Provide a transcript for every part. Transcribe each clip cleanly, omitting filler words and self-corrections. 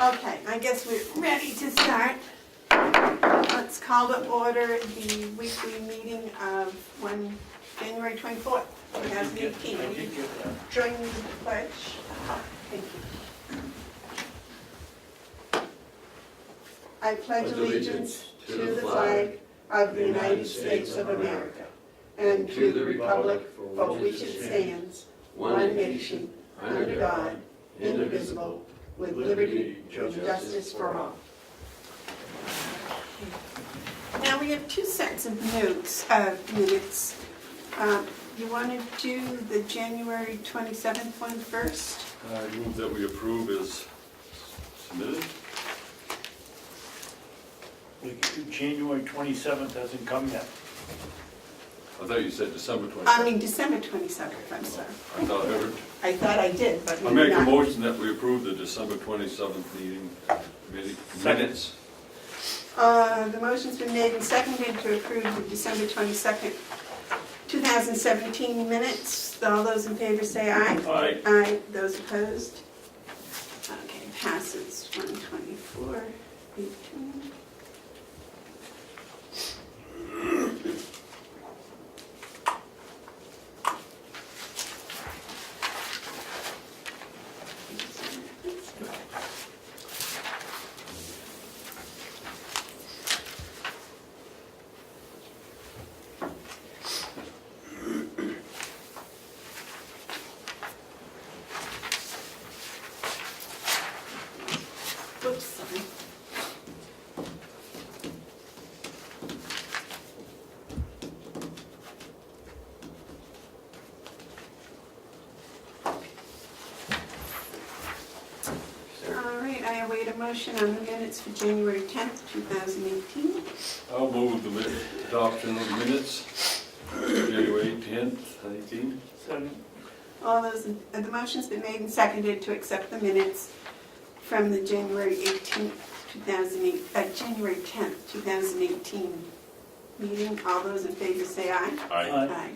Okay, I guess we're ready to start. Let's call to order the weekly meeting of January 24th, 2018. Join me with the pledge. Thank you. I pledge allegiance to the flag of the United States of America and to the republic for which it stands, one nation, under God, indivisible, with liberty and justice for all. Now we have two sets of minutes. You want to do the January 27th one first? I move that we approve as submitted. January 27th hasn't come yet. I thought you said December 27th. I mean December 27th, I'm sorry. I thought I did, but I maybe make a not. motion that we approve the December 27th meeting minutes. The motion's been made and seconded to approve the December 22nd, 2017 minutes. All those in favor say aye. Aye. Aye. Those opposed? Okay, passes 124, 18. Oops, sorry. All right, I await a motion on the minutes for January 10th, 2018. I'll move the adoption of the minutes, January 10th, 2018. All those, the motion's been made and seconded to accept the minutes from the January 18th, January 10th, 2018 meeting. All those in favor say aye. Aye. Aye.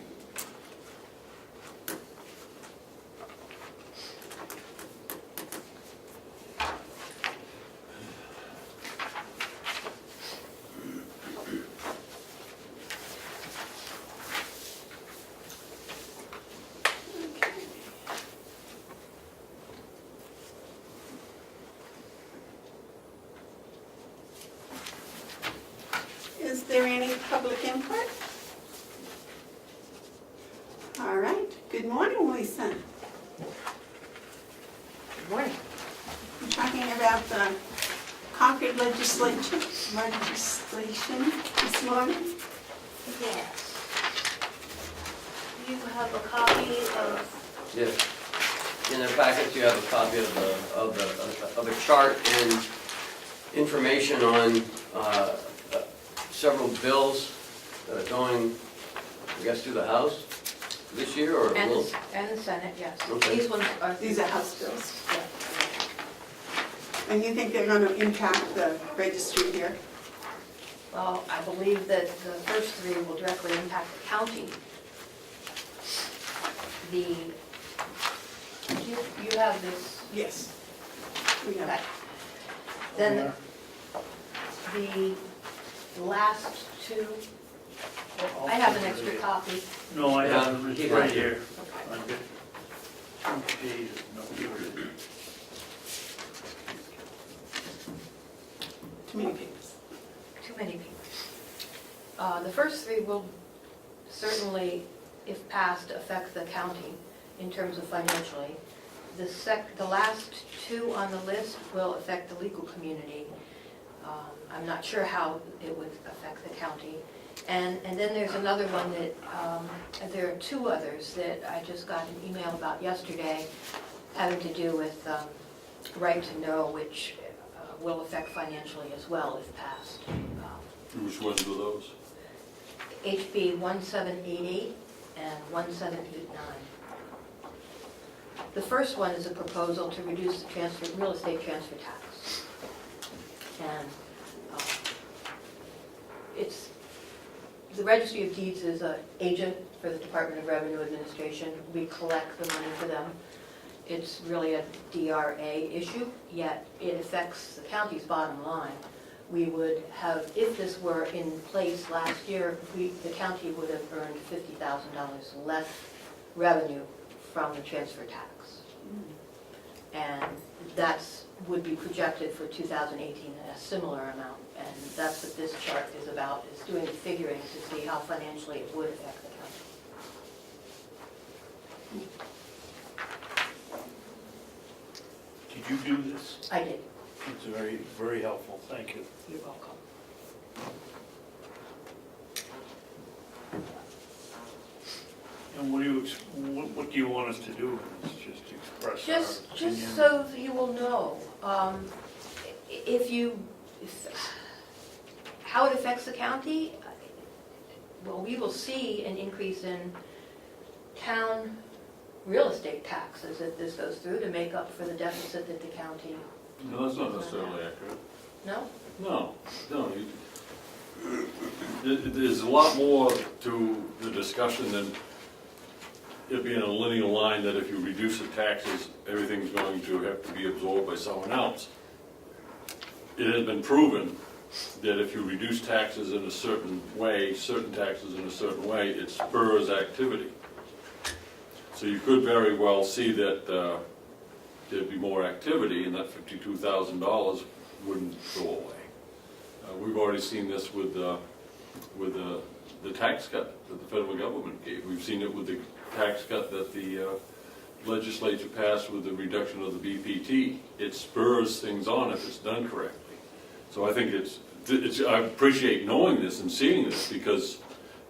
Is there any public input? All right. Good morning, Lisa. Good morning. We're talking about the Concord legislation this morning. Yes. You have a copy of, Yes. In the packet, you have a copy of a chart and information on several bills that are going, I guess, through the House this year, or and will? the Senate, yes. Okay. These ones are. These are House bills. Yeah. And you think they're going to impact the registry here? Well, I believe that the first three will directly impact the county. You have this. Yes. We Okay. have. Then the last two, I have an extra copy. No, I have it Yeah. right here. Okay. I've got 2 pages. No, here it is. Too many papers. Too many people. The first three will certainly, if passed, affect the county in terms of financially. The last two on the list will affect the legal community. I'm not sure how it would affect the county. And then there's another one that, there are two others that I just got an email about yesterday having to do with right to know, which will affect financially as well if passed. Which ones are those? HB 1788 and 1789. The first one is a proposal to reduce the real estate transfer tax. And it's, the Registry of Deeds is an agent for the Department of Revenue Administration. We collect the money for them. it's really a DRA issue, yet it affects the county's bottom line. We would have, if this were in place last year, the county would have earned $50,000 less revenue from the transfer tax. And that's, would be projected for 2018 at a similar amount. And that's what this chart is about, is doing the figuring to see how financially it would affect the county. Did you do this? I did. It's very, very helpful, thank you. You're welcome. And what do you want us to do? It's just express our opinion? Just so that you will know, how it affects the county, well, we will see an increase in town real estate taxes if this goes through to make up for the deficit that the county. No, that's not necessarily accurate. No? No. There's a lot more to the discussion than it being a linear line that if you reduce the taxes, everything's going to have to be absorbed by someone else. It has been proven that if you reduce taxes in a certain way, certain taxes in a certain way, it spurs activity. So you could very well see that there'd be more activity and that $52,000 wouldn't go away. We've already seen this with the tax cut that the federal government gave. We've seen it with the tax cut that the legislature passed with the reduction of the BPT. It spurs things on if it's done correctly. So I think I appreciate knowing this and seeing this because,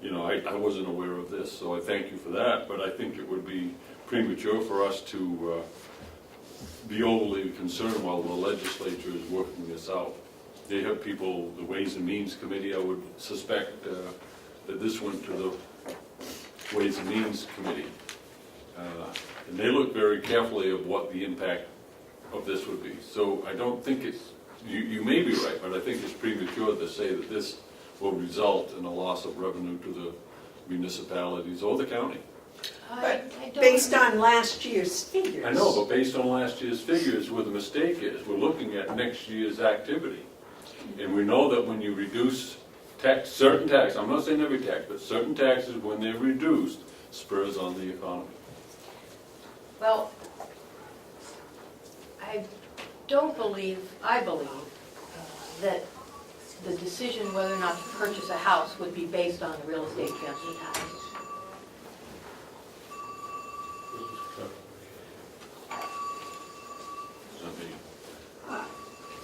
you know, I wasn't aware of this, so I thank you for that. But I think it would be premature for us to be overly concerned while the legislature is working this out. They have people, the Ways and Means Committee, I would suspect that this went to the Ways and Means Committee. And they look very carefully at what the impact of this would be. So I don't think it's, you may be right, but I think it's premature to say that this will result in a loss of revenue to the municipalities or the county. I don't. Based on last year's figures. I know, but based on last year's figures, where the mistake is, we're looking at next year's activity. And we know that when you reduce certain taxes, I'm not saying every tax, but certain taxes, when they're reduced, spurs on the economy. Well, I believe that the decision whether or not to purchase a house would be based on the real estate transfer tax.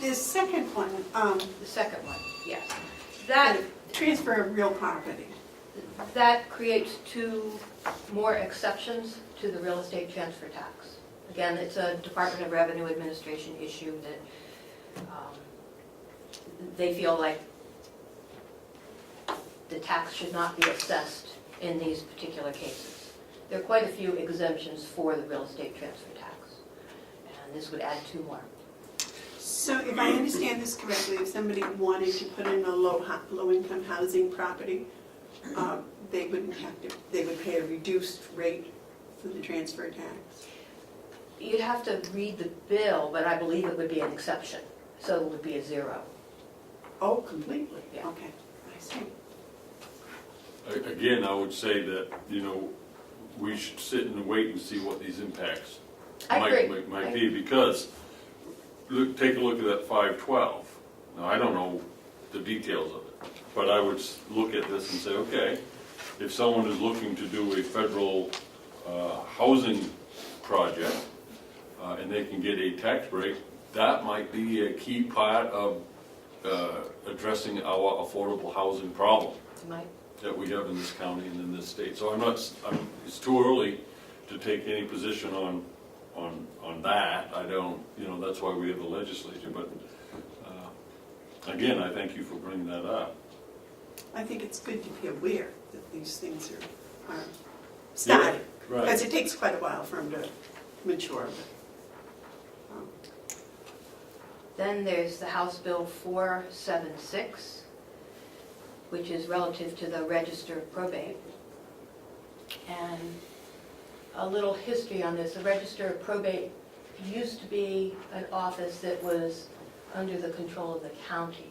The second one, The second one, yes. the transfer of real property. That creates two more exceptions to the real estate transfer tax. Again, it's a Department of Revenue Administration issue that they feel like the tax should not be assessed in these particular cases. There are quite a few exemptions for the real estate transfer tax, and this would add two more. So if I understand this correctly, if somebody wanted to put in a low-income housing property, they wouldn't have to, they would pay a reduced rate for the transfer tax? You'd have to read the bill, but I believe it would be an exception, so it would be a zero. Oh, completely? Yeah. Okay, I see. Again, I would say that, you know, we should sit and wait and see what these impacts might be, because take a look at that 512. Now, I don't know the details of it, but I would look at this and say, okay, if someone is looking to do a federal housing project and they can get a tax break, that might be a key part of addressing our affordable housing problem that we have in this county and in this state. So it's too early to take any position on that. I don't, you know, that's why we have the legislature, but again, I thank you for bringing that up. I think it's good to be aware that these things are starting, right. because it takes quite a while for them to mature. Then there's the House Bill 476, which is relative to the register of probate. And a little history on this. The Register of Probate used to be an office that was under the control of the counties.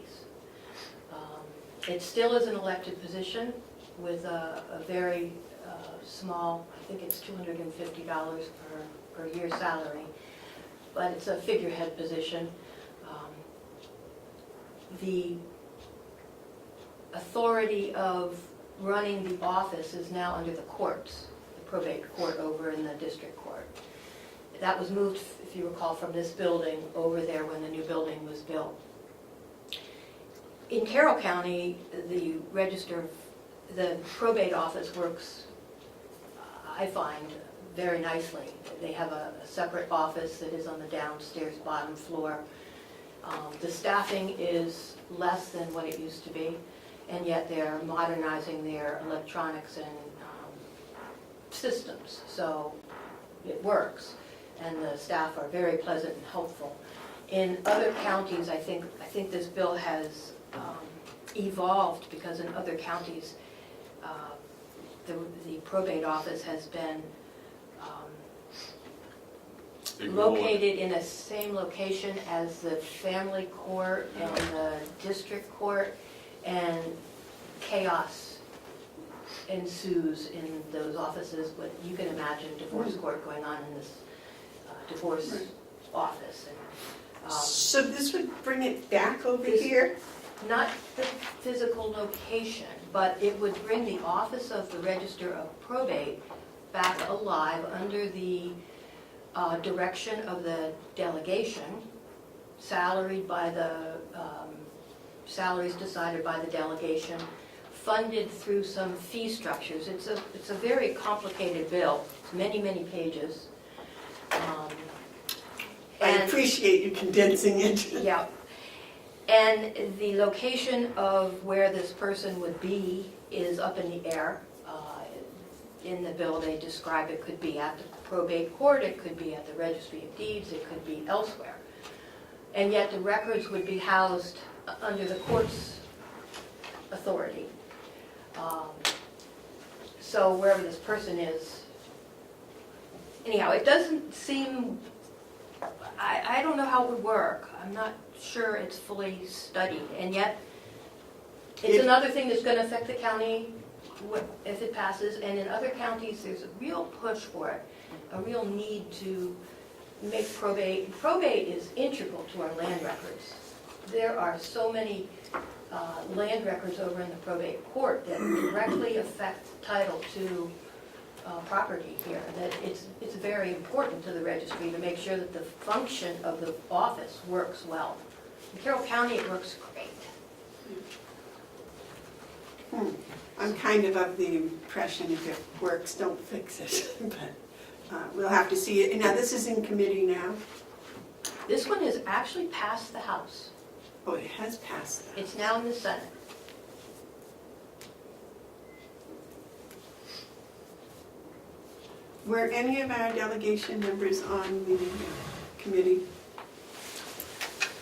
It still is an elected position with a very small, I think it's $250 per year salary, but it's a figurehead position. The authority of running the office is now under the courts, the probate court over in the district court. That was moved, if you recall, from this building over there when the new building was built. In Carroll County, the probate office works, I find, very nicely. They have a separate office that is on the downstairs bottom floor. The staffing is less than what it used to be, and yet they're modernizing their electronics and systems, so it works, and the staff are very pleasant and helpful. In other counties, I think this bill has evolved, because in other counties, the probate office has been located in the same location as the family court and the district court, and chaos ensues in those offices. But you can imagine divorce court going on in this divorce office. And, so this would bring it back over here? not the physical location, but it would bring the office of the Register of Probate back alive under the direction of the delegation, salaried by the, salaries decided by the delegation, funded through some fee structures. It's a very complicated bill, it's many, many pages. I appreciate you condensing it. Yeah. And the location of where this person would be is up in the air. In the bill, they describe it could be at the probate court, it could be at the registry of deeds, it could be elsewhere. And yet the records would be housed under the court's authority. So wherever this person is, anyhow, it doesn't seem, I don't know how it would work. I'm not sure it's fully studied, and yet it's another thing that's going to affect the county if it passes, and in other counties there's a real push for it, a real need to make probate. Probate is integral to our land records. There are so many land records over in the probate court that directly affect title to property here, that it's very important to the registry to make sure that the function of the office works well. In Carroll County, it works great. I'm kind of the impression if it works, don't fix it, but we'll have to see it. Now, this is in committee now? This one has actually passed the House. Oh, it has passed that. It's now in the Senate. Were any of our delegation members on the committee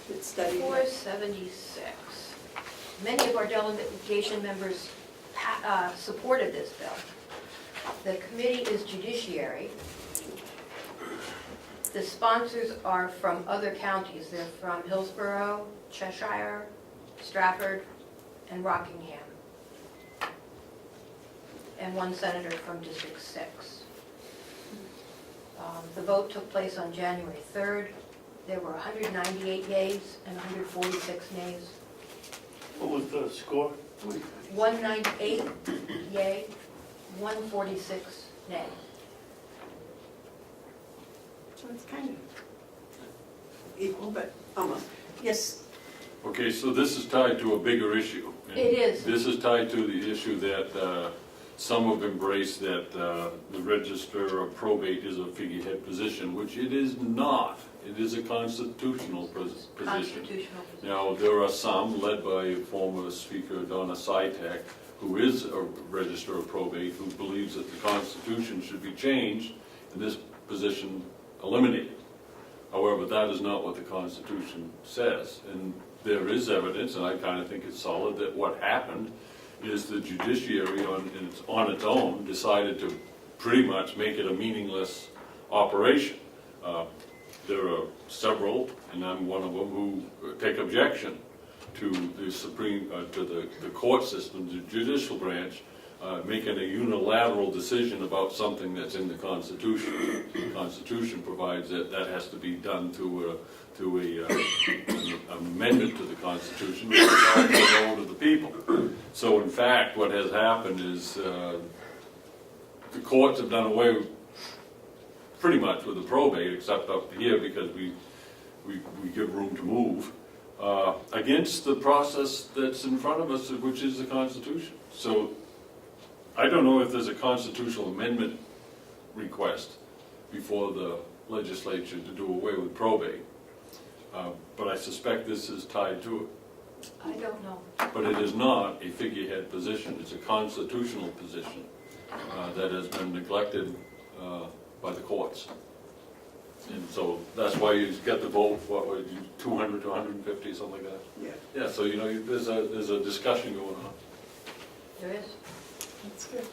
that studied? 476. Many of our delegation members supported this bill. The committee is judiciary. The sponsors are from other counties. They're from Hillsborough, Cheshire, Stratford, and Rockingham. And one senator from District 6. The vote took place on January 3rd. There were 198 yeas and 146 nays. What was the score? 198 yay, 146 nay. So it's kind of equal, but almost. Yes. Okay, so this is tied to a bigger issue. And It is. This is tied to the issue that some have embraced, that the Register of Probate is a figurehead position, which it is not. It is a constitutional position. Constitutional position. Now, there are some, led by former Speaker Donna Sitek, who is a Register of Probate, who believes that the Constitution should be changed and this position eliminated. However, that is not what the Constitution says. And there is evidence, and I kind of think it's solid, that what happened is the judiciary on its own decided to pretty much make it a meaningless operation. There are several, and I'm one of them, who take objection to the the court system, the judicial branch, making a unilateral decision about something that's in the Constitution. The Constitution provides that that has to be done to an amendment to the Constitution, which is all the vote of the people. So in fact, what has happened is the courts have done away pretty much with the probate, except up here because we give room to move, against the process that's in front of us, which is the Constitution. So I don't know if there's a constitutional amendment request before the legislature to do away with probate, but I suspect this is tied to it. I don't know. But it is not a figurehead position, it's a constitutional position that has been neglected by the courts. And so that's why you get the vote, what would you, 200 to 150, something like that? Yeah, Yeah, so you know, there's a discussion going on. There is. that's good.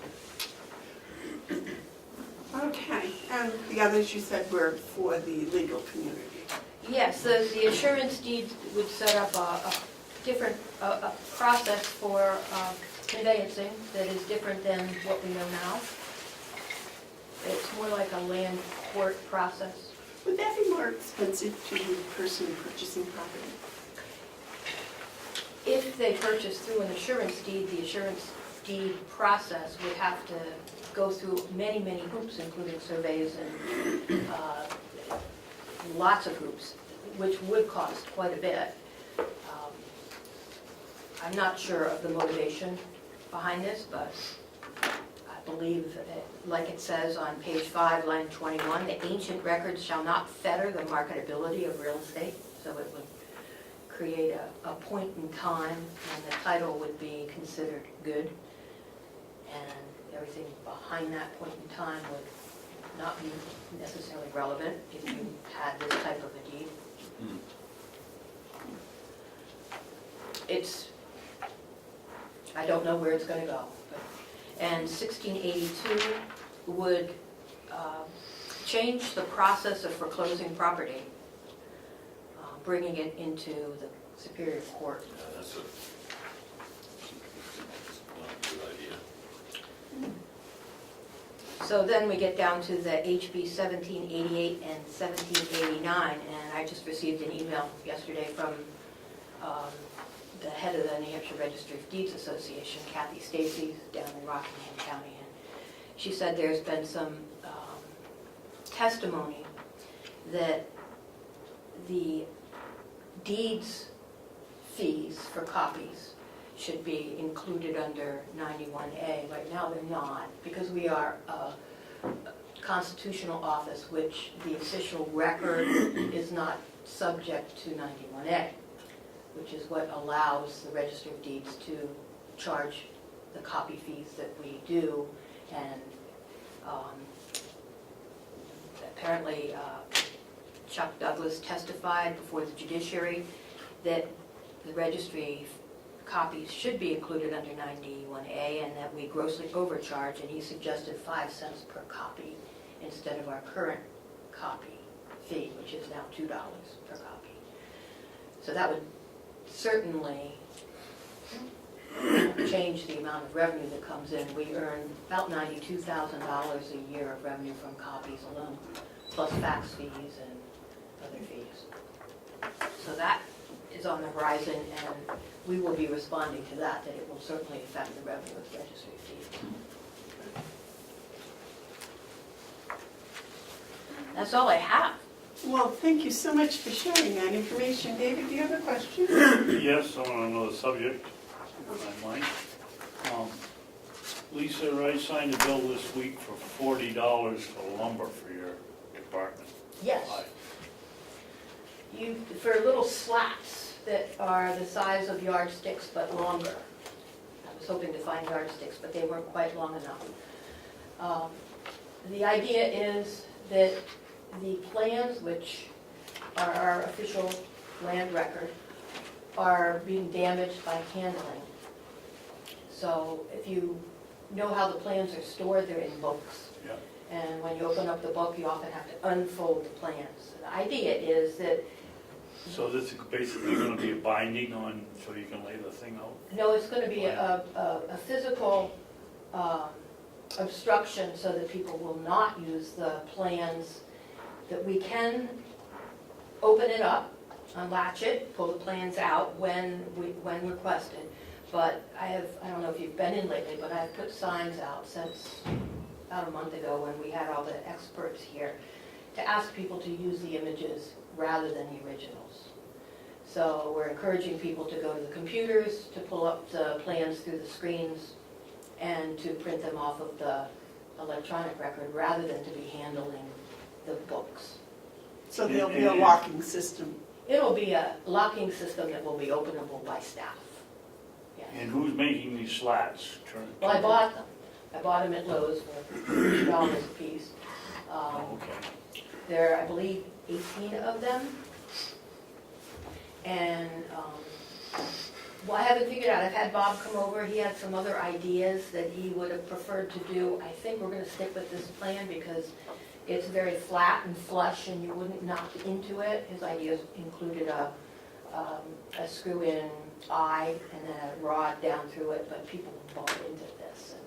Okay, and the others you said were for the legal community. Yes, the assurance deed would set up a different a process for conveyancing that is different than what we know now. It's more like a land court process. Would that be more expensive to the person purchasing property? If they purchase through an assurance deed, the assurance deed process would have to go through many, many hoops, including surveys and lots of hoops, which would cost quite a bit. I'm not sure of the motivation behind this, but I believe, like it says on page 5, line 21, the ancient records shall not fetter the marketability of real estate. So it would create a point in time when the title would be considered good, and everything behind that point in time would not be necessarily relevant if you had this type of a deed. I don't know where it's going to go. And 1682 would change the process of foreclosing property, bringing it into the Superior Court. Yeah, that's not a good idea. So then we get down to the HB 1788 and 1789, and I just received an email yesterday from the head of the New Hampshire Registry of Deeds Association, Kathy Stacy, down in Rockingham County, and she said there's been some testimony that the deeds fees for copies should be included under 91A. Right now they're not, because we are a constitutional office, which the official record is not subject to 91A, which is what allows the Register of Deeds to charge the copy fees that we do. And apparently Chuck Douglas testified before the judiciary that the registry copies should be included under 91A and that we grossly overcharge, and he suggested 5 cents per copy instead of our current copy fee, which is now $2 per copy. So that would certainly change the amount of revenue that comes in. We earn about $92,000 a year of revenue from copies alone, plus fax fees and other fees. So that is on the horizon, and we will be responding to that it will certainly affect the revenue of registry fees. That's all I have. Well, thank you so much for sharing that information. David, do you have a question? Yes, on another subject, if I might. Lisa, I signed a bill this week for $40 for lumber for your department. Yes. Why? For little slats that are the size of yardsticks but longer. I was hoping to find yardsticks, but they weren't quite long enough. The idea is that the plans, which are our official land record, are being damaged by handling. So if you know how the plans are stored, they're in books. Yeah. And when you open up the book, you often have to unfold the plans. The idea is that, So this is basically gonna be a binding on, so you can lay the thing out? no, it's going to be a physical obstruction so that people will not use the plans, that we can open it up, unlatch it, pull the plans out when requested. But I don't know if you've been in lately, but I've put signs out since about a month ago when we had all the experts here to ask people to use the images rather than the originals. So we're encouraging people to go to the computers, to pull up the plans through the screens, and to print them off of the electronic record rather than to be handling the books. So there'll be a locking system. It'll be a locking system that will be openable by staff. Yes. And who's making these slats? Well, I bought them. I bought them at Lowe's for $3 a piece. Okay. There are, I believe, 18 of them. And, well, I haven't figured out. I've had Bob come over. He had some other ideas that he would have preferred to do. I think we're going to stick with this plan because it's very flat and flush and you wouldn't knock into it. His ideas included a screw-in eye and then a rod down through it, but people bump into this. And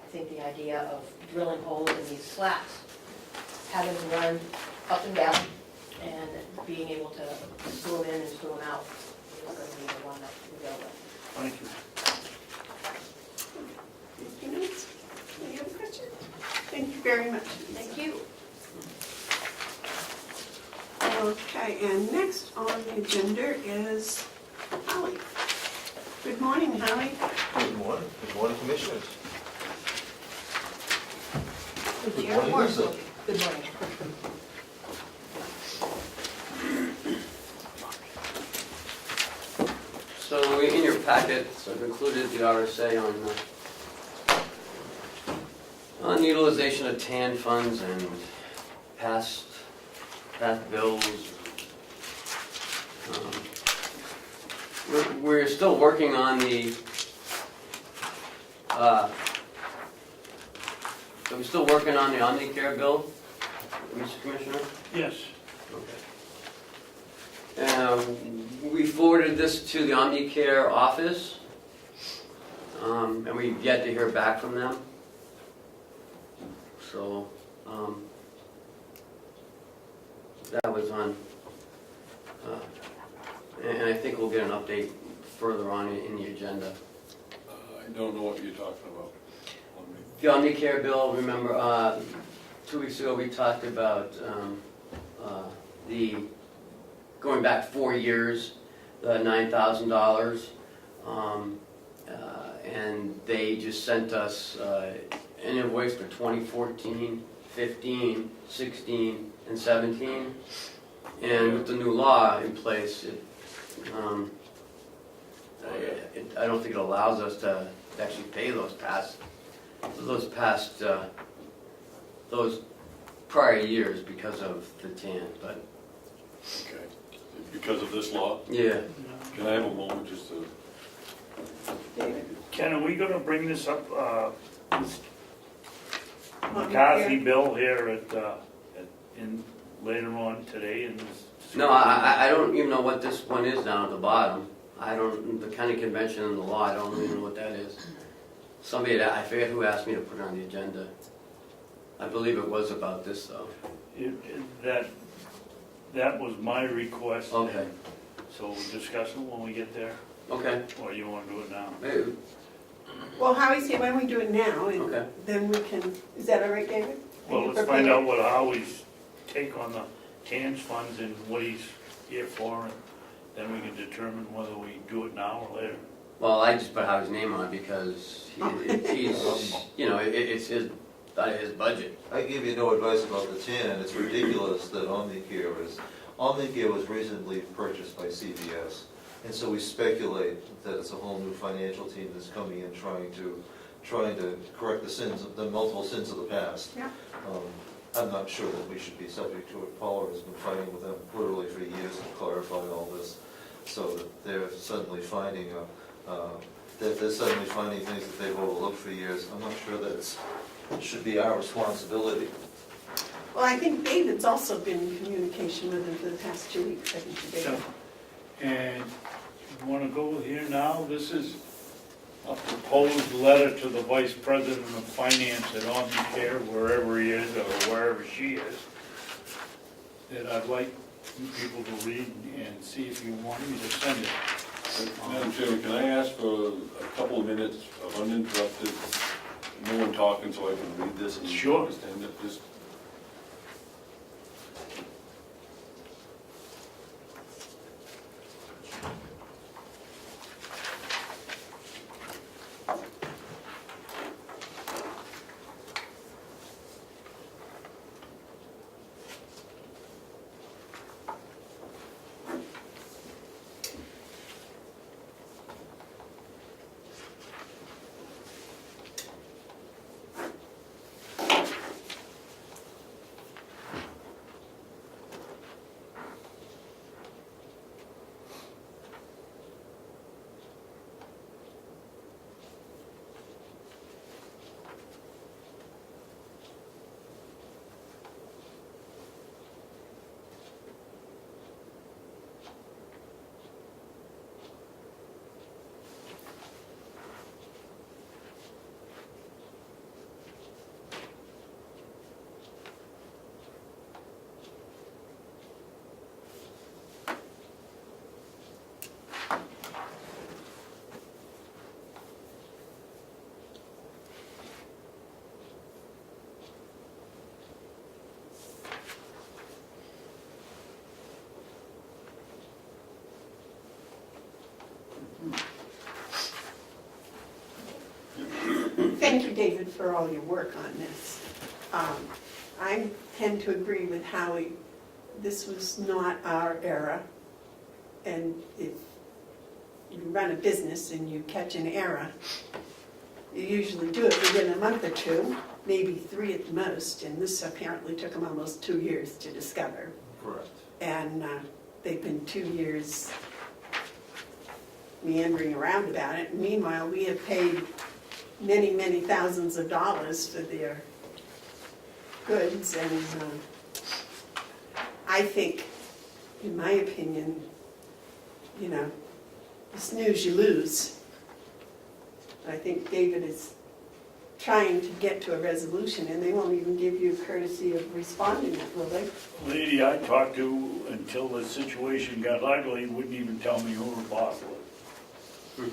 I think the idea of drilling holes in these slats, having them run up and down, and being able to screw them in and screw them out is going to be the one that we go with. Thank you. Anything else? Any other questions? Thank you very much. Thank you. Okay, and next on the agenda is Holly. Good morning, Holly. Good morning. Good morning, Commissioners. Good morning, Lisa. Good morning. So in your packets, I've included the RSA on utilization of TAN funds and past bills. We're still working on the, are we still working on the Omnicare bill, Mr. Commissioner? Yes. We forwarded this to the Omnicare office, and we've yet to hear back from them. So, that was on, and I think we'll get an update further on in the agenda. I don't know what you're talking about. The Omnicare bill, remember, 2 weeks ago we talked about the, going back 4 years, the $9,000, and they just sent us an invoice for 2014, 15, 16, and 17. And with the new law in place, I don't think it allows us to actually pay those prior years because of the TAN, but. Okay. Because of this law? Yeah. Can I have a moment just to? David? Ken, are we gonna bring this up, this McCarthy bill here later on today in this? No, I don't even know what this one is down at the bottom. The county convention and the law, I don't even know what that is. Somebody, I forget who asked me to put it on the agenda. I believe it was about this though. That was my request. Okay. So we'll discuss it when we get there, Okay. or you wanna do it now? Maybe. Well, Howie said, why don't we do it now, and Okay. then we can, is that all right, David? Are Well, you let's find prepared? out what Howie's take on the TAN's funds and what he's here for, and then we can determine whether we do it now or later. Well, I just put Howie's name on it because he's, you know, it's his budget. I give you no advice about the TAN, and it's ridiculous that Omnicare was recently purchased by CVS. And so we speculate that it's a whole new financial team that's coming in trying to correct the multiple sins of the past. Yeah. I'm not sure that we should be subject to it. Paula has been fighting with them literally for years to clarify all this, so that they're suddenly finding things that they've overlooked for years. I'm not sure that should be our responsibility. Well, I think David's also been in communication with him for the past 2 weeks, I think he did. And you want to go here now? This is a proposed letter to the Vice President of Finance at Omnicare, wherever he is or wherever she is, that I'd like you people to read and see if you want me to send it. Madam Chairman, can I ask for a couple of minutes of uninterrupted, no one talking, so I can read this and Sure. understand it? Just Thank you, David, for all your work on this. I tend to agree with Howie. This was not our era. And if you run a business and you catch an error, you usually do it within a month or two, maybe 3 at the most. And this apparently took them almost 2 years to discover. Correct. And they've been 2 years meandering around about it. Meanwhile, we have paid many, many thousands of dollars for their goods, and I think, in my opinion, you know, you snooze, you lose. I think David is trying to get to a resolution, and they won't even give you courtesy of responding, will they? Lady I talked to, until the situation got ugly, wouldn't even tell me who her boss was.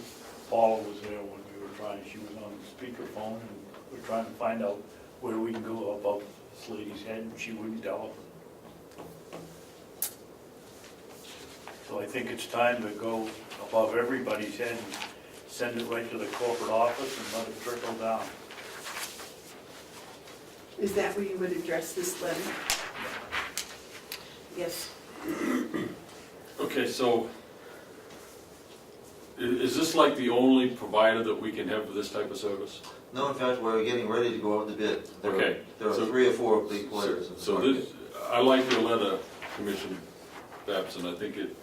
Paula was there when we were trying, she was on the speakerphone, and we're trying to find out where we can go above this lady's head, and she wouldn't tell us. So I think it's time to go above everybody's head and send it right to the corporate office and let it trickle down. Is that where you would address this letter? Yes. okay, so is this like the only provider that we can have for this type of service? No, in fact, we're getting ready to go out to bid. Okay. There are So- 3 or 4 big players in the So market. this, I like your letter, Commissioner Babson. I think it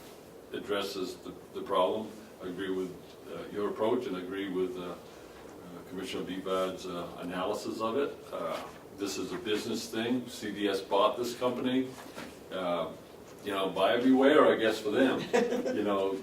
addresses the problem. I agree with your approach, and I agree with Commissioner Bevard's analysis of it. This is a business thing. CDS bought this company. You know, buyer beware, I guess, for them. You know,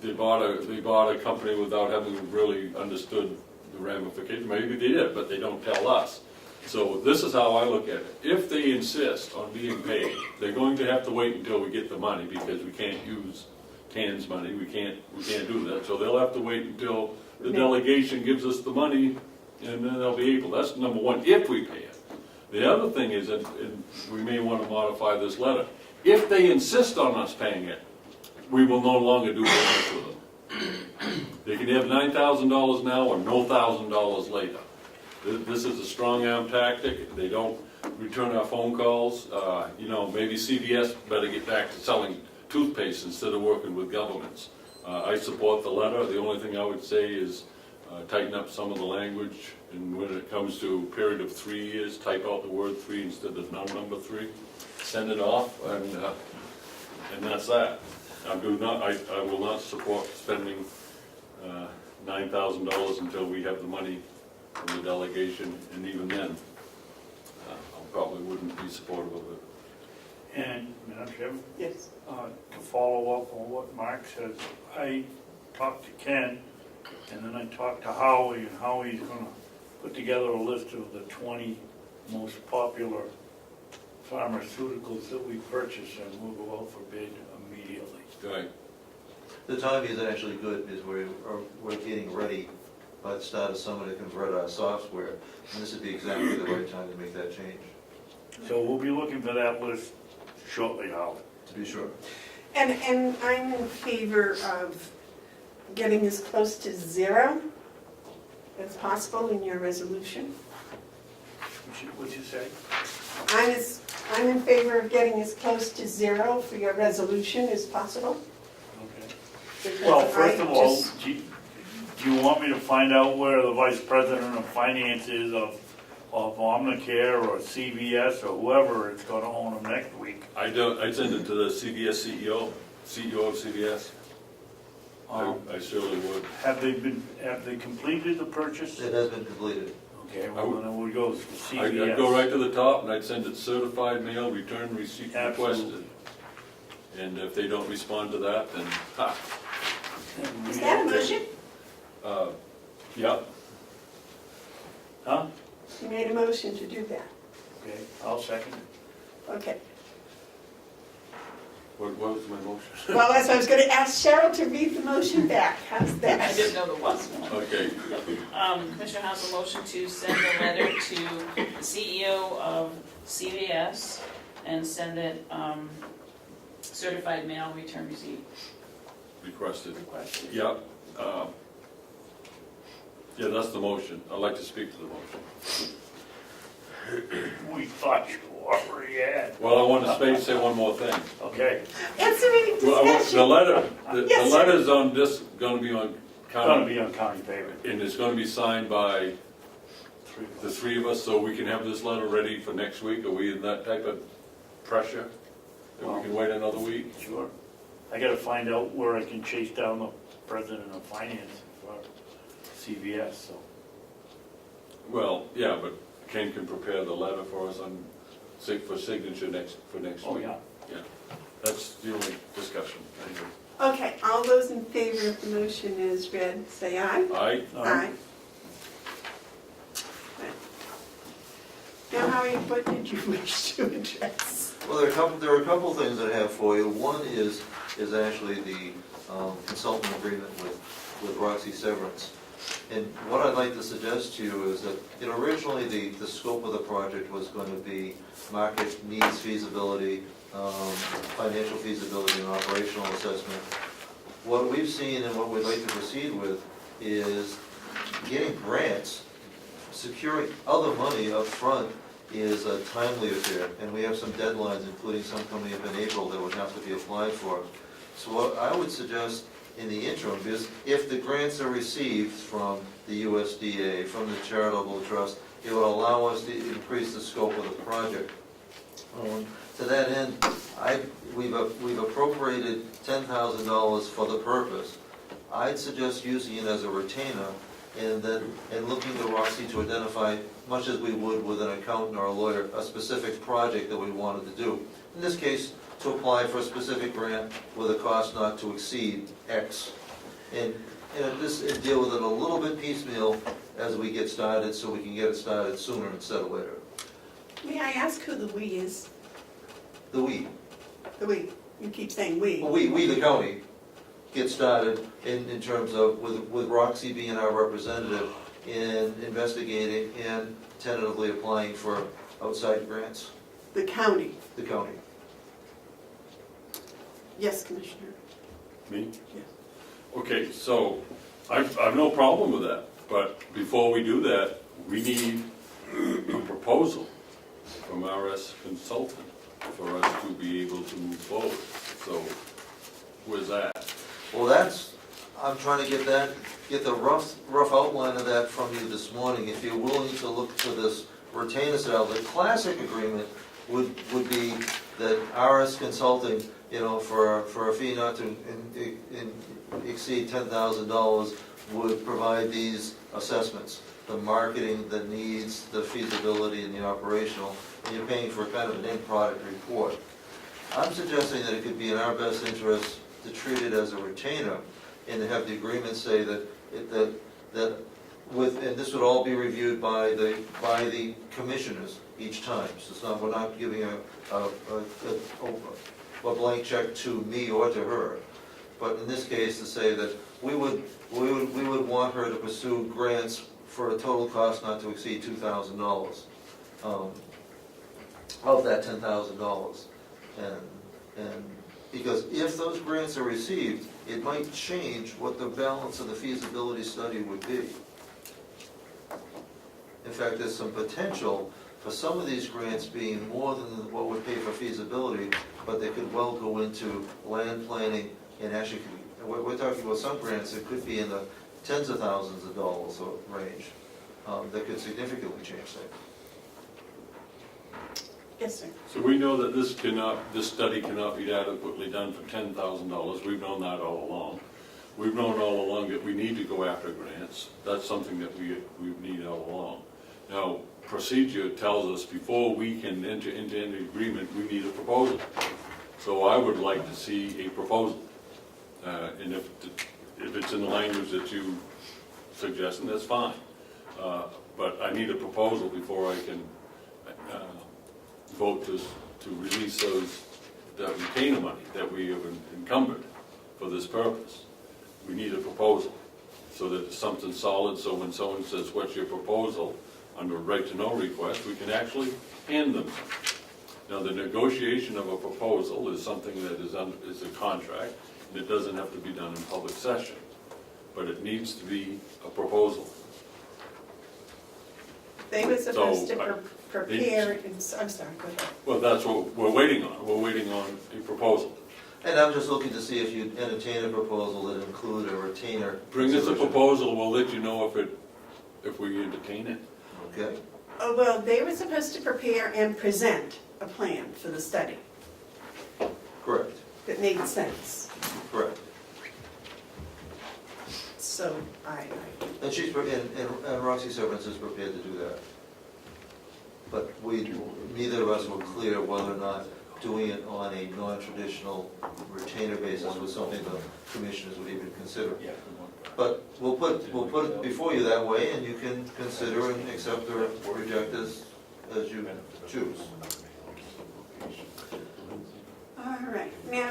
they bought a company without having really understood the ramifications. Maybe they did, but they don't tell us. So this is how I look at it. If they insist on being paid, they're going to have to wait until we get the money, because we can't use TAN's money. We can't do that. So they'll have to wait until the delegation gives us the money, and then they'll be able. That's number one, if we pay it. The other thing is that, and we may want to modify this letter, if they insist on us paying it, we will no longer do business with them. They can have $9,000 now or no $1,000 later. This is a strong arm tactic. They don't return our phone calls. You know, maybe CVS better get back to selling toothpaste instead of working with governments. I support the letter. The only thing I would say is tighten up some of the language, and when it comes to a period of 3 years, type out the word 3 instead of number 3. Send it off, and that's that. I will not support spending $9,000 until we have the money from the delegation, and even then, I probably wouldn't be supportive of it. And, Madam Chairman, Yes. to follow up on what Mark says, I talked to Ken, and then I talked to Howie, and Howie's gonna put together a list of the 20 most popular pharmaceuticals that we purchase, and we'll go out for bid immediately. Right. The timing is actually good, because we're getting ready by the start of summer to convert our software, and this would be exactly the right time to make that change, So we'll be looking for that list shortly, Howie. to be sure. And I'm in favor of getting as close to zero as possible in your resolution. What'd you say? I'm in favor of getting as close to zero for your resolution as possible. Okay. because Well, first I of all, just- do you want me to find out where the vice president of finance is of Omnicare or CVS or whoever is gonna own them next week? I'd send it to the CVS CEO of CVS. I surely would. Have they completed the purchase? It has been completed. Okay, well, then we'll go to I'd CVS. go right to the top and I'd send it certified mail, return receipt Absolutely. requested. And if they don't respond to that, then, ha, Is that a motion? yeah. Huh? You made a motion to do that. Okay, I'll second it. Okay. What was my motion? Well, as I was going to ask Cheryl to read the motion back. How's I that? didn't know there was one. Okay, Commissioner Hounsell, motion to send a letter to the CEO of CVS and send it certified mail return receipt requested. requested. Yeah. Yeah, that's the motion. I'd like to speak to the motion. We thought you already had. Well, I want to say one more thing. Okay, It's a big Well, the discussion. letter, the Yes, sir. letter's on this, gonna be on gonna county, be on county paper. and it's gonna be signed by the three of us, so we can have this letter ready for next week. Are we in that type of pressure? That we can wait another week? Sure. I gotta find out where I can chase down the president of finance for CVS, so. Well, yeah, but Ken can prepare the letter for us for signature for next Oh, week. yeah. Yeah, that's the only discussion. Okay, all those in favor of the motion as read, say aye. Aye? Aye. Now, Howie, what did you wish to address? Well, there are a couple things that I have for you. One is actually the consultant agreement with Roxy Severance. And what I'd like to suggest to you is that, originally the scope of the project was going to be market needs feasibility, financial feasibility and operational assessment. What we've seen and what we'd like to proceed with is getting grants, securing other money up front is a timely affair, and we have some deadlines, including some coming up in April, that would have to be applied for. So what I would suggest in the interim is, if the grants are received from the USDA, from the charitable trust, it would allow us to increase the scope of the project. To that end, we've appropriated $10,000 for the purpose. I'd suggest using it as a retainer, and looking to Roxy to identify, much as we would with an accountant or a lawyer, a specific project that we wanted to do. In this case, to apply for a specific grant with a cost not to exceed X. And deal with it a little bit piecemeal as we get started, so we can get it started sooner instead of later. May I ask who the "we" is? The we, The "we." You keep saying "we." well, we the county, get started in terms of, with Roxy being our representative, in investigating and tentatively applying for outside grants, The county. the county. Yes, Commissioner. Me? Yes. Okay, so I've no problem with that, but before we do that, we need a proposal from RS Consultant for us to be able to move forward. So where's that? Well, I'm trying to get the rough outline of that from you this morning. If you're willing to look for this retainer sale, the classic agreement would be that RS Consulting, for a fee not to exceed $10,000, would provide these assessments. the marketing, the needs, the feasibility, and the operational, and you're paying for kind of an end product report. I'm suggesting that it could be in our best interest to treat it as a retainer and to have the agreement say that and this would all be reviewed by the commissioners each time. So it's not, we're not giving a blank check to me or to her. But in this case, to say that we would want her to pursue grants for a total cost not to exceed $2,000 of that $10,000. And because if those grants are received, it might change what the balance of the feasibility study would be. In fact, there's some potential for some of these grants being more than what would pay for feasibility, but they could well go into land planning and actually, we're talking about some grants that could be in the tens of thousands of dollars range that could significantly change things. Yes, sir. So we know that this study cannot be adequately done for $10,000. We've known that all along. We've known all along that we need to go after grants. That's something that we need all along. Now, procedure tells us before we can enter into any agreement, we need a proposal. So I would like to see a proposal. And if it's in the language that you suggest, then that's fine. But I need a proposal before I can vote to release that retainer money that we have encumbered for this purpose. We need a proposal so that it's something solid, so when someone says, what's your proposal, under a right-to-know request, we can actually hand them something. Now, the negotiation of a proposal is something that is a contract, and it doesn't have to be done in public session, but it needs to be a proposal. They were supposed to prepare, I'm sorry, go ahead. Well, that's what we're waiting on. We're waiting on a proposal. And I'm just looking to see if you'd entertain a proposal that include a retainer. Bring us a proposal, we'll let you know if we entertain it. Okay. Oh, well, they were supposed to prepare and present a plan for the study Correct. that made sense. Correct. So And she's and Roxy Severance is prepared to do that. But neither of us were clear whether or not doing it on a non-traditional retainer basis was something the commissioners would even consider. But we'll put it before you that way, and you can consider and accept or reject as you choose. all right. Now,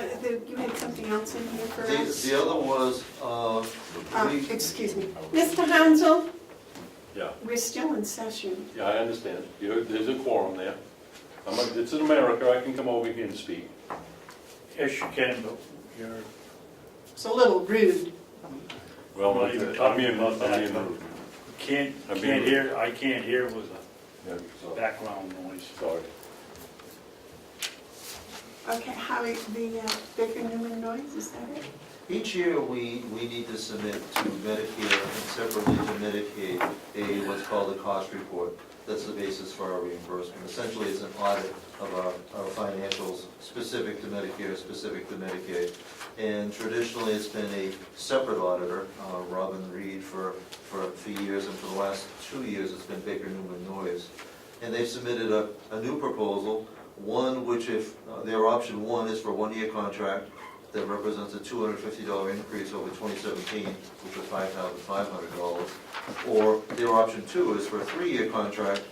you had something else in here for us? The other was, Excuse me. Mr. Hounsell, Yeah. we're still in session. Yeah, I understand. There's a quorum there. It's in America, I can come over here and speak. Yes, you can, but you're It's a little rude. Well, not even talking about that. I'm in. I can't hear with Yeah, the sorry. background noise. Sorry. Okay, Howie, the Baker Newman noise, is that it? Each year, we need to submit to Medicare and separately to Medicaid what's called a cost report. That's the basis for our reimbursement. Essentially, it's an audit of our financials specific to Medicare, specific to Medicaid. And traditionally, it's been a separate auditor, Robin Reed, for years, and for the last 2 years, it's been Baker Newman Noyes. And they've submitted a new proposal, one which, if their option one is for a 1-year contract that represents a $250 increase over 2017, which was $5,500, or their option two is for a 3-year contract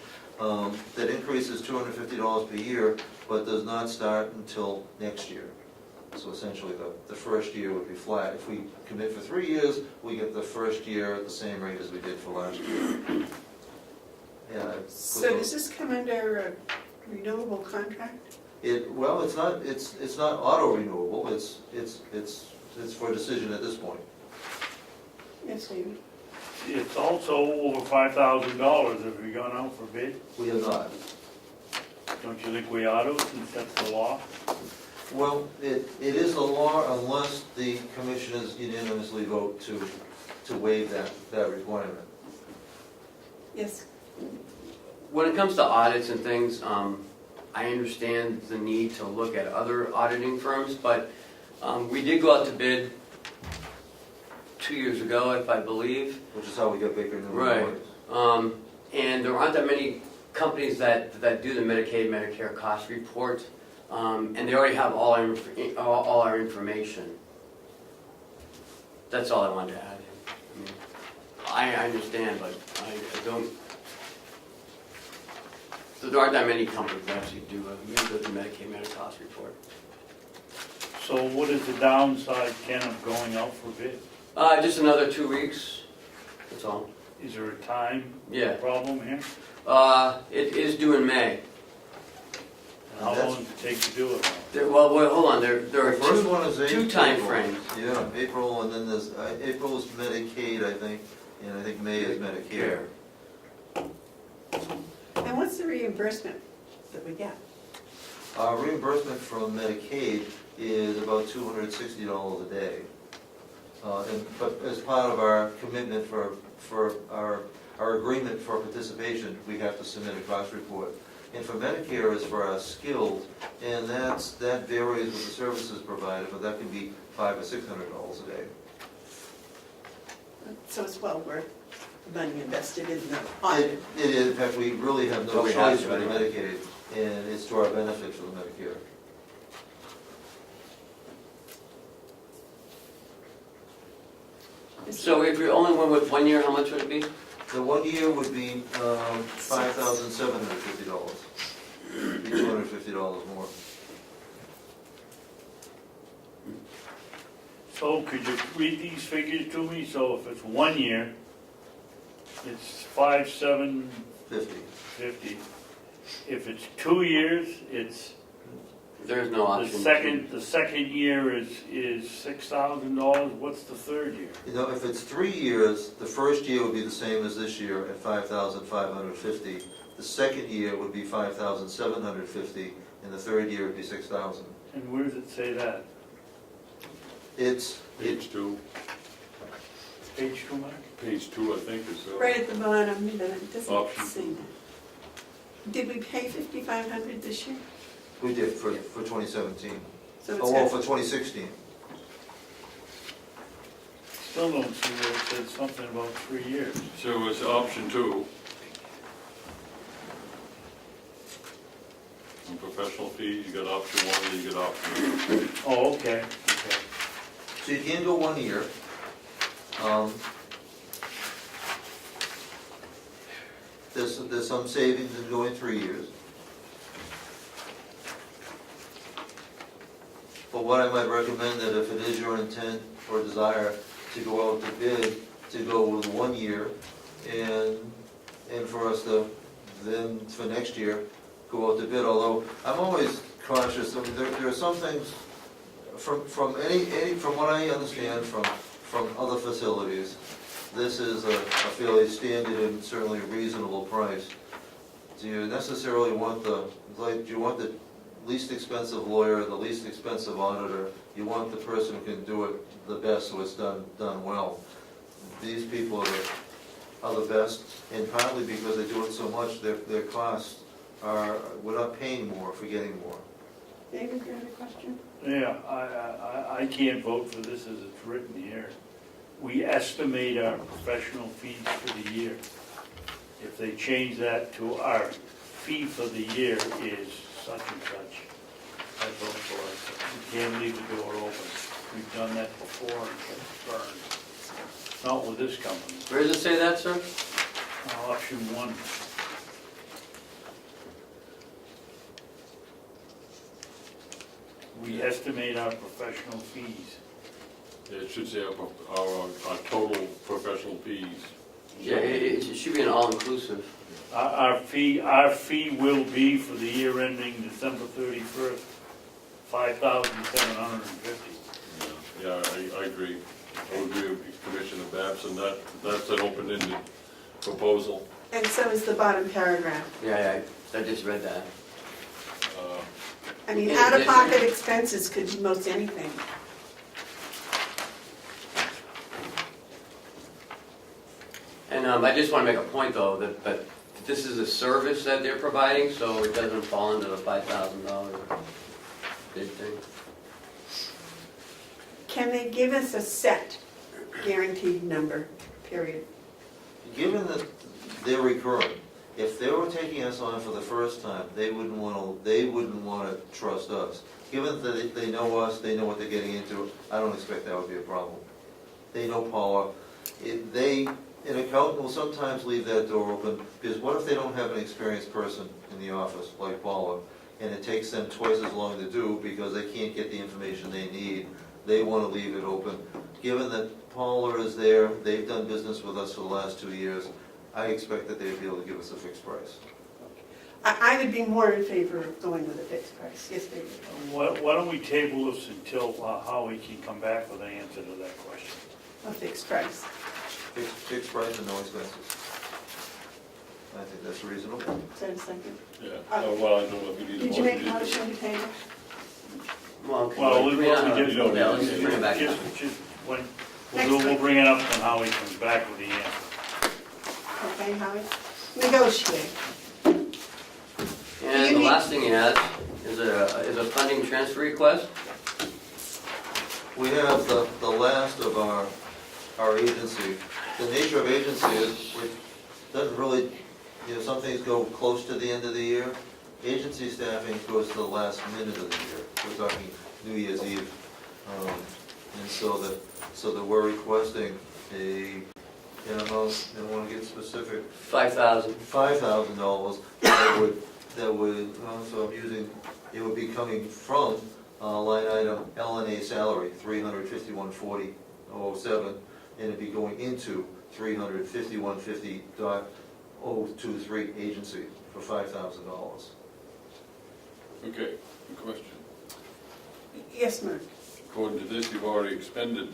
that increases $250 per year, but does not start until next year. So essentially, the first year would be flat. If we commit for 3 years, we get the first year at the same rate as we did for last year. Yeah. So does this come under a renewable contract? Well, it's not auto renewable. It's for decision at this point. Yes, David. It's also over $5,000. Have we gone out for bid? We have not. Don't you think we ought to, since that's the law? Well, it is the law unless the commissioners unanimously vote to waive that requirement. Yes. When it comes to audits and things, I understand the need to look at other auditing firms, but we did go out to bid 2 years ago, if I believe. Which is how we got Baker Newman. Right. And there aren't that many companies that do the Medicaid, Medicare cost report, and they already have all our information. That's all I wanted to add. I mean, I understand, but I don't. So there aren't that many companies that actually do the Medicaid, Medicare cost report. So what is the downside, Ken, of going out for bid? Just another 2 weeks. That's all. Is there a time Yeah. problem here? It is due in May. How long does it take to do it? Well, wait, hold on. There are The first one is two time April. frames. Yeah, April, and then there's, April is Medicaid, I think, and I think May is Medicare. And what's the reimbursement that we get? Reimbursement from Medicaid is about $260 a day. But as part of our commitment for our agreement for participation, we have to submit a cost report. And for Medicare is for our skilled, and that varies with the services provided, but that can be $500 or $600 a day. So it's well worth the money invested in the audit. It is, in fact, we really have So no we have choice to, for the right? Medicaid, and it's to our benefit for the Medicare. So if we only went with 1 year, how much would it be? The 1 year would be $5,750. Be $250 more. So could you read these figures to me? So if it's 1 year, it's $5,750. If it's 2 years, it's, There's no option. the second year is $6,000. What's the third year? You know, if it's 3 years, the first year would be the same as this year at $5,550. The second year would be $5,750, and the third year would be $6,000. And where does it say that? It's, Page 2, Page 2, Mark? page 2, I think is. Right at the bottom, but it doesn't Option. say that. Did we pay $5,500 this year? we did for 2017. So it's Oh, well, got- for 2016. Still don't see where it says something about 3 years. So it's option 2. And professional fees, you got option 1, and you got option 2. Oh, okay, okay. So you can go 1 year. There's some savings in going 3 years. But what I might recommend that if it is your intent or desire to go out to bid, to go with 1 year, and for us to then, for next year, go out to bid, although I'm always cautious. I mean, there are some things, from what I understand from other facilities, this is a fairly standard and certainly reasonable price. Do you necessarily want do you want the least expensive lawyer, the least expensive auditor? You want the person who can do it the best, so it's done well. These people are the best, and partly because they do it so much, their costs we're not paying more for getting more. David, you had a question? Yeah, I can't vote for this as it's written here. We estimate our professional fees for the year. If they change that to our fee for the year is such and such, I vote for it. We can't leave the door open. We've done that before and it's burned. Not with this company. Where does it say that, sir? Option 1. We estimate our professional fees. It should say our total professional fees. Yeah, it should be an all-inclusive. Our fee will be for the year ending December 31st, $5,750. Yeah, I agree. I would agree with Commissioner Babson. That's an open-ended proposal. And so is the bottom paragraph. Yeah, I just read that. I mean, out-of-pocket expenses could be most anything. And I just want to make a point, though, that this is a service that they're providing, so it doesn't fall into the $5,000 big thing. Can they give us a set guaranteed number, period? Given they're recurring. If they were taking us on for the first time, they wouldn't want to trust us. Given that they know us, they know what they're getting into, I don't expect that would be a problem. They know Paula. An accountant will sometimes leave that door open, because what if they don't have an experienced person in the office, like Paula, and it takes them twice as long to do because they can't get the information they need? They want to leave it open. Given that Paula is there, they've done business with us for the last 2 years, I expect that they'd be able to give us a fixed price. I would be more in favor of going with a fixed price, yes, David. Why don't we table this until Howie can come back with an answer to that question? A fixed price. Fixed price and no expenses. I think that's reasonable. Is that a second? Yeah, well, I don't know if you need a motion. Did you make a motion to table? Well, Let's bring it back. We'll bring it up when Howie comes back with the answer. Okay, Howie? Negotiate. And the last thing he has is a funding transfer request. We have the last of our agency. The nature of agency is, it doesn't really, some things go close to the end of the year. Agency staffing goes to the last minute of the year. We're talking New Year's Eve. And so that we're requesting I don't want to get specific, $5,000. $5,000 that would, so I'm using, it would be coming from line item LNA salary, $351.40.07, and it'd be going into $351.50.023 agency for $5,000. Okay, good question. Yes, Mark. According to this, you've already expended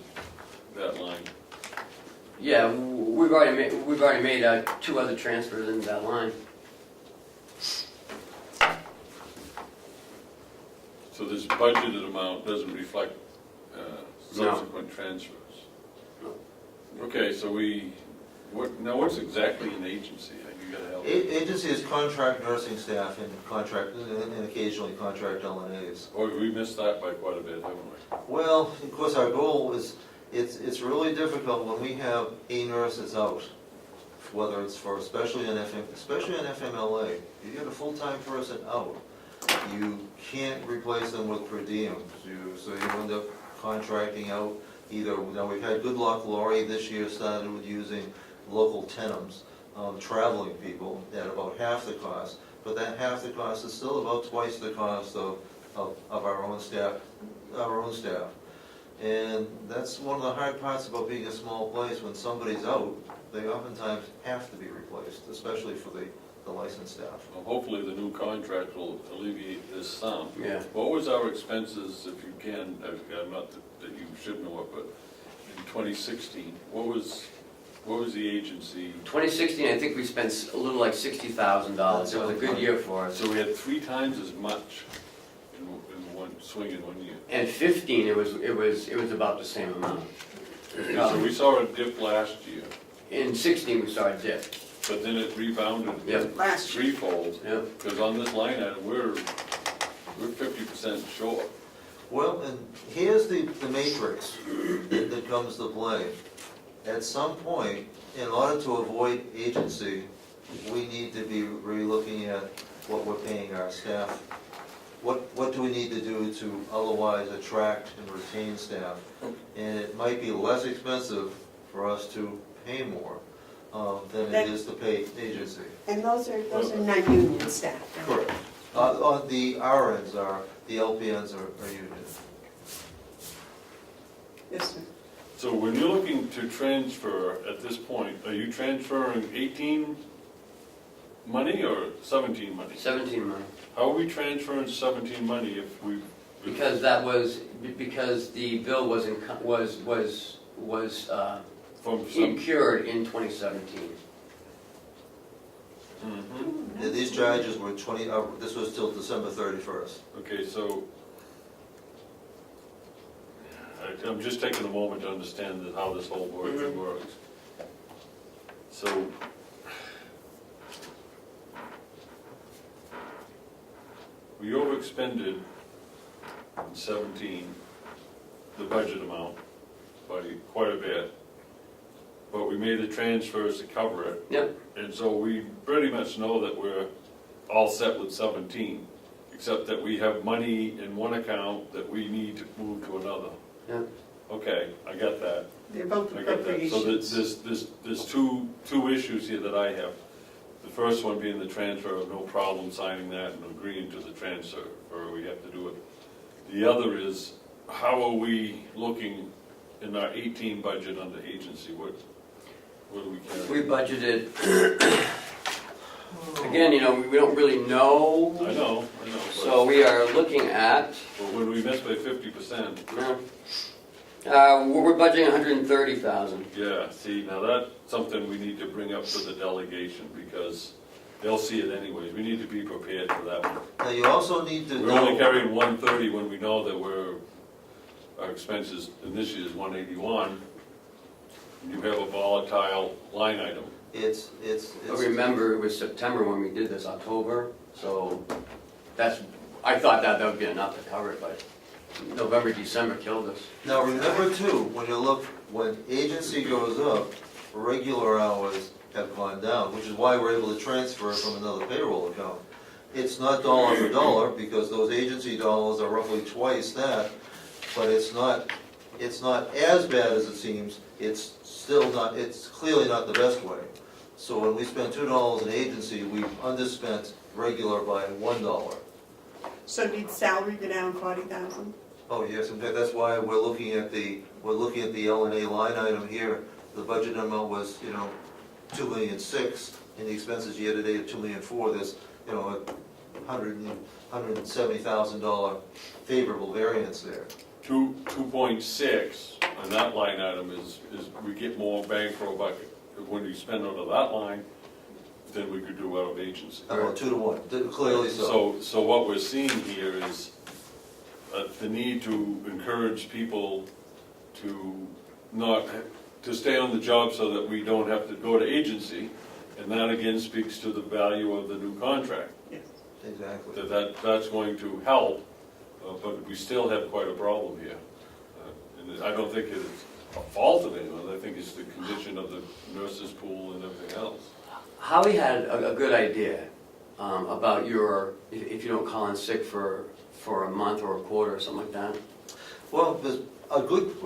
that line. Yeah, we've already made 2 other transfers into that line. So this budgeted amount doesn't reflect subsequent transfers? No. Okay, so what's exactly an agency? You gotta help me. Agency is contract nursing staff and occasionally contract LNAs. Oh, we missed that by quite a bit, haven't we? Well, of course, our goal is, it's really difficult when we have a nurse that's out, whether it's for, especially in FMLA, you get a full-time person out, you can't replace them with per diems. So you end up contracting out either, now we've had good luck, Lori this year started with using local tenants, traveling people at about half the cost, but that half the cost is still about twice the cost of our own staff. And that's one of the hard parts about being a small place. When somebody's out, they oftentimes have to be replaced, especially for the licensed staff. Well, hopefully the new contract will alleviate this some. Yeah. What was our expenses, if you can, not that you should know it, but in 2016, what was the agency? 2016, I think we spent a little like $60,000. It was a good year for us. So we had 3 times as much in one swing in 1 year. And 15, it was about the same amount. So we saw a dip last year, In 16, we saw a dip. but then it rebounded Yep. Last year. threefold. Yep. Because on this line item, we're 50% short. Well, and here's the matrix that comes to play. At some point, in order to avoid agency, we need to be re-looking at what we're paying our staff. What do we need to do to otherwise attract and retain staff? And it might be less expensive for us to pay more than it is to pay agency. And those are non-union staff. right? Correct. The RNs are, the LPNs are union. Yes, sir. So when you're looking to transfer at this point, are you transferring 18 money or 17 money? 17 money. How are we transferring 17 money if we? Because the bill was From some. incurred in 2017. Mhm. And these charges were this was till December 31st. Okay, so I'm just taking a moment to understand how this whole board thing works. So we overexpended in 17 the budget amount by quite a bit. but we made the transfers to cover it. Yep. And so we pretty much know that we're all set with 17, except that we have money in one account that we need to move to another. Yep. Okay, I got that. They're both I got that. So appropriations. there's two issues here that I have. The first one being the transfer, of no problem signing that and agreeing to the transfer, or we have to do it. The other is, how are we looking in our 18 budget under agency? What do we carry? We budgeted, again, you know, we don't really know. I know. So we are looking at, But when we miss by 50%, we're budgeting 130,000. yeah, see, now that's something we need to bring up to the delegation, because they'll see it anyways. We need to be prepared for that one. Now, you also need to We're only know, carrying 130 when we know that our expenses in this year is 181. And you have a volatile line item. it's. But remember, it was September when we did this, October, so I thought that would be enough to cover it, but November, December killed us. Now, remember too, when agency goes up, regular hours have gone down, which is why we're able to transfer from another payroll account. It's not dollar for dollar, because those agency dollars are roughly twice that, but it's not as bad as it seems. It's clearly not the best way. So when we spend $2 in agency, we've underspent regular by $1. So did salary go down 40,000? Oh, yes, in fact, that's why we're looking at the L&A line item here. The budget amount was, $2.6 million, and the expenses year-to-date of $2.4 million. There's, a $170,000 favorable variance there. 2.6 on that line item is we get more bang for a buck when you spend out of that line than we could do out of agency. About 2 to 1, clearly so. So what we're seeing here is the need to encourage people to stay on the job so that we don't have to go to agency, and that again speaks to the value of the new contract. Yes. Exactly. That's going to help, but we still have quite a problem here. And I don't think it's a fault of anyone, I think it's the condition of the nurses' pool and everything else. Howie had a good idea about if you don't call in sick for a month or a quarter or something like that. Well, there's a good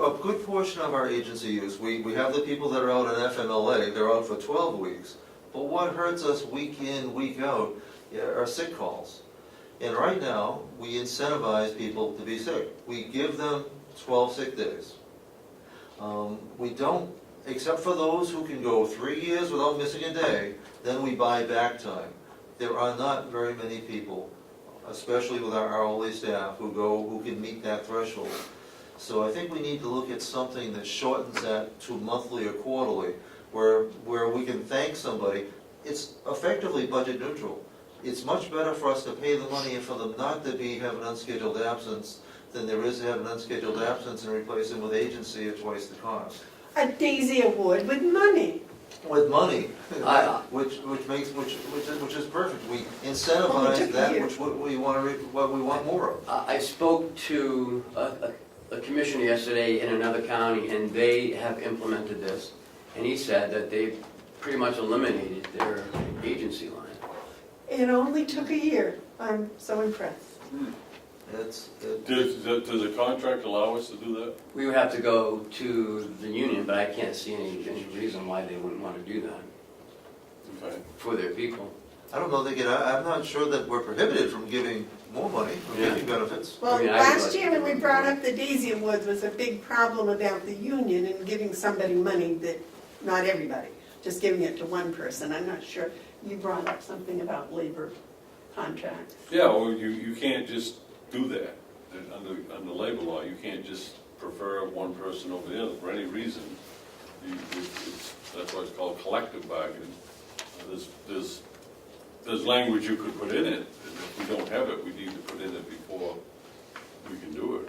portion of our agency use, we have the people that are out in FMLA, they're out for 12 weeks. But what hurts us week in, week out are sick calls. And right now, we incentivize people to be sick. We give them 12 sick days. We don't, except for those who can go 3 years without missing a day, then we buy back time. There are not very many people, especially with our hourly staff, who can meet that threshold. So I think we need to look at something that shortens that to monthly or quarterly, where we can thank somebody. It's effectively budget neutral. It's much better for us to pay the money and for them not to have an unscheduled absence than there is to have an unscheduled absence and replace them with agency at twice the cost. A Daisy Award with money. With money, which is perfect. We Only incentivize took a that year. which we want more of. I spoke to a commissioner yesterday in another county, and they have implemented this, and he said that they pretty much eliminated their agency line. It only took a year. I'm so impressed. Does the contract allow us to do that? We would have to go to the union, but I can't see any reason why they wouldn't want to do that Okay. for their people. I don't know, I'm not sure that we're prohibited from giving more money, from Yeah. giving benefits. Well, I mean, I last would year like when to- we brought up the Daisy Awards was a big problem about the union and giving somebody money that, not everybody, just giving it to one person. I'm not sure. You brought up something about labor contracts. Yeah, well, you can't just do that. Under labor law, you can't just prefer one person over the other for any reason. That's why it's called collective bargaining. There's language you could put in it, and if we don't have it, we need to put in it before we can do it.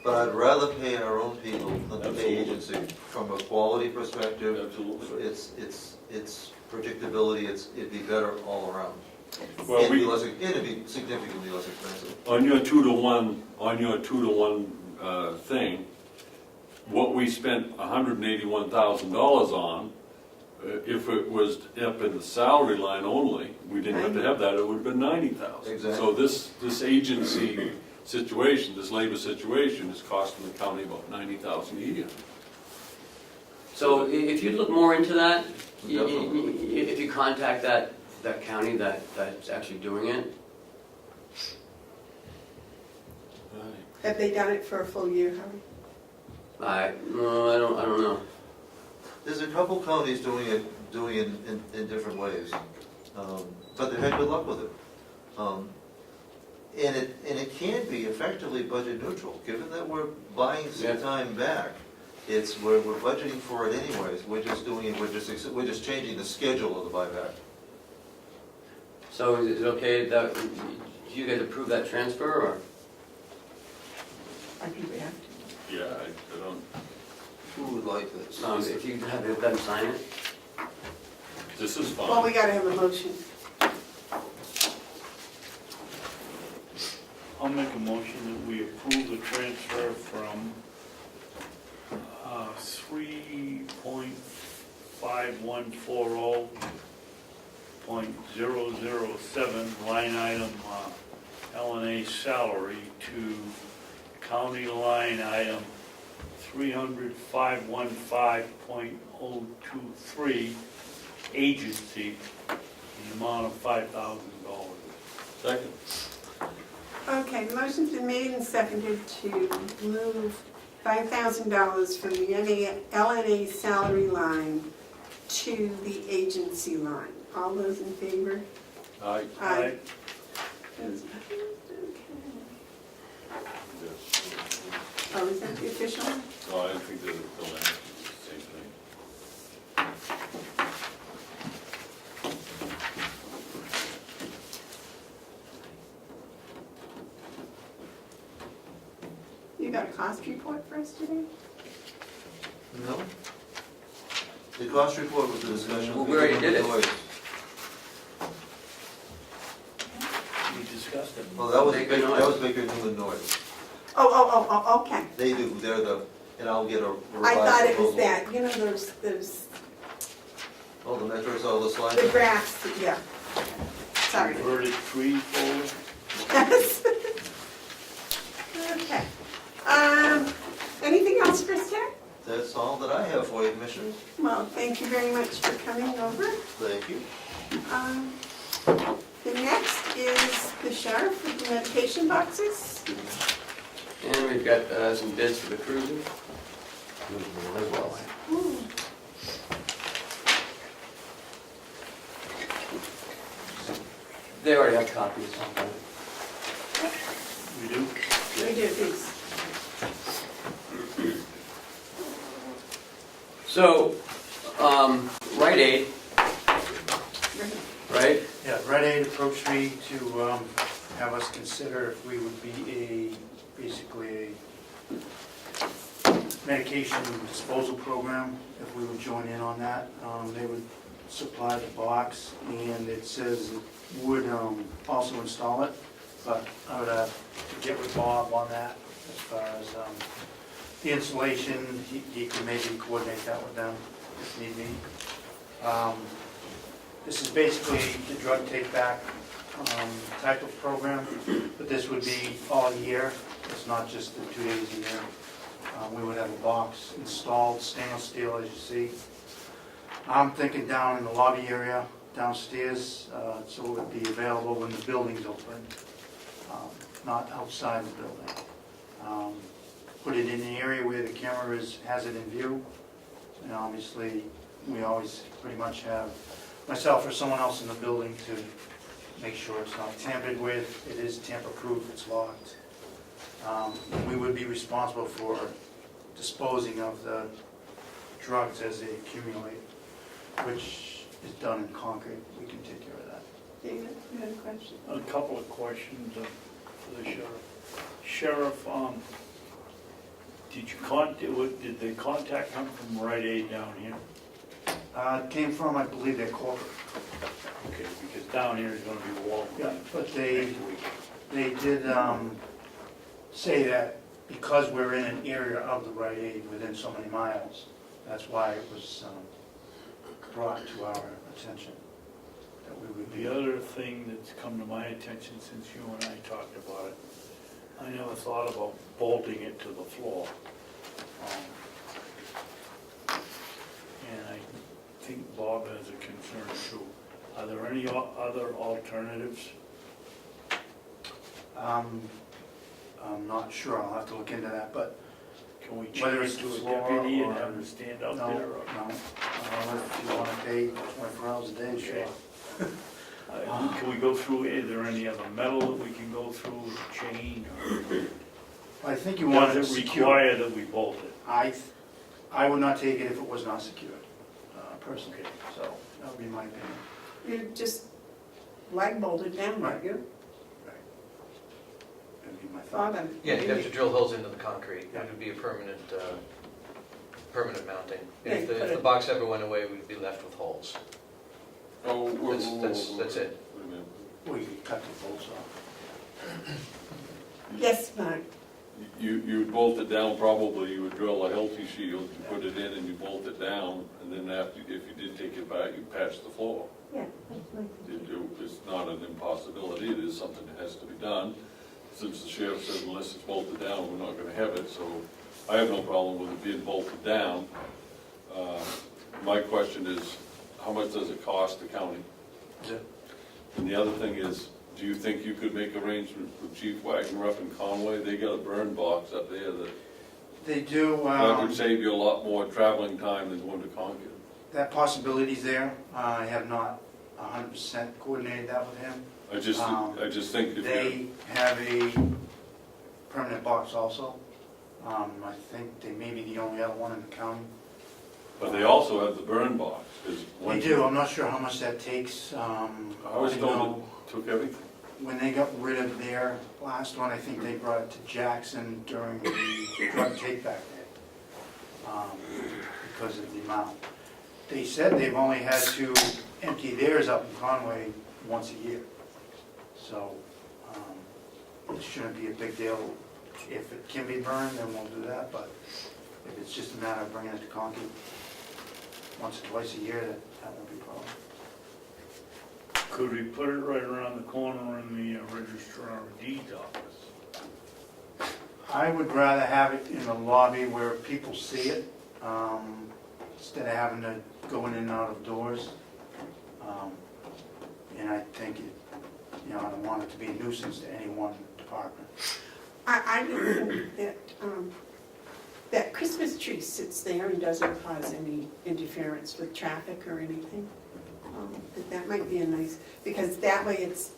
But I'd rather pay our own people than to pay Absolutely. agency. From a quality perspective, Absolutely. it's predictability, it'd be better all around. Well, It'd be significantly less expensive. on your 2-to-1 thing, what we spent $181,000 on, if it was up in the salary line only, we didn't have to have that, it would have been 90,000. Exactly. So this agency situation, this labor situation is costing the county about 90,000 a year. So if you look more into that, Definitely. if you contact that county that's actually doing it, Have they done it for a full year, Howie? I don't know. There's a couple counties doing it in different ways, but they've had good luck with it. And it can be effectively budget neutral, given that we're buying some Yeah. time back. We're budgeting for it anyways, we're just doing it, we're just changing the schedule of the buyback. So is it okay that, do you guys approve that transfer, or? I think we have to. Yeah, I don't, Who would like this? If you have them sign it? this is fine. Well, we gotta have a motion. I'll make a motion that we approve the transfer from 3.5140.007 line item L&A salary to county line item 300,515.023 agency in the amount of $5,000. Second. Okay, the motion's been made and seconded to move $5,000 from the LNA salary line to the agency line. All those in favor? Aye. Aye. Those opposed? Okay. Oh, is that the official one? No, I think they're the same thing. You got a cost report for us today? No? The cost report was the discussion. Well, we already did it. We discussed it. Well, that was Baker Baker, Noise. that was Baker Newman Noise. Oh, okay. They do, they're the, and I'll get a I revised thought it was proposal. that, you know, there's Oh, the metrics, all the slides? the graphs, yeah. Sorry. Inverted tree folder. Yes. Okay. Anything else for us, Ted? That's all that I have for you, Commissioners. Well, thank you very much for coming over. Thank you. The next is the sheriff with the medication boxes. And we've got some bids for the cruiser as well. Ooh. They already have copies. We do. We do these. So, Rite Aid, right? Yeah, Rite Aid approached me to have us consider if we would be basically a medication disposal program, if we would join in on that. They would supply the box, and it says it would also install it, but I would have to get with Bob on that as far as the installation. He could maybe coordinate that with them if need be. This is basically the drug take-back type of program, but this would be all year. It's not just the 2 days a year. We would have a box installed, stainless steel, as you see. I'm thinking down in the lobby area downstairs, so it would be available when the building's open, not outside the building. Put it in the area where the camera has it in view, and obviously, we always pretty much have myself or someone else in the building to make sure it's not tampered with. It is tamper-proof, it's locked. We would be responsible for disposing of the drugs as they accumulate, which is done in concrete. We can take care of that. David, you had a question? A couple of questions for the sheriff. Sheriff, did they contact him from Rite Aid down here? It came from, I believe, their corporate. Okay, because down here is gonna be Walgreens. Yeah, but they next week. did say that because we're in an area of the Rite Aid within so many miles, that's why it was brought to our attention that we would be. The other thing that's come to my attention since you and I talked about it, I never thought about bolting it to the floor. And I think Bob has a concern too. Are there any other alternatives? I'm not sure, I'll have to look into that, but Can we whether change it's it to the a floor deputy or- and have him stand no, up no. there? or- If you want to pay 24 hours a day, Okay. sure. Can we go through, is there any other metal that we can go through, chain? I think you want it Does it secure. require that we bolt it? I would not take it if it was not secured, personally, so that would be my opinion. You just lag bolted down, right? You That'd be my thought. thought of. Yeah, you have to drill holes into the concrete. It would be a permanent mounting. Yeah, If you put the it- box ever went away, we'd be left with holes. Oh, That's it. Wait a minute. Well, you could cut the bolts off. Yes, Mark. You'd bolt it down, probably, you would drill a healthy shield, you put it in and you bolt it down, and then after, if you did take it back, you patch the floor. Yeah. that's my thinking. It's not an impossibility, it is something that has to be done. Since the sheriff said unless it's bolted down, we're not gonna have it, so I have no problem with it being bolted down. My question is, how much does it cost the county? Yeah. And the other thing is, do you think you could make arrangements with Chief Wagner up in Conway? They got a burn box up there that They do, that would save you a lot more traveling time than going to Concord. that possibility's there. I have not 100% coordinated that with him. I just think if you, They have a permanent box also. I think they may be the only other one in the county. but they also have the burn box. 'Cause They once do, I'm not sure how much that takes. I was I told know it took everything. when they got rid of their last one, I think they brought it to Jackson during the drug take-back day, because of the amount. They said they've only had to empty theirs up in Conway once a year. So it shouldn't be a big deal. If it can be burned, then we'll do that, but if it's just a matter of bringing it to Concord once or twice a year, that won't be a problem. Could we put it right around the corner in the registrar of deeds office? I would rather have it in the lobby where people see it, instead of having to go in and out of doors. And I think I don't want it to be a nuisance to any one department. I would think that, that Christmas tree sits there and doesn't cause any interference with traffic or anything. That might be a nice, because that way it's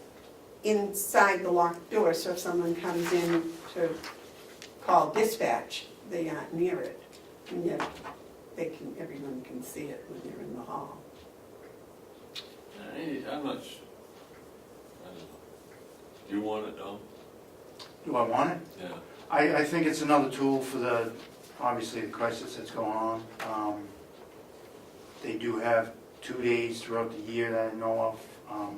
inside the locked door, so if someone comes in to call dispatch, they aren't near it. And yet, everyone can see it when they're in the hall. I'm not sure. I don't know. Do you want it, Don? Do I want it? Yeah. I think it's another tool for obviously the crisis that's going on. They do have 2 days throughout the year that I know of,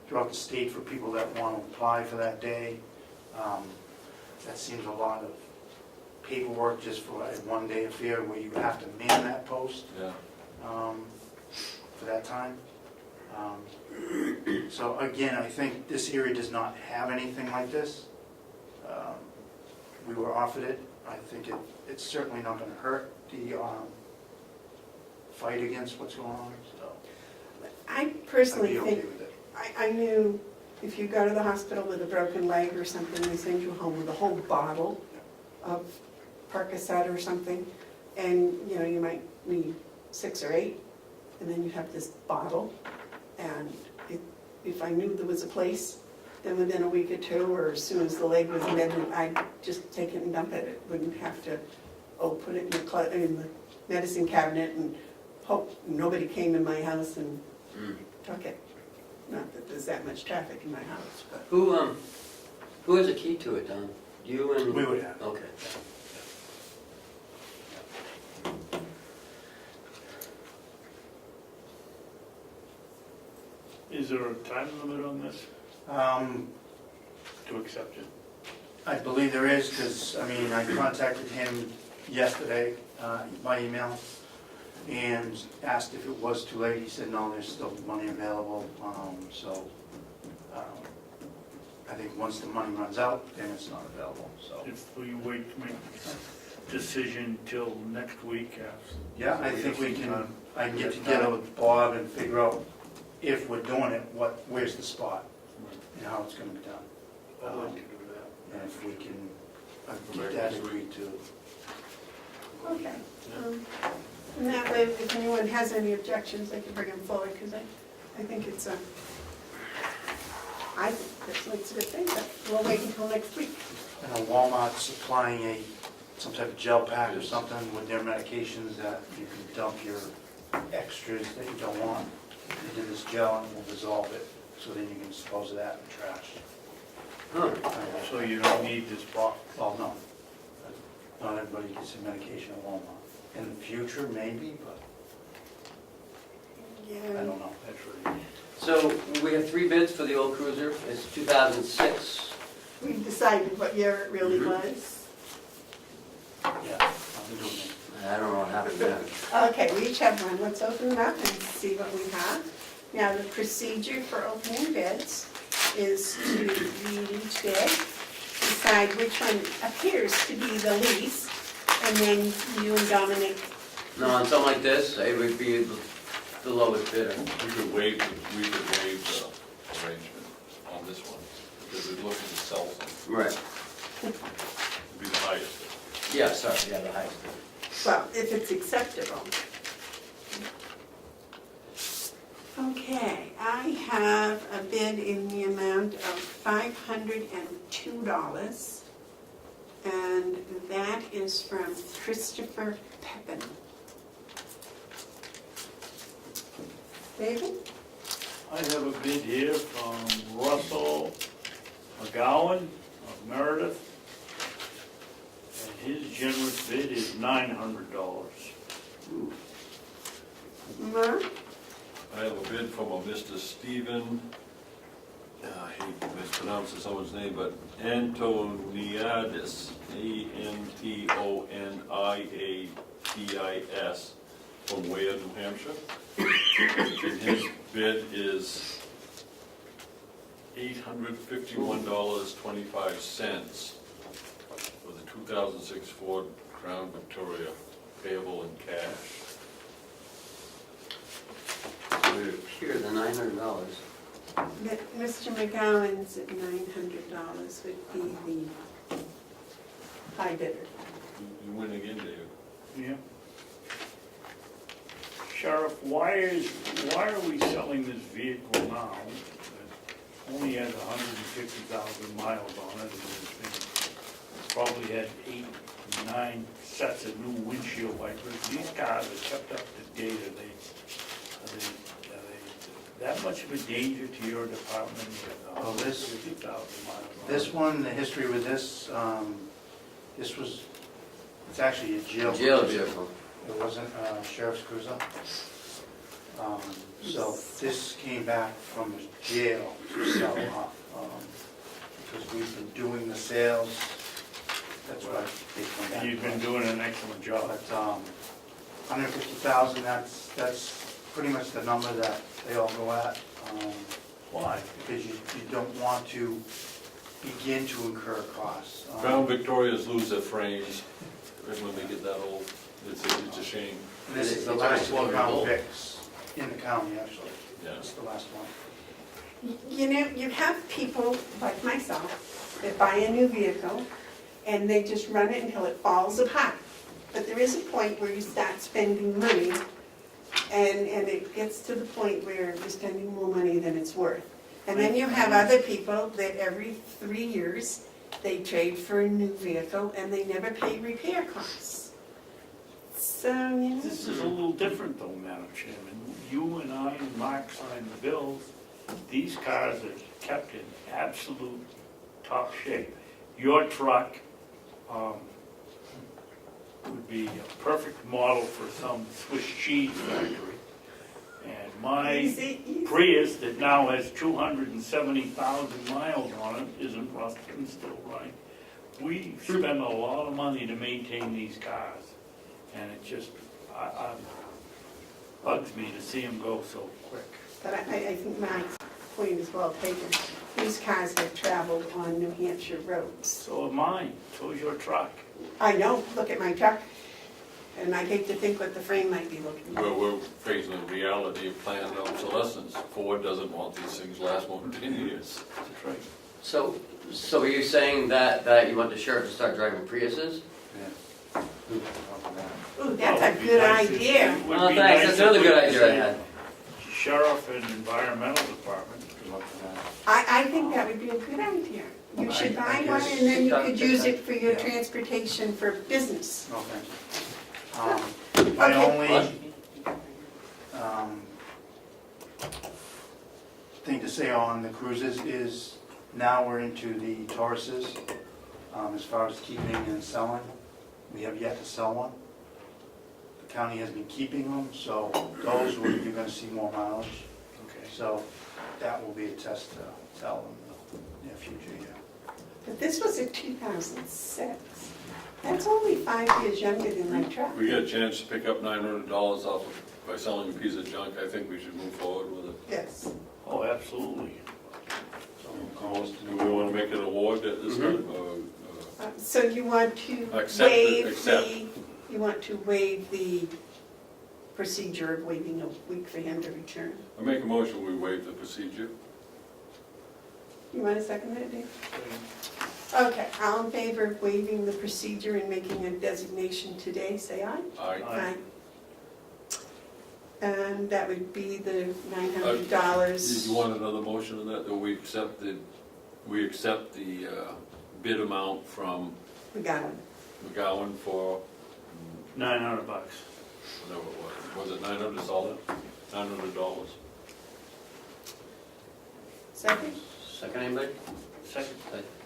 throughout the state for people that want to apply for that day. That seems a lot of paperwork just for a one-day affair where you have to man that post Yeah. for that time. So again, I think this area does not have anything like this. We were offered it. I think it's certainly not going to hurt the fight against what's going on, so I I'd personally be okay think, with it. I knew if you go to the hospital with a broken leg or something, they send you home with a whole bottle of Percocet or something, and you might need 6 or 8, and then you have this bottle, and if I knew there was a place, then within a week or two, or as soon as the leg was mended, I'd just take it and dump it. It wouldn't have to, put it in the medicine cabinet and hope nobody came in my house and took it. Not that there's that much traffic in my house, but. Who has a key to it, Don? You and? We would have. Okay. Is there a time limit on this to accept it? I believe there is, because, I mean, I contacted him yesterday by email and asked if it was too late. He said, no, there's still money available. I think once the money runs out, then it's not available, so. If we wait to make a decision till next week, Yeah, I think I can get together with Bob and figure out if we're doing it, where's the spot and how it's gonna be done. I'd like to do that. And if we can get that agreed to. Okay. And that way, if anyone has any objections, they can bring them forward, because I think it's I think personally it's a good thing, but we'll wait until next week. I know Walmart's supplying some type of gel pack or something with their medications that you can dump your extras that you don't want into this gel and we'll dissolve it, so then you can dispose of that in trash. So you don't need this box. Well, no. Not everybody gets their medication at Walmart. In the future, maybe, but I Yeah. don't know. That's right. So we have 3 bids for the old cruiser. It's 2006. We've decided what year it really was. Yeah, I'm doing it. I don't know what happened there. Okay, we each have one. Let's open it up and see what we have. Now, the procedure for opening bids is to read each bid, decide which one appears to be the least, and then you and Dominic. No, on something like this, it would be the lowest bidder. We could waive the arrangement on this one, because we're looking to sell something. Right. It'd be the highest. Yeah, sorry, yeah, the highest bidder. Well, if it's acceptable. Okay, I have a bid in the amount of $502, and that is from Christopher Pepin. David? I have a bid here from Russell McGowan of Meredith. And his generous bid is $900. Mark? I have a bid from a Mr. Stephen, I hate to mispronounce someone's name, but Antoniadis, Antoniadis, from Ware, New Hampshire. And his bid is $851.25 for the 2006 Ford Crown Victoria, payable in cash. It would appear the $900. Mr. McGowan's at $900 would be the high bidder. You win again, David. Yeah. Sheriff, why are we selling this vehicle now? It only has 150,000 miles on it, and it's probably had 8, 9 sets of new windshield wipers. These cars are kept up to date. Are they that much of a danger to your department? Well, this- 150,000 miles on This it? one, the history with this, it's actually a jail. Jail cruiser. vehicle. It wasn't a sheriff's cruiser. So this came back from the jail to sell off, because we've been doing the sales. That's why they come back. And you've been doing an excellent job. But 150,000, that's pretty much the number that they all go at. Why? Because you don't want to begin to incur costs. Crown Victorias lose their frames when they get that old. It's a shame. And this is the It's last only 12 years Crown old. Vics in the county, actually. Yeah. It's the last one. You know, you have people like myself that buy a new vehicle and they just run it until it falls apart. But there is a point where you start spending money and it gets to the point where you're spending more money than it's worth. And then you have other people that every 3 years, they trade for a new vehicle and they never pay repair costs. So, you know. This is a little different though, Madam Chairman. You and I and Mark signed the bills. These cars are kept in absolute top shape. Your truck would be a perfect model for some Swiss cheese factory. And my Easy. Prius that now has 270,000 miles on it isn't rusted and still running. we spend a lot of money to maintain these cars, and it just, bugs me to see them go so quick. But I think Mark's point is well taken. These cars have traveled on New Hampshire roads. So am mine, so is your truck. I know, look at my truck, and I hate to think what the frame might be looking like. Well, we're facing the reality of planned obsolescence. Ford doesn't want these things to last more than 10 years. That's right. So are you saying that you want the sheriff to start driving Priuses? Ooh, that's a good idea. Oh, thanks, that's another good idea I had. Sheriff and environmental department. I think that would be a good idea. You should buy one and then you could use it for your transportation for business. No, thank you. My Okay. only thing to say on the cruises is now we're into the Tauruses. As far as keeping and selling, we have yet to sell one. The county has been keeping them, so those you're going to see more mileage. Okay. So that will be a test to sell in the near future, yeah. But this was a 2006. That's only 5 years younger than my truck. We get a chance to pick up $900 off by selling a piece of junk. I think we should move forward with it. Yes. Oh, absolutely. Do we want to make an award at this time? So you want to Accept it, waive the, you want to waive the procedure of waiting a week for him to return? I make a motion, we waive the procedure. You want to second that, Dave? Okay, all in favor of waiving the procedure and making a designation today, say aye. Aye. Aye. And that would be the $900. You want another motion on that we accept the bid amount from We got one. McGowan for, $900. whatever it was it 900 solid? $900? Second? Second, anybody? Second.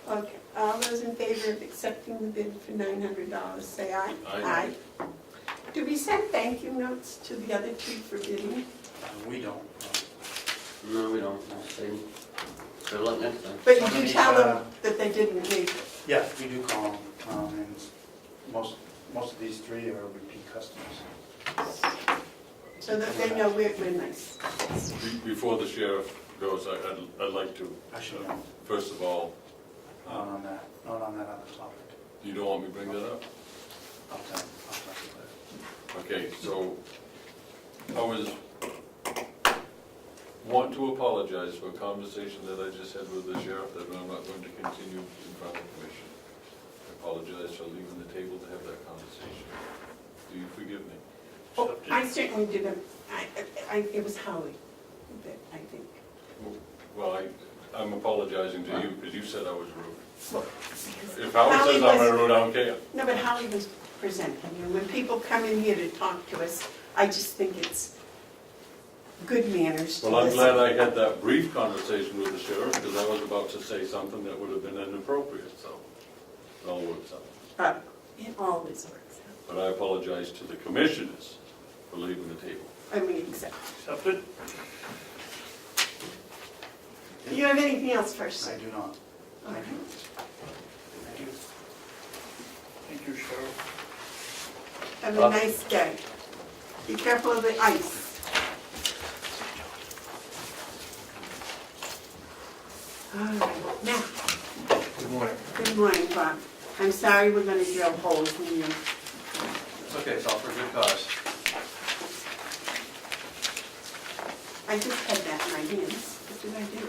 Okay, all those in favor of accepting the bid for $900, say aye. Aye. Do we send thank you notes to the other two for bidding? We don't. No, we don't. Good luck next time. But you do tell them that they didn't make it. Yeah, we do call them, and most of these three are repeat customers. So that they know we're nice. Before the sheriff goes, I'd like to, Actually, no, first of all, not on that other topic. you don't want me to bring that up? I'll talk about it. Okay, so I was want to apologize for a conversation that I just had with the sheriff that I'm not going to continue in front of the commission. I apologize for leaving the table to have that conversation. Do you forgive me? Oh, I certainly didn't. It was Howie that I think. Well, I'm apologizing to you because you said I was rude. Well, If Howard says I'm rude, I don't care. No, but Howie was presenting. And when people come in here to talk to us, I just think it's good manners to Well, I'm listen. glad I had that brief conversation with the sheriff because I was about to say something that would have been inappropriate, so it all works out. It always works out. But I apologize to the commissioners for leaving the table. I mean, except. Accepted? Do you have anything else first? I do not. Okay. Thank you. Thank you, Sheriff. Have a nice day. Be careful of the ice. All right, now. Good morning. Good morning, Bob. I'm sorry we're going to drill holes in you. It's okay, it's all for a good cause. I just had that in my hands. What did I do?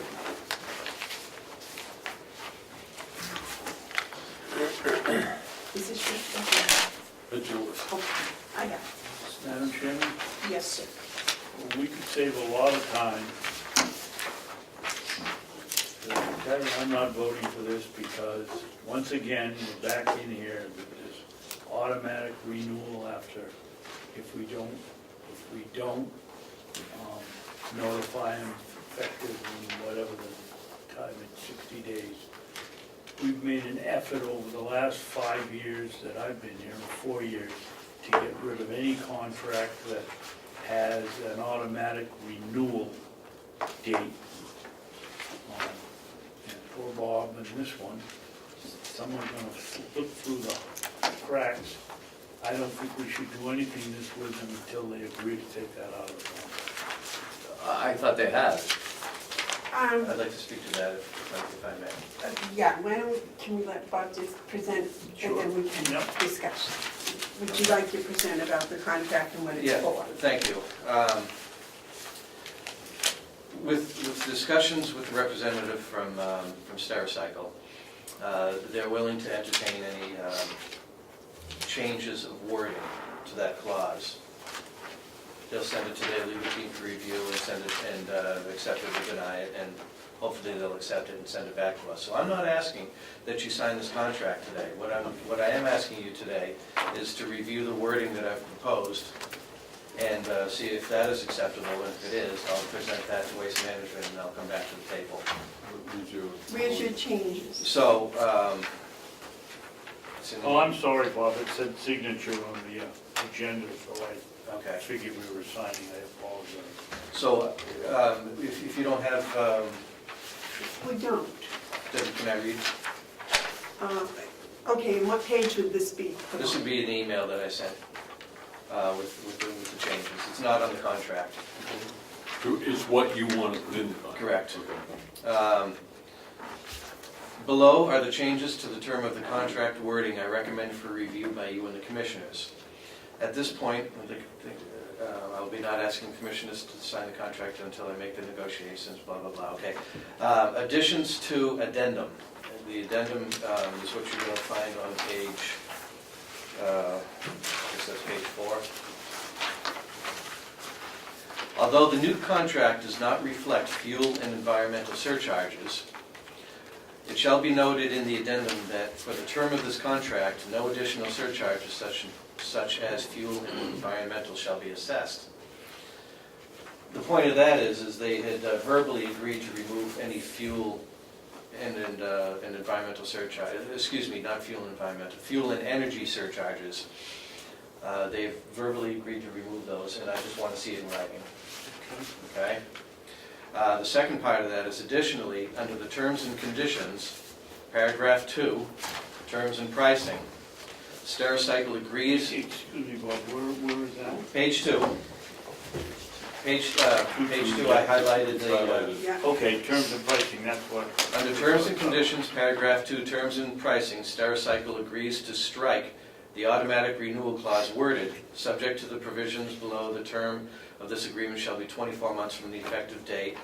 Is this your stuff? It's yours. Okay, I got it. Madam Chairman, Yes, sir. we could save a lot of time. I'm not voting for this because, once again, we're back in here with this automatic renewal after, if we don't notify them effective in whatever the time, it's 60 days. We've made an effort over the last 5 years that I've been here, or 4 years, to get rid of any contract that has an automatic renewal date. And poor Bob in this one someone's gonna look through the cracks. I don't think we should do anything this with them until they agree to take that out of the contract. I thought they had. Um, I'd like to speak to that if I may. Yeah, why don't, can we let Bob just present, and then we can Yep. discuss? Would you like to present about the contract and what it's Yeah, for? thank you. With discussions with the representative from Stericycle, they're willing to entertain any changes of wording to that clause. They'll send it to their legal team for review and send it, and accept it or deny it, and hopefully they'll accept it and send it back to us. So I'm not asking that you sign this contract today. What I am asking you today is to review the wording that I've proposed and see if that is acceptable, and if it is, I'll present that to Waste Management and I'll come back to the table. Where's your changes? So, it's in the- Oh, I'm sorry, Bob, it said signature on the agenda, so I Okay, figured we were signing, I apologize. so if you don't have, We don't. then can I read? Okay, and what page would this be? This would be an email that I sent with the changes. It's not on the contract. It's what you want to put in the contract. Correct. Okay. Below are the changes to the term of the contract wording I recommend for review by you and the commissioners. At this point, I'll be not asking commissioners to sign the contract until I make the negotiations, blah, blah, blah, okay. Additions to addendum. The addendum is what you're going to find on page, I guess that's page 4. Although the new contract does not reflect fuel and environmental surcharges, it shall be noted in the addendum that for the term of this contract, no additional surcharges such as fuel and environmental shall be assessed. The point of that is they had verbally agreed to remove any fuel and environmental surcharges, excuse me, not fuel and environmental, fuel and energy surcharges. They've verbally agreed to remove those, and I just want to see it in writing. Okay? The second part of that is additionally, under the terms and conditions, paragraph 2, terms and pricing, Stericycle agrees, Excuse me, Bob, where is that? page 2. Page 2, I highlighted the, Yeah. Okay, terms of pricing, that's what. under terms and conditions, paragraph 2, terms and pricing, Stericycle agrees to strike the automatic renewal clause worded, subject to the provisions below. The term of this agreement shall be 24 months from the effective date.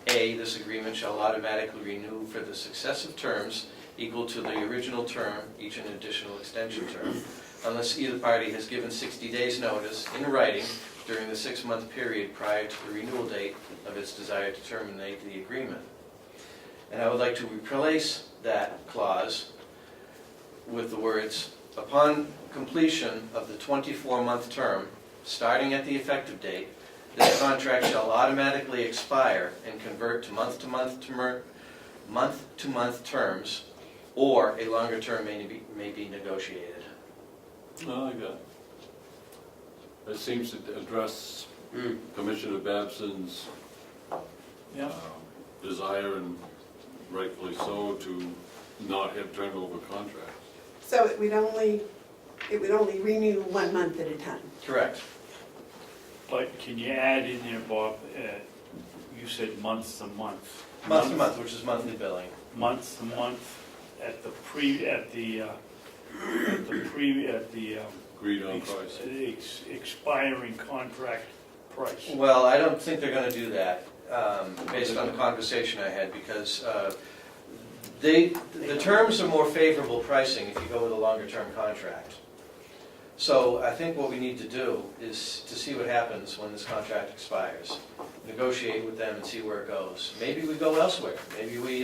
A, this agreement shall automatically renew for the successive terms equal to the original term, each an additional extension term, unless either party has given 60 days' notice in writing during the 6-month period prior to the renewal date of its desire to terminate the agreement. And I would like to replace that clause with the words, upon completion of the 24-month term, starting at the effective date, this contract shall automatically expire and convert to month-to-month terms, or a longer term may be negotiated. Oh, I got it. That seems to address Commissioner Babson's Yeah. desire, and rightfully so, to not have turnover contracts. So it would only renew 1 month at a time. Correct. But can you add in there, Bob, you said month to month. Month-to-month, which is monthly billing. Month to month at the Agreed on price. expiring contract price. Well, I don't think they're going to do that, based on the conversation I had, because the terms are more favorable pricing if you go with a longer-term contract. So I think what we need to do is to see what happens when this contract expires. Negotiate with them and see where it goes. Maybe we go elsewhere. Maybe we,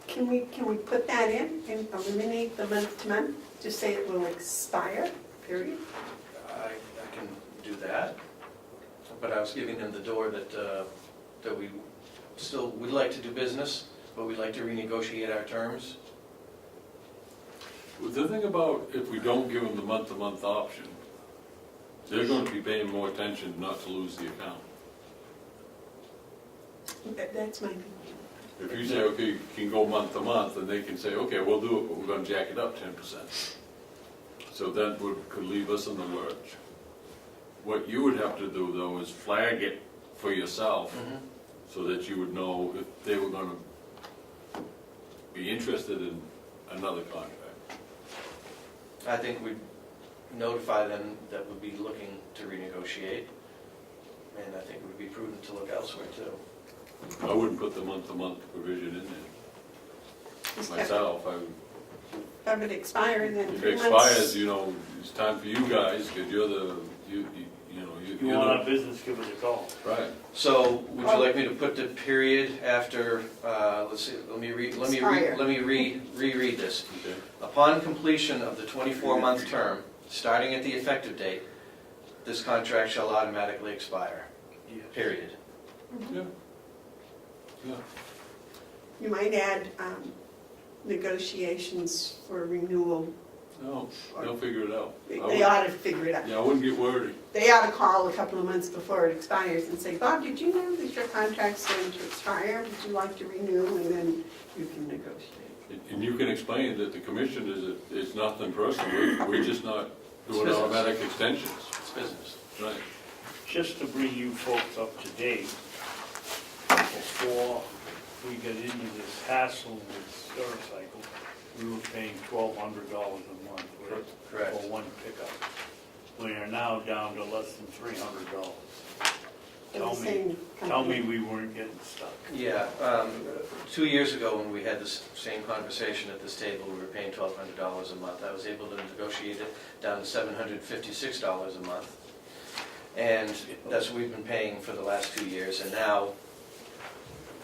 Can we put that in and eliminate the month to month? Just say it will expire, period? I can do that. But I was giving them the door that we still would like to do business, but we'd like to renegotiate our terms. The thing about if we don't give them the month-to-month option, they're going to be paying more attention not to lose the account. That's my opinion. If you say, okay, you can go month to month, and they can say, okay, we'll do it, but we're gonna jack it up 10%. So that could leave us in the lurch. What you would have to do, though, is flag it for yourself, so that you would know if they were gonna be interested in another contract. I think we'd notify them that we'd be looking to renegotiate, and I think it would be prudent to look elsewhere too. I wouldn't put the month-to-month provision in there Just have myself. have it expire and then If 3 it months. expires, you know, it's time for you guys, because you're the, you know, If you're you want our the, business, give us a call. right. So, would you like me to put the period after, let's see, let me reread this. Okay. Upon completion of the 24-month term, starting at the effective date, this contract shall automatically expire, period. Yeah. Yeah. You might add negotiations for renewal. No, they'll figure it out. They ought to figure it out. Yeah, I wouldn't get wordy. They ought to call a couple of months before it expires and say, Bob, did you know that your contract's going to expire? Would you like to renew? And then you can negotiate. And you can explain that the commission is nothing personal, we're just not doing business. automatic extensions. It's business. Right. Just to bring you folks up to date, before we got into this hassle with Stericycle, we were paying $1,200 a month Correct. for one pickup. We are now down to less than $300. For the same Tell me company. we weren't getting stuck. Yeah, 2 years ago, when we had this same conversation at this table, we were paying $1,200 a month. I was able to negotiate it down to $756 a month. And that's what we've been paying for the last 2 years, and now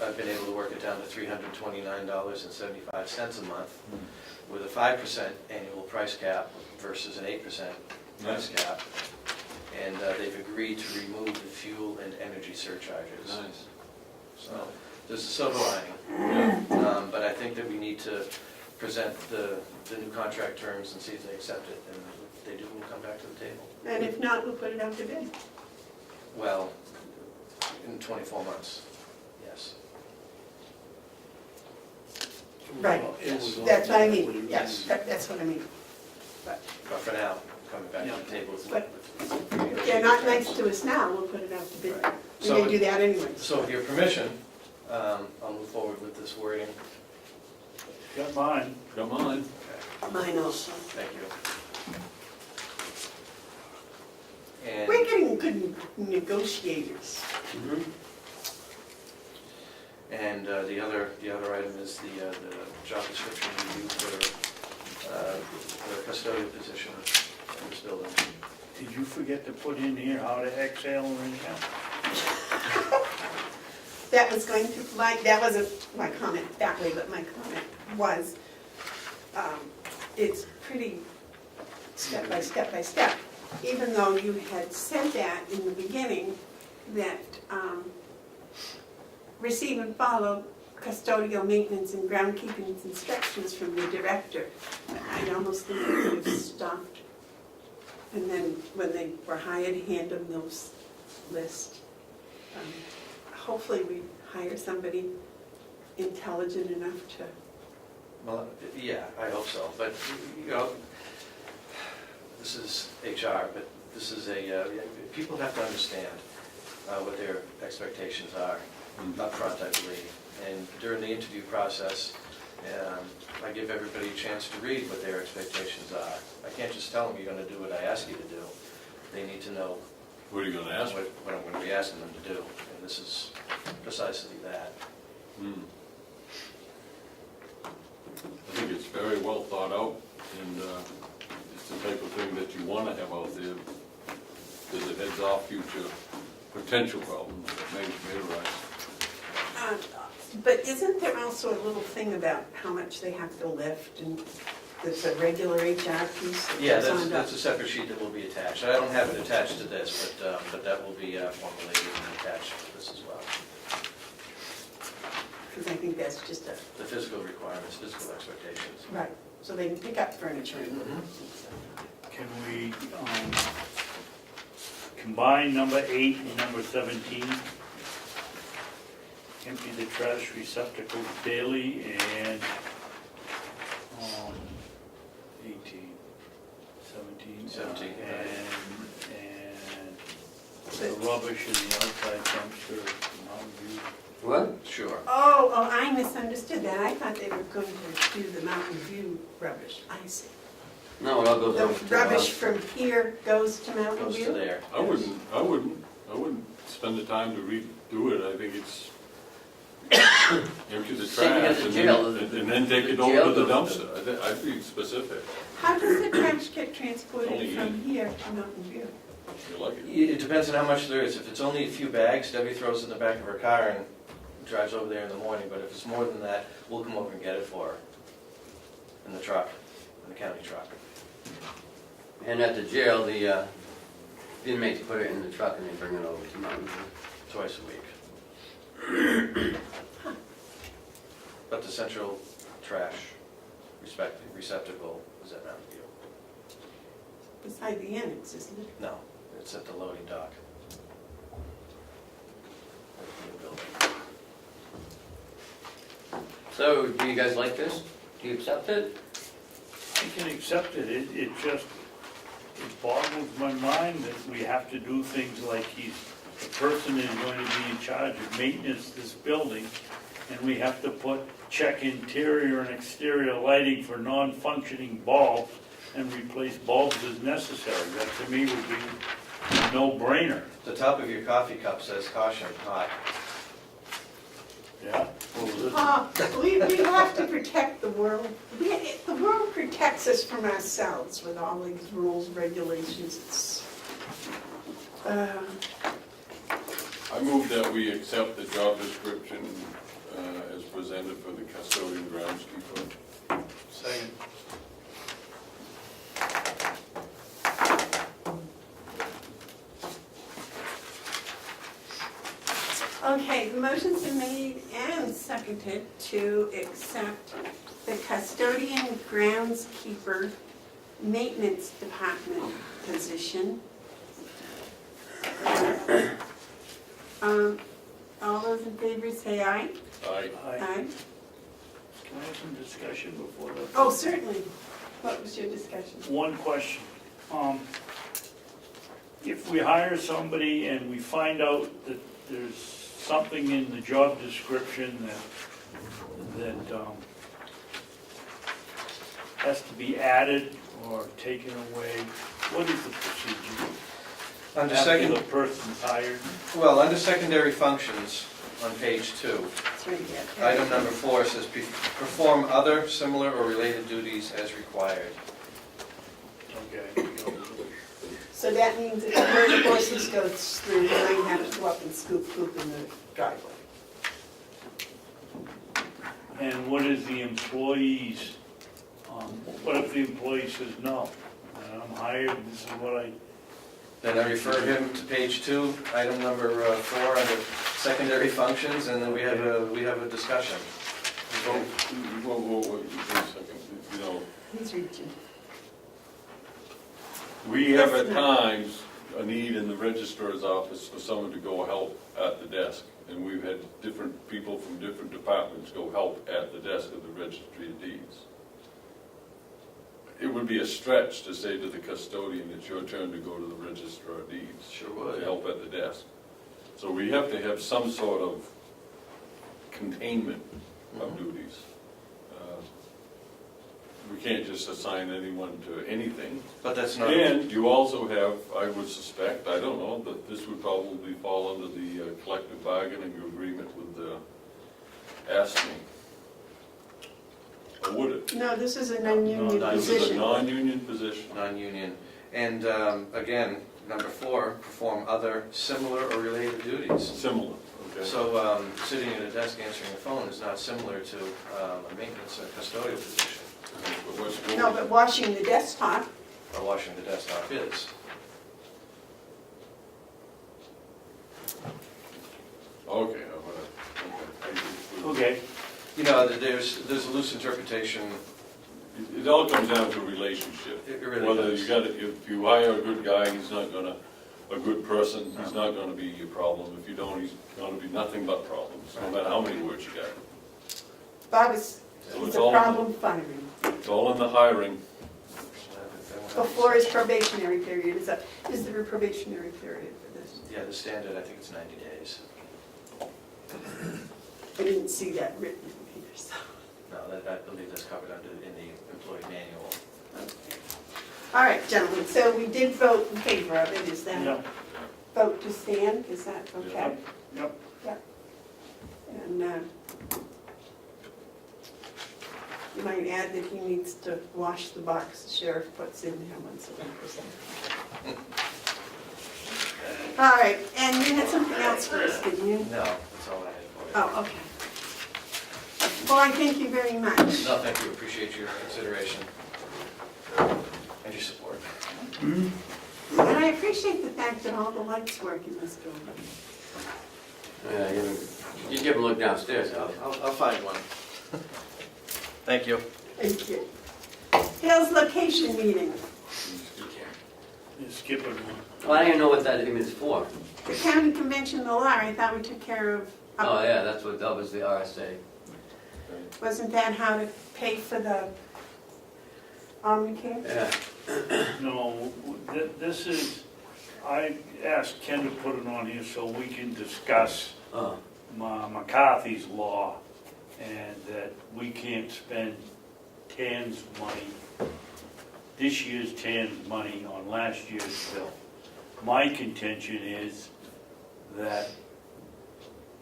I've been able to work it down to $329.75 a month with a 5% annual price cap versus an 8% price cap. And they've agreed to remove the fuel and energy surcharges. Nice. So there's a silver lining. But I think that we need to present the new contract terms and see if they accept it. And if they do, we'll come back to the table. And if not, we'll put it out to bid. Well, in 24 months, yes. Right. It was That's what I mean. like- Yes, that's what I mean. But for now, coming back to the table. But if they're not nice to us now, we'll put it out to bid. Right. We So- may do that anyway. So with your permission, I'll move forward with this wording. Got mine. Come on. Mine also. Thank you. And We're getting good negotiators. And the other item is the job description review for the custodial position in this building. Did you forget to put in here how to exhale or inhale? That was going to, that wasn't my comment that way, but my comment was, it's pretty step by step by step. Even though you had said that in the beginning, that receive and follow custodial maintenance and groundkeeping instructions from the director. I almost think we could have stopped. And then when they were hired, hand them those lists. Hopefully we hire somebody intelligent enough to, Well, yeah, I hope so, but, you know, this is HR, but this is people have to understand what their expectations are up front, I believe. And during the interview process, I give everybody a chance to read what their expectations are. I can't just tell them, you're gonna do what I ask you to do. They need to know What are you gonna ask? what I'm gonna be asking them to do, and this is precisely that. I think it's very well thought out, and it's the type of thing that you want to have out there, because it heads off future potential problems that may arise. but isn't there also a little thing about how much they have to lift, and there's a regular HR piece that Yeah, goes on that's to- a separate sheet that will be attached. I don't have it attached to this, but that will be formulated and attached to this as well. Because I think that's just a, The physical requirements, physical expectations. right, so they can pick up furniture. Can we combine number 8 and number 17? empty the trash receptacles daily, and 18, 17. 17, And the rubbish in the outside dumpster, Mountain View. What? Sure. Oh, I misunderstood that. I thought they were going to do the Mountain View rubbish. I see. No, it all goes The over to the rubbish house. from here goes to Mountain Goes to View? there. I wouldn't spend the time to redo it. I think it's empty the Same trash as the jail. and then take it The over jail to the goes to dumpster. I'd be specific. How does the trash get transported Only from here to Mountain View? You like it? It depends on how much there is. If it's only a few bags, Debbie throws it in the back of her car and drives over there in the morning, but if it's more than that, we'll come over and get it for her in the truck, in the county truck. And at the jail, the inmates put it in the truck and they bring it over to Mountain View. Twice a week. But the central trash receptacle is at Mountain View. Beside the annex, isn't it? No, it's at the loading dock. New building. So, do you guys like this? Do you accept it? I can accept it, it just, it boggles my mind that we have to do things like the person is going to be in charge of maintenance this building, and we have to check interior and exterior lighting for non-functioning bulbs and replace bulbs as necessary. That to me would be a no-brainer. The top of your coffee cup says caution, hot. Yeah? We have to protect the world. The world protects us from ourselves with all these rules, regulations. I move that we accept the job description as presented for the custodian groundskeeper. Second. Okay, the motion's been made and seconded to accept the custodian groundskeeper maintenance department position. All those in favor say aye. Aye. Aye. Can I have some discussion before that? Oh, certainly. What was your discussion? One question. If we hire somebody and we find out that there's something in the job description that has to be added or taken away, what is the procedure? Under After the person's hired? Well, under secondary functions on page 2, It's right here. item number 4 says perform other similar or related duties as required. Okay. So that means if where the horses go through, you might have to go up and scoop poop in the driveway. And what is the employees, what if the employee says, no, I'm hired, this is what I, Then I refer him to page 2, item number 4 under secondary functions, and then we have a discussion. Whoa, wait a second. You know, He's reaching. we have at times a need in the registrar's office for someone to go help at the desk. And we've had different people from different departments go help at the desk of the registry of deeds. It would be a stretch to say to the custodian, it's your turn to go to the registrar of deeds. Sure To would. help at the desk. So we have to have some sort of containment of duties. We can't just assign anyone to anything. But that's not, And you also have, I would suspect, I don't know, but this would probably fall under the collective bargaining agreement with the ASME. Or would it? No, this is a non-union No, This is a position. non-union position. non-union. And again, number 4, perform other similar or related duties. Similar, okay? So sitting at a desk answering a phone is not similar to a maintenance or custodial position, But what's- No, but washing the desktop, or washing the desktop is. Okay, okay. okay, You know, there's a loose interpretation. It all comes down to relationship. It really Whether does. you got, if you hire a good guy, he's not gonna a good person, he's not gonna be your problem. If you don't, he's gonna be nothing but problems, no matter how many words you got. Bob is, So he's it's a all, problem firing. it's all in the hiring. Before his probationary period is up. Is there a probationary period for this? Yeah, the standard, I think it's 90 days. I didn't see that written in here, so. No, I believe that's covered in the employee manual. All right, gentlemen, so we did vote in favor of it. Is that Yep, vote to stand? Is that okay? yep. And you might add that he needs to wash the box the sheriff puts in there once a week or something. All right, and you had something else for us, didn't you? No, that's all I had for you. Oh, okay. Well, I thank you very much. No, thank you, appreciate your consideration and your support. And I appreciate the fact that all the lights work in this building. Yeah, you give them a look downstairs, I'll find one. Thank you. Thank you. Hill's location meeting. You're skipping one. Well, I don't even know what that even is for. The county convention of the law, I thought we took care of. Oh, yeah, that was the RSA. Wasn't that how to pay for the Omnicare? Yeah. No, this is, I asked Ken to put it on here so we can discuss Oh, McCarthy's law, and that we can't spend TAN's money, this year's TAN's money on last year's bill. My contention is that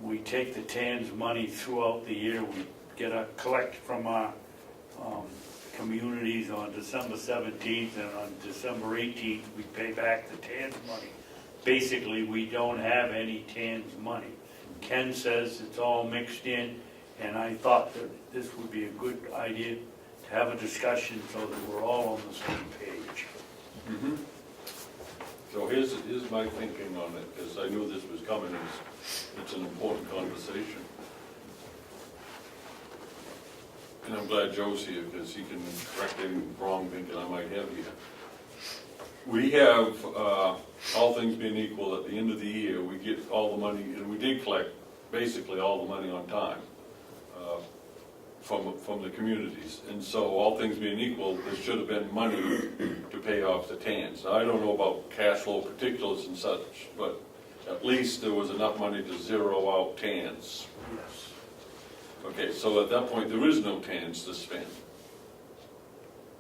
we take the TAN's money throughout the year, we collect from our communities on December 17th, and on December 18th, we pay back the TAN's money. Basically, we don't have any TAN's money. Ken says it's all mixed in, and I thought that this would be a good idea to have a discussion so that we're all on the same page. Mhm. So here's my thinking on it, because I knew this was coming, it's an important conversation. And I'm glad Joe's here, because he can correct any wrong thinking I might have here. We have, all things being equal, at the end of the year, we get all the money, and we did collect basically all the money on time from the communities. And so, all things being equal, there should have been money to pay off the TANs. Now, I don't know about cash flow particulars and such, but at least there was enough money to zero out TANs. Yes. Okay, so at that point, there is no TANs to spend.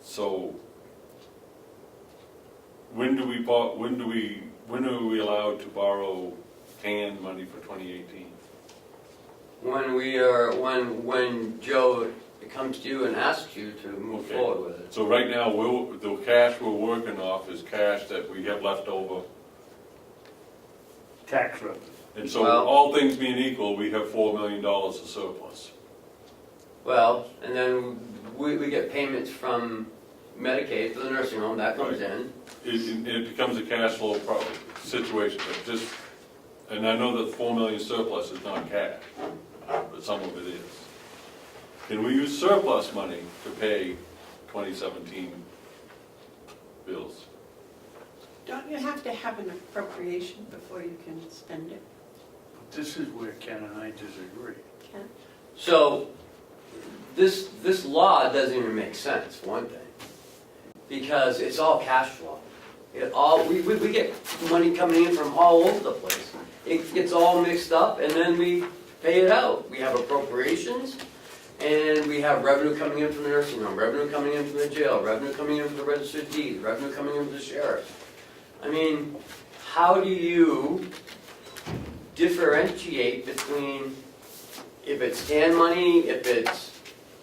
So, when are we allowed to borrow TAN money for 2018? when Joe comes to you and asks you to move Okay. forward with it. So right now, the cash we're working off is cash that we have left over. Tax revenue. And so, Well- all things being equal, we have $4 million of surplus. Well, and then we get payments from Medicaid for the nursing home, that comes in. It becomes a cash flow situation, but just, and I know that 4 million surplus is not cash, but some of it is. Can we use surplus money to pay 2017 bills? Don't you have to have an appropriation before you can spend it? This is where Ken and I disagree. Ken? So, this law doesn't even make sense, for one thing, because it's all cash flow. We get money coming in from all over the place. It gets all mixed up, and then we pay it out. We have appropriations, and we have revenue coming in from the nursing home, revenue coming in from the jail, revenue coming in from the registered deed, revenue coming in from the sheriff. I mean, how do you differentiate between if it's TAN money, if it's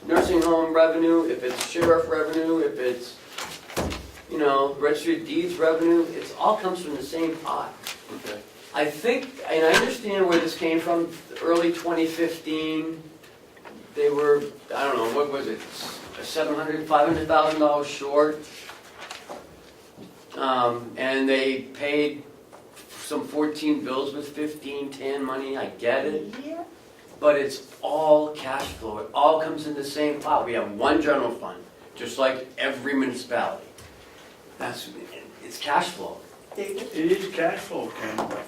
nursing home revenue, if it's sheriff revenue, if it's, registered deeds revenue? It all comes from the same pot. Okay. I think, and I understand where this came from, early 2015, they were, I don't know, what was it, $500,000 short. And they paid some 14 bills with 15 TAN money, I get it. Yeah. But it's all cash flow, it all comes in the same pot. We have one general fund, just like every municipality. It's cash flow. David? It is cash flow, Ken, but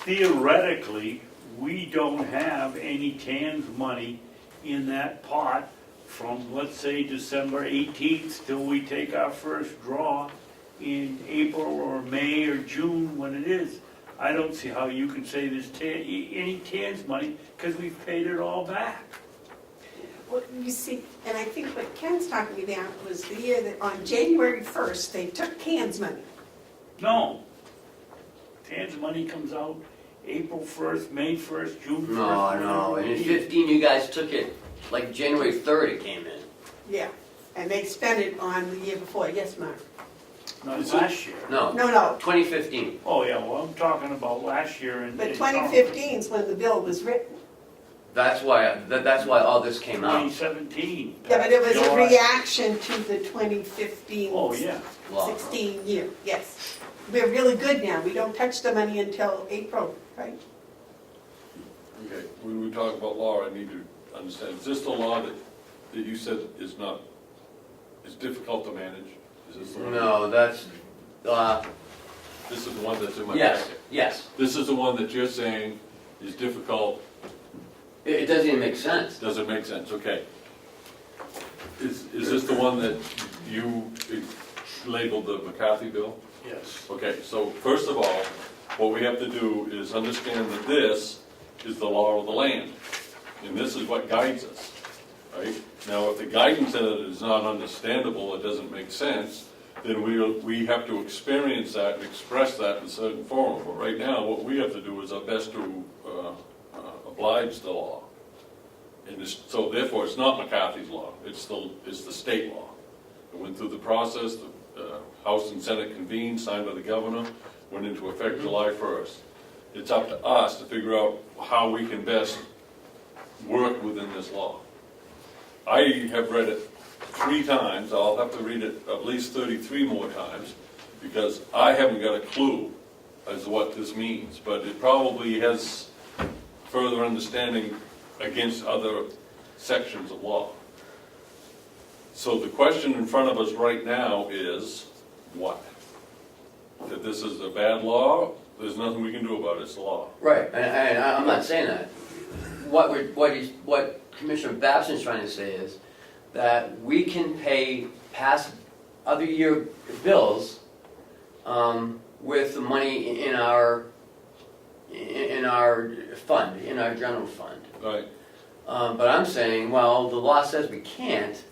theoretically, we don't have any TAN's money in that pot from, let's say, December 18th till we take our first draw in April or May or June when it is. I don't see how you can say there's any TAN's money because we've paid it all back. Well, you see, and I think what Ken's talking about was the year that on January 1st, they took TAN's money. No. TAN's money comes out April 1st, May 1st, June 1st. No, and in 15, you guys took it, like January 3rd it came in. Yeah, and they spent it on the year before. Yes, Mark? Not last year. No, No, 2015. Oh, yeah, well, I'm talking about last year and. but 2015 is when the bill was written. That's why all this came out. 2017. Yeah, but it was a July. reaction to the 2015. Oh, yeah. 16 year, yes. We're really good now. We don't touch the money until April, right? Okay, when we talk about law, I need to understand, is this the law that you said is difficult to manage? Is this the one? No, that's, This is the one that's in my yes, packet. yes. This is the one that you're saying is difficult, It doesn't even make sense. doesn't make sense, okay. Is this the one that you labeled the McCarthy bill? Yes. Okay, so first of all, what we have to do is understand that this is the law of the land, and this is what guides us, right? Now, if the guidance in it is not understandable, it doesn't make sense, then we have to experience that and express that in a certain form. But right now, what we have to do is our best to oblige the law. And so therefore, it's not McCarthy's law, it's the state law. It went through the process, the House and Senate convened, signed by the governor, went into effect July 1st. It's up to us to figure out how we can best work within this law. I have read it 3 times, I'll have to read it at least 33 more times, because I haven't got a clue as to what this means, but it probably has further understanding against other sections of law. So the question in front of us right now is, what? That this is a bad law, there's nothing we can do about it, it's the law. Right, and I'm not saying that. What Commissioner Babson's trying to say is that we can pay past other year bills with the money in our fund, in our general fund. Right. But I'm saying, well, the law says we can't,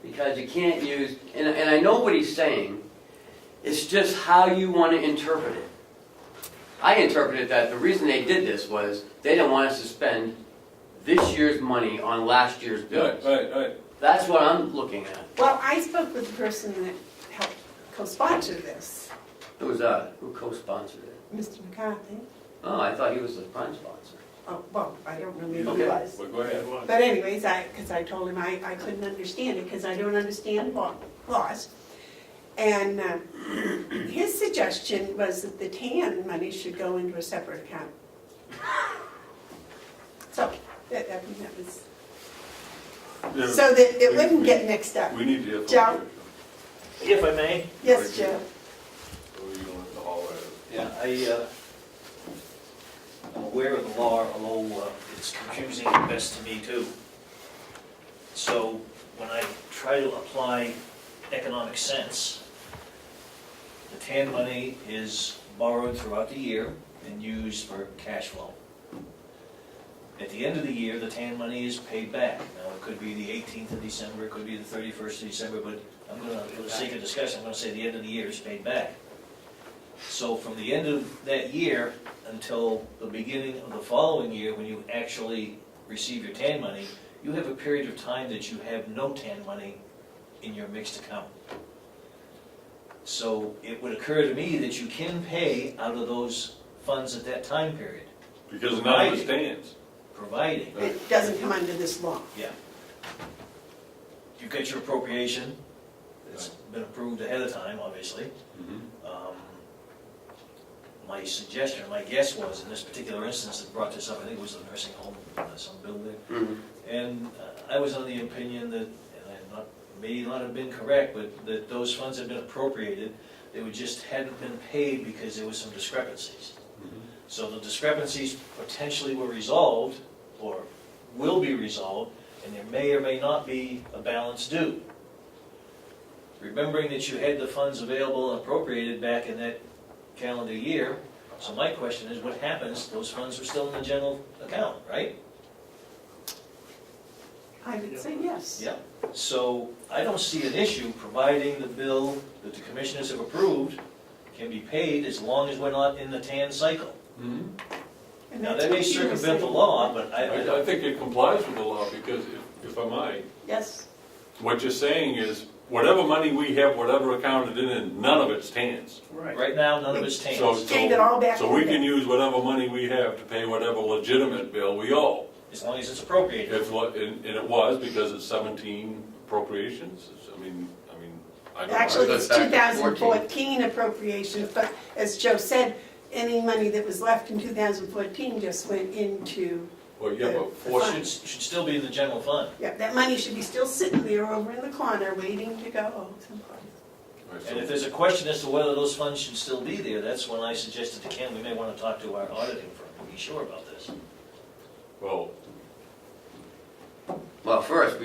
because you can't use, and I know what he's saying, it's just how you want to interpret it. I interpreted that the reason they did this was they didn't want us to spend this year's money on last year's bills. Right. That's what I'm looking at. Well, I spoke with the person that helped co-sponsor this, Who was that? Who co-sponsored it? Mr. McCarthy. Oh, I thought he was the prime sponsor. Oh, well, I don't know, maybe he Okay. was. Well, go ahead. But anyways, because I told him I couldn't understand it, because I don't understand laws. And his suggestion was that the TAN money should go into a separate account. So, that was, Yeah, so that it wouldn't get mixed up. we need to hear Joe? from If I may, Yes, Joe? Or you don't have to haul at it. yeah, I'm aware of the law, although it's confusing at best to me too. So when I try to apply economic sense, the TAN money is borrowed throughout the year and used for cash flow. At the end of the year, the TAN money is paid back. Now, it could be the 18th of December, it could be the 31st of December, but I'm gonna, for the sake of discussion, I'm gonna say the end of the year is paid back. So from the end of that year until the beginning of the following year, when you actually receive your TAN money, you have a period of time that you have no TAN money in your mixed account. So it would occur to me that you can pay out of those funds at that time period, Because none of it stands. providing, It doesn't come under this law. yeah. You've got your appropriation, it's been approved ahead of time, obviously. Mhm. My suggestion, my guess was, in this particular instance that brought this up, I think it was the nursing home, some building. Mhm. And I was on the opinion that, and I'm not may not have been correct, but that those funds had been appropriated, they would just hadn't been paid because there was some discrepancies. So the discrepancies potentially were resolved, or will be resolved, and there may or may not be a balance due. Remembering that you had the funds available and appropriated back in that calendar year, so my question is, what happens? Those funds were still in the general account, right? I would say yes. Yeah. So I don't see an issue, providing the bill that the commissioners have approved can be paid as long as we're not in the TAN cycle. And Now, that's that may what you were circumvent the saying. law, but I think it complies with the law, because if I might, Yes, what you're saying is, whatever money we have, whatever account it in, none of it's TANs. right now, none of it's TAN. So, Take it all back so to we the can bank. use whatever money we have to pay whatever legitimate bill we owe. As long as it's appropriated. And it was, because it's 17 appropriations, I don't know. actually, it's That's back to 2014 appropriations, but as Joe said, any money that was left in 2014 just went into, Well, yeah, but the four fund. Should still be in the general fund. Yeah, that money should be still sitting there over in the corner, waiting to go someplace. Right, And if so, there's a question as to whether those funds should still be there, that's when I suggested to Ken, we may want to talk to our auditing firm to be sure about this. well, Well, first,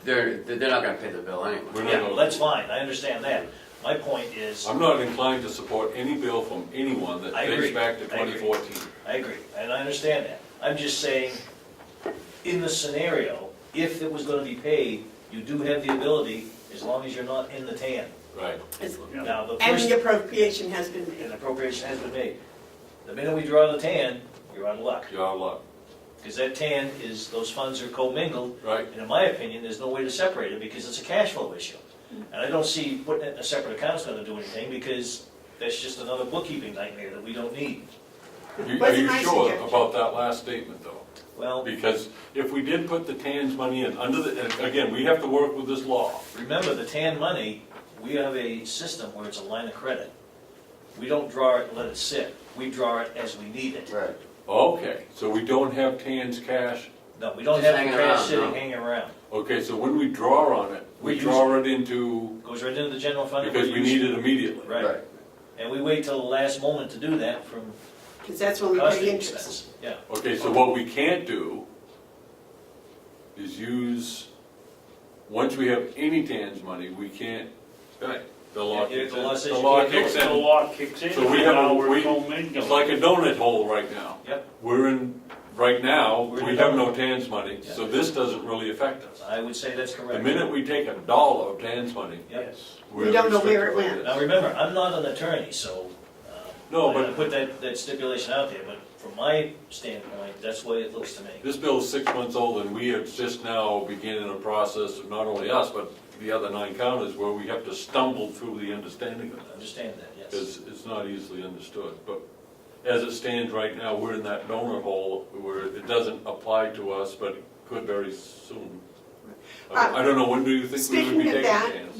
they're not gonna pay the bill anyway. we're not Yeah, well, gonna- that's fine, I understand that. My point is, I'm not inclined to support any bill from anyone that I agree. dates back to I agree. 2014. I agree, and I understand that. I'm just saying, in the scenario, if it was gonna be paid, you do have the ability, as long as you're not in the TAN. Right. Now, the And first, the appropriation has been made. an appropriation has been made. The minute we draw the TAN, you're out of luck. You're out of luck. Because that TAN is, those funds are commingled, Right. and in my opinion, there's no way to separate it because it's a cash flow issue. And I don't see putting it in a separate account is gonna do anything, because that's just another bookkeeping nightmare that we don't need. Are Wasn't you my sure suggestion. about that last statement, though? Well, Because if we did put the TANs money in, under the, and again, we have to work with this law. remember, the TAN money, we have a system where it's a line of credit. We don't draw it and let it sit. We draw it as we need it. Right. Okay, so we don't have TANs cash? No, we don't Just have the hanging cash around, sitting no. hanging around. Okay, so when we draw on it, we We draw it into, Goes right into the general fund. and because we use need it immediately. Right. And we wait till the last moment to do that from Because that's when we costing pay interest. expense. Yeah. Okay, so what we can't do is use, once we have any TANs money, we can't, right, the law Yeah, kicks the law in. says The you law can't do kicks it. The in. law kicks in, So we and have, now we're we, commingled. it's like a donut hole right now. Yep. We're in, right now, We're in we a have donut. no TANs money, so Yeah. this doesn't really affect us. I would say that's The correct. minute we take $1 of TANs money, Yep. we're We don't know where restricted it like went. Now, this. remember, I'm not an attorney, so, No, I but put that stipulation out there, but from my standpoint, that's the way it looks to me. this bill is 6 months old, and we are just now beginning a process, of not only us, but the other 9 counties, where we have to stumble through the understanding of I this. understand that, yes. Because it's not easily understood. But as it stands right now, we're in that donut hole where it doesn't apply to us, but it could very soon. I don't know, when do you think we would Speaking be of taking that, TANs?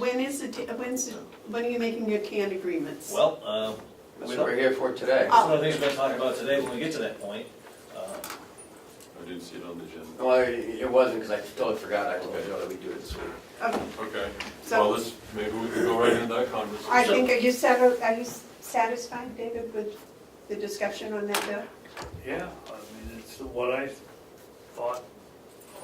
when are you making your TAN agreements? Well, That's what we're here for today. Oh. one of the things we're gonna talk about today when we get to that point. I didn't see it on the agenda. Well, it wasn't, because I totally forgot. I told you that we'd do it this week. Okay, Okay, so well, maybe we can go right into that I conversation. think, are you satisfied, David, with the discussion on that bill? Yeah, I mean, it's what I thought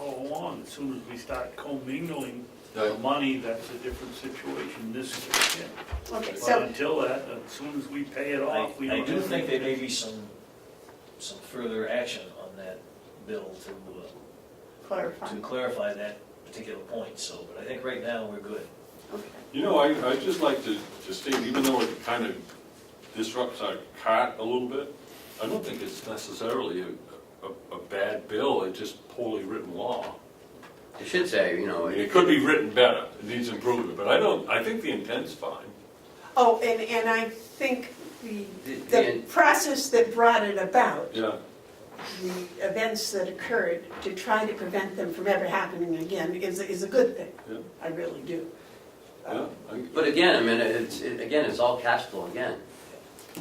all along. As soon as we start commingling the Right. money, that's a different situation. This is it. Okay, But so, until that, as soon as we pay it off, we I don't do have think any- there may be some further action on that bill clarify. to clarify that particular point, so, but I think right now we're good. Okay. You know, I'd just like to state, even though it kind of disrupts our cart a little bit, I don't think it's necessarily a bad bill, it's just poorly written law. You should say, I mean, it could be written better, it needs improvement, but I think the intent's fine. Oh, and I think The- the process that brought it about, Yeah, the events that occurred, to try to prevent them from ever happening again is a good thing. Yeah. I really do. yeah. but again, I mean, it's all cash flow again.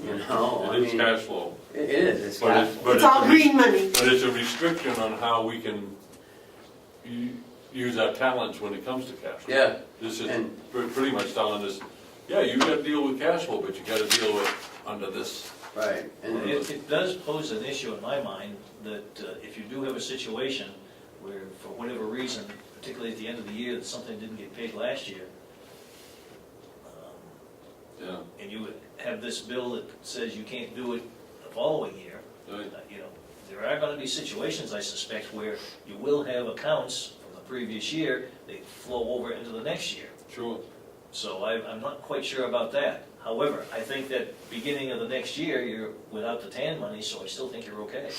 You know, I It is mean, cash flow. it is, it's But cash it's- flow. but It's all a green money. But it's a restriction on how we can use our talents when it comes to cash flow. Yeah, This is and- pretty much telling us, yeah, you gotta deal with cash flow, but you gotta deal with under this. right. And It does pose an issue in my mind that if you do have a situation where, for whatever reason, particularly at the end of the year, that something didn't get paid last year, Yeah, and you have this bill that says you can't do it the following year, right. you know, there are gonna be situations, I suspect, where you will have accounts from the previous year, they flow over into the next year. Sure. So I'm not quite sure about that. However, I think that beginning of the next year, you're without the TAN money, so I still think you're okay.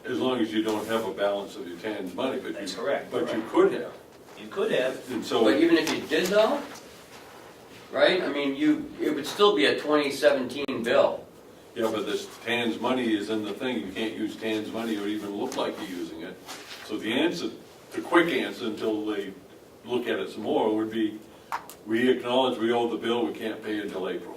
As long as you don't have a balance of your TAN's money, but That's you, correct. but you could have. You could have, And so, But even if you did though, right, I mean, it would still be a 2017 bill. yeah, but this TAN's money is in the thing, you can't use TAN's money or even look like you're using it. So the answer, the quick answer until they look at it some more would be, we acknowledge we owe the bill, we can't pay until April.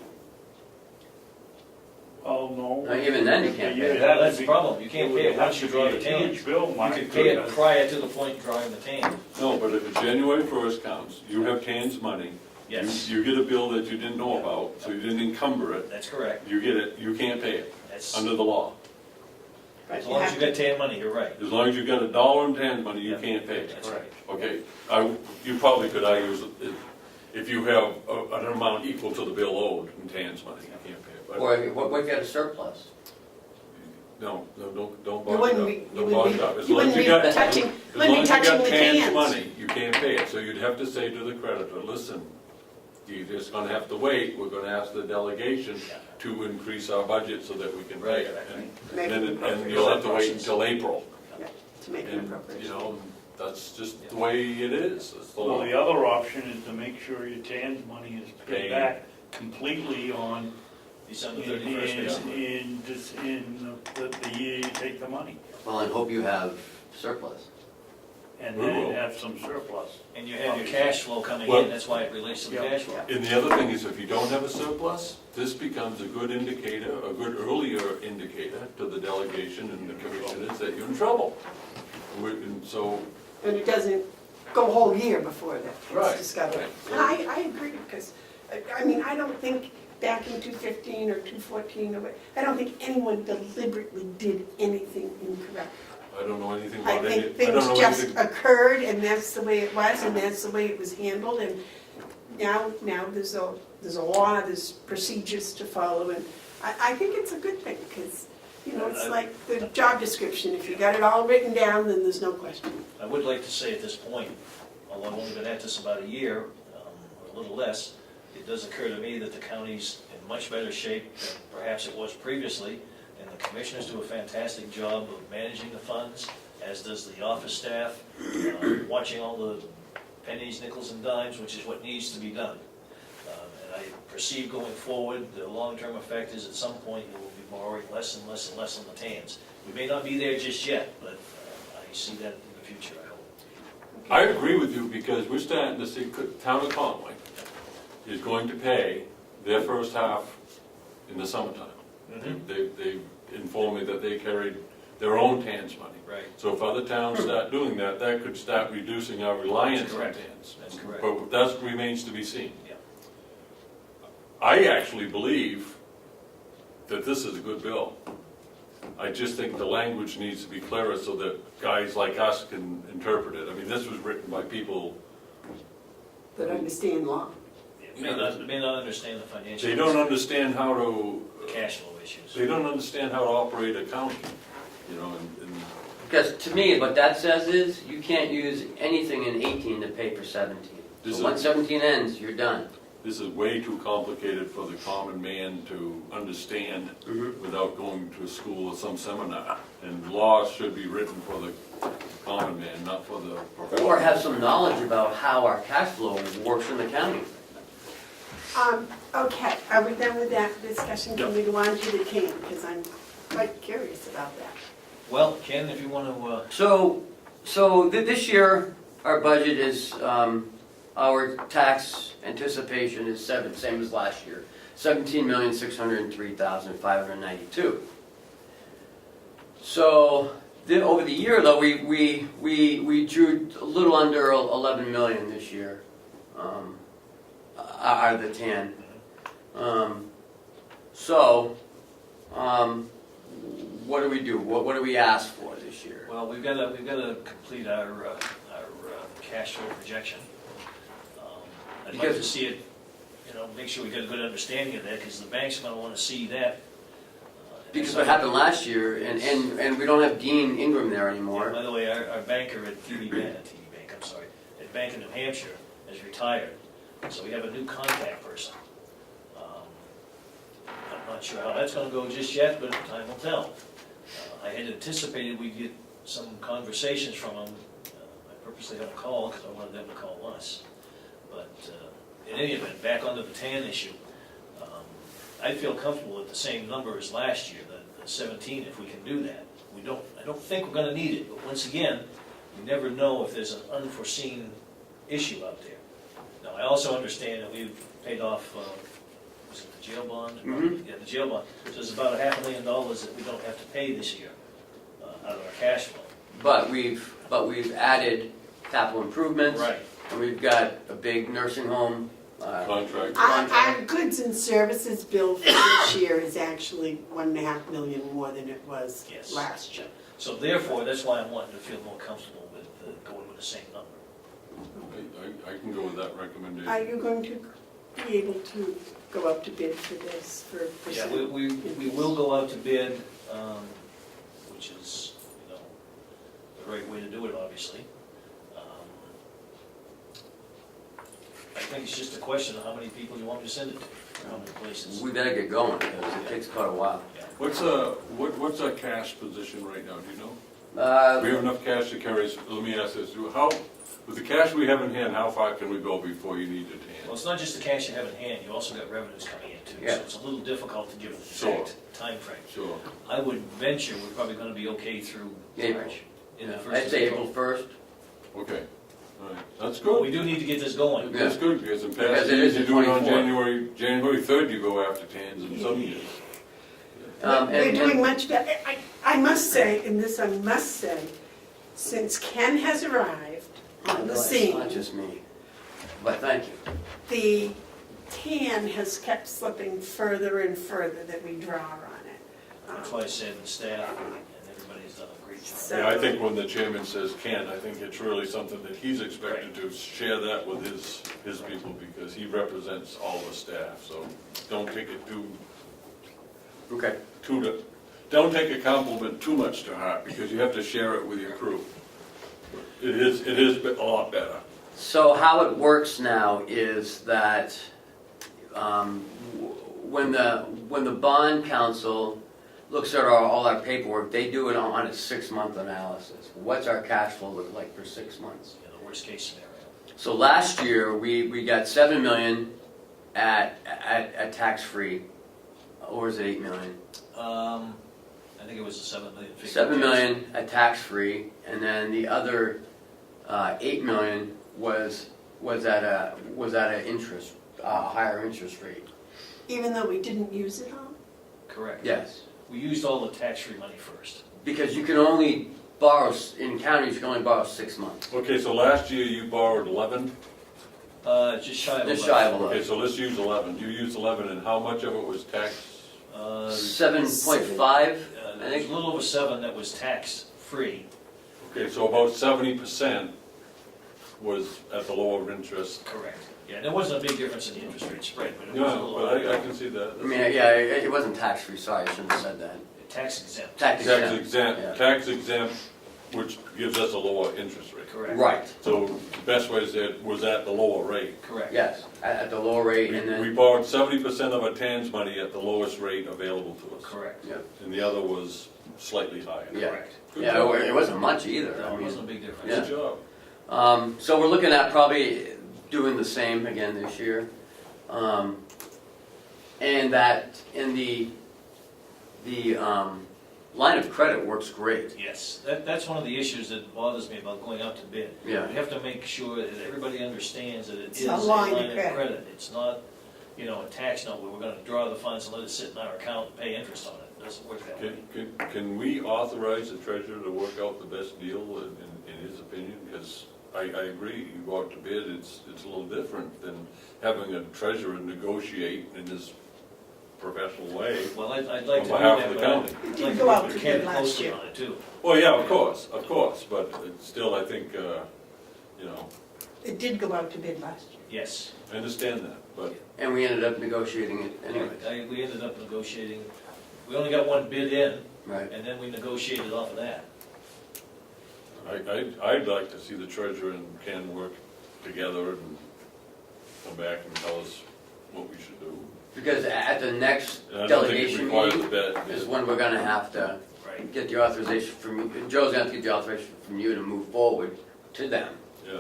Oh, no. Now, even then you can't pay it. well, that's the problem, you can't pay it once you draw the TAN. Huge bill, You Mark. can pay it prior to the point drawing the TAN. No, but if it's January 1st counts, you have TAN's money. Yes, You get a bill that you didn't know about, so you didn't encumber it, that's correct. you get it, you can't pay it, That's, under the law. But as you long as have you to, got TAN money, you're right. As long as you got $1 in TAN's money, you Yeah. can't pay it. That's right. Okay, you probably could argue if you have an amount equal to the bill owed in TAN's money, you can't pay it. But Or what if you had a surplus? no, don't you bog it wouldn't up. be, Don't bog it up. As long as you got, as touching, long wouldn't be as you touching got the TAN's cans. money, you can't pay it. So you'd have to say to the creditor, listen, you're just gonna have to wait, we're gonna ask the delegation to increase our budget so that we can pay it. And Make then, an and you'll have to wait until April. Yeah, to make an And, you appropriation. know, that's just the way it is. That's the Well, law. the other option is to make sure your TAN's money is Paid. paid back completely on, December 31st, basically. in the year you take the money, Well, and hope you have surplus. and We will. then have some surplus. And you have your cash flow coming Well- in, that's why it relates to the Yeah. cash flow. And the other thing is, if you don't have a surplus, this becomes a good indicator, a good earlier indicator to the delegation and the commissioners that you're in trouble. And so, And it doesn't go a whole year before that Right, it's discovered. right. And I agree, because, I mean, I don't think back in 2015 or 2014, or what, I don't think anyone deliberately did anything incorrect. I don't know anything I about think it. I don't things know just anything. occurred, and that's the way it was, and that's the way it was handled, and now there's a law, there's procedures to follow, and I think it's a good thing, because, you know, it's like the job description, if you got it all written down, then there's no question. I would like to say at this point, although I've only been at this about a year, or a little less, it does occur to me that the county's in much better shape than perhaps it was previously, and the commissioners do a fantastic job of managing the funds, as does the office staff, watching all the pennies, nickels, and dimes, which is what needs to be done. And I perceive going forward, the long-term effect is at some point you will be borrowing less and less and less on the TANs. We may not be there just yet, but I see that in the future, I hope. I agree with you, because we're starting to see, town of Conway is going to pay their first half in the summertime. They informed me that they carried their own TAN's money. Right, So if other towns start doing that, that could start reducing our reliance on Correct. TANs. that's correct. But that remains to be seen. Yeah. I actually believe that this is a good bill. I just think the language needs to be clearer so that guys like us can interpret it. I mean, this was written by people, That understand law. May not understand the financial. they don't understand how to, Cash flow issues. they don't understand how to operate accounting, you know, and Because to me, what that says is, you can't use anything in 18 to pay for 17. This So is- once 17 ends, you're done. this is way too complicated for the common man to understand without going to a school or some seminar. And laws should be written for the common man, not for the professional. Or have some knowledge about how our cash flow works in the county. Okay, are we done with that discussion? Can we go on to the TAN, because I'm quite curious about that. Well, Ken, if you want to, So this year, our budget is, our tax anticipation is same as last year, 17,603,592. So Over the year, though, we drew a little under 11 million this year, out of the 10. What do we do? What do we ask for this year? Well, we've got to complete our cash flow projection. I'd like to see it, make sure we get a good understanding of that, because the bank's going to want to see that. Because what happened last year, and we don't have Dean Ingram there anymore. By the way, our banker at at Bank of New Hampshire has retired, so we have a new contact person. I'm not sure how that's going to go just yet, but time will tell. I had anticipated we'd get some conversations from him. I purposely haven't called because I wanted them to call us. But in any event, back onto the TAN issue, I feel comfortable at the same number as last year, the 17, if we can do that. I don't think we're going to need it, but once again, you never know if there's an unforeseen issue out there. Now, I also understand that we've paid off, was it the jail bond? Mm-hmm. Yeah, the jail bond. So there's about $500,000 that we don't have to pay this year out of our cash flow. But we've added capital improvements. Right. And we've got a big nursing home Contract. Our goods and services bill for this year is actually $1.5 million more than it was Yes. last year. So therefore, that's why I'm wanting to feel more comfortable with going with the same number. I can go with that recommendation. Are you going to be able to go out to bid for this, for Yeah, percent? we will go out to bid, which is, the right way to do it, obviously. I think it's just a question of how many people you want me to send it to, or how many places. We better get going because it takes quite a while. Yeah. What's our cash position right now, do you know? We have enough cash to carry, let me ask this, with the cash we have in hand, how far can we go before you need it to Well, hand? it's not just the cash you have in hand, you also got revenues coming in too, Yeah. so it's a little difficult to give an Sure. exact timeframe. Sure. I would venture we're probably gonna be okay through April. March. In the first I'd of say April 1st. Okay, all right, that's But we good. do need to get this going. That's good, because in Because past it years, is you the do it on 24th. January 3rd, you go after TANs in some years. We're doing much better. I must say, in this I must say, since Ken has arrived on the It's scene, not just me, but thank you. the TAN has kept slipping further and further that we draw on it. That's why I said the staff and everybody's done a great job. So- Yeah, I think when the chairman says can, I think it's really something that he's expected to share that with his people, because he represents all the staff, so don't take it Okay. don't take a compliment too much to heart, because you have to share it with your crew. It is a lot better. So how it works now is that when the bond council looks at all our paperwork, they do it on a 6-month analysis. What's our cash flow look like for 6 months? Yeah, the worst case scenario. So last year, we got 7 million at tax-free, or is it 8 million? I think it was a 7 million figure. 7 million at tax-free, and then the other 8 million was at a interest, higher interest rate. Even though we didn't use it all? Correct. Yes, We used all the tax-free money first. because you can only borrow, in counties, you can only borrow 6 months. Okay, so last year you borrowed 11? Just shy of. Just shy of Okay, 11. so let's use 11. You used 11, and how much of it was tax? 7.5, I There's think. a little over 7 that was tax-free. Okay, so about 70% was at the lower interest. Correct. Yeah, there wasn't a big difference in the interest rate spread, but it was a No, little. but I can see that. I mean, yeah, it wasn't tax-free, sorry, I shouldn't have said that. Tax exempt. Tax Tax exempt. exempt, tax exempt, which gives us a lower interest rate. Correct. Right, So the best way is that was at the lower rate. Correct. yes, at the lower rate, and We then, borrowed 70% of our TAN's money at the lowest rate available to us. Correct. yeah, And the other was slightly higher. yeah. Correct. Good Yeah, job. it wasn't much either, No, I it mean. wasn't a big difference. Yeah. Good job. So we're looking at probably doing the same again this year. And that in the line of credit works great. Yes, that's one of the issues that bothers me about going out to bid. Yeah. We have to make sure that everybody understands that it It's is a a line of line of credit. credit. It's not you know, a tax note where we're gonna draw the funds and let it sit in our account and pay interest on it. It doesn't work that way. Can we authorize the treasurer to work out the best deal in his opinion? Because I agree, you go out to bid, it's a little different than having a treasurer negotiate in his professional way. Well, I'd like to do On behalf that, of the but I'd county. It like did to go work out with to Ken bid last closely year. on it too. Well, yeah, of course, but still, I think, you know, It did go out to bid last year. Yes. I understand that, but And we ended up negotiating it anyway. We ended up negotiating, we only got one bid in, Right. and then we negotiated off of that. I'd like to see the treasurer and Ken work together and come back and tell us what we should do. Because at the next And I don't think it delegation requires a meeting bid. is when we're gonna have to Right. get the authorization from you. Joe's gonna have to get the authorization from you to move forward to them. Yeah,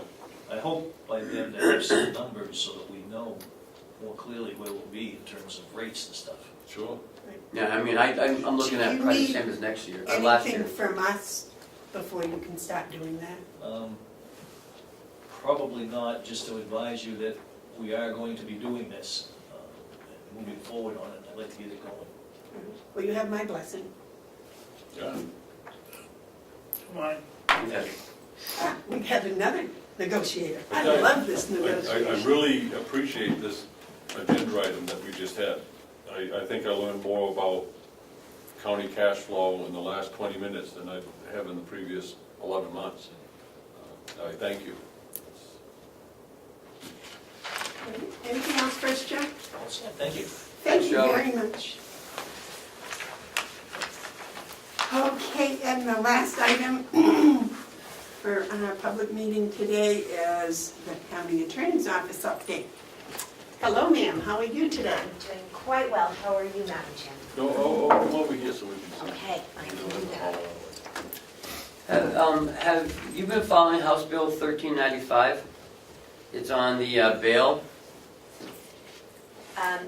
I hope by then to have some numbers so that we know more clearly where we'll be in terms of rates and stuff. sure. Yeah, I mean, I'm looking Do at you probably the need same as next year, or last year. Anything from us before you can start doing that? Probably not, just to advise you that we are going to be doing this, and moving forward on it. I'd like to get it going. Well, you have my blessing. Yeah. Come on. Okay. Ah, we have another negotiator. I Okay. love this I negotiation. really appreciate this agenda item that we just had. I think I learned more about county cash flow in the last 20 minutes than I have in the previous 11 months. I thank you. Anything else for us, Joe? All set, thank you. Thank you Joe. very much. Okay, and the last item for our public meeting today is the county attorney's office update. Hello, ma'am, how are you today? I'm doing quite well. How are you, Madam Chairman? No, come over here so we can see. Okay, I can do that. Have you been following House Bill 1395? It's on the bail.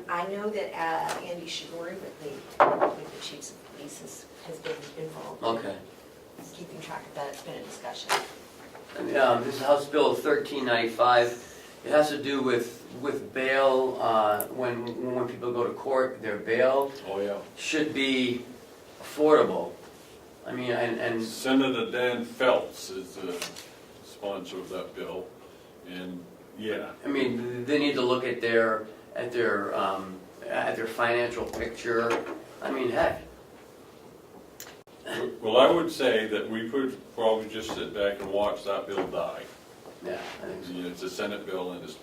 I know that Andy Shigori with the chiefs of police has been involved. Okay. Keeping track of that, it's been a discussion. This is House Bill 1395. It has to do with bail, when people go to court, their bail Oh, yeah. should be affordable. I mean, and Senator Dan Phelps is the sponsor of that bill, and yeah. I mean, they need to look at their financial picture. I mean, heck. Well, I would say that we could probably just sit back and watch that bill die. Yeah, I think so. You know, it's a Senate bill, and it's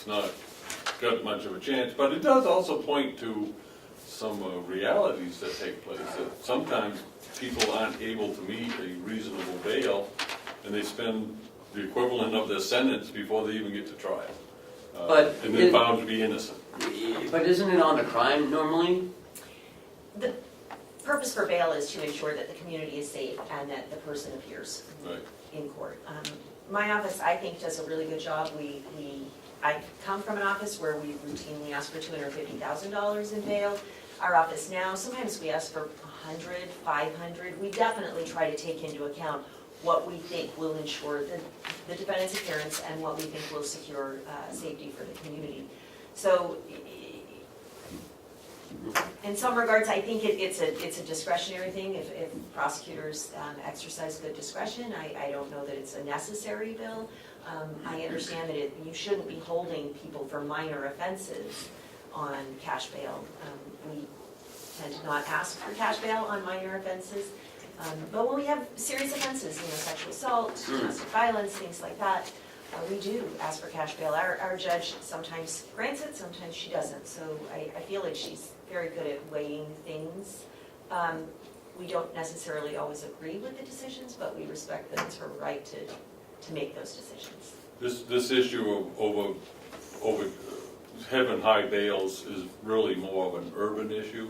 not got much of a chance, but it does also point to some realities that take place, that sometimes people aren't able to meet a reasonable bail, and they spend the equivalent of their sentence before they even get to trial. But And then found to be innocent. But isn't it on the crime normally? The purpose for bail is to ensure that the community is safe and that the person appears Right. in court. My office, I think, does a really good job. I come from an office where we routinely ask for $250,000 in bail. Our office now, sometimes we ask for 100, 500. We definitely try to take into account what we think will ensure the defendant's appearance and what we think will secure safety for the community. So in some regards, I think it's a discretionary thing. If prosecutors exercise good discretion, I don't know that it's a necessary bill. I understand that you shouldn't be holding people for minor offenses on cash bail. We tend to not ask for cash bail on minor offenses. But when we have serious offenses, sexual assault, domestic violence, things like that, we do ask for cash bail. Our judge sometimes grants it, sometimes she doesn't. So I feel like she's very good at weighing things. We don't necessarily always agree with the decisions, but we respect that it's her right to make those decisions. This issue of over having high bails is really more of an urban issue.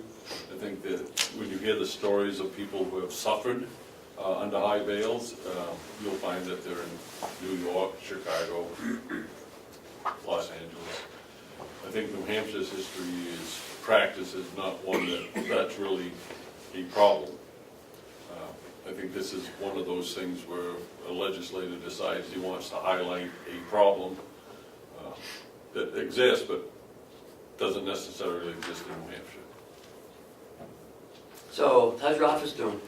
I think that when you hear the stories of people who have suffered under high bails, you'll find that they're in New York, Chicago, Los Angeles. I think New Hampshire's practice is not one that's really a problem. I think this is one of those things where a legislator decides he wants to highlight a problem that exists, but doesn't necessarily exist in New Hampshire. So, how's your office doing?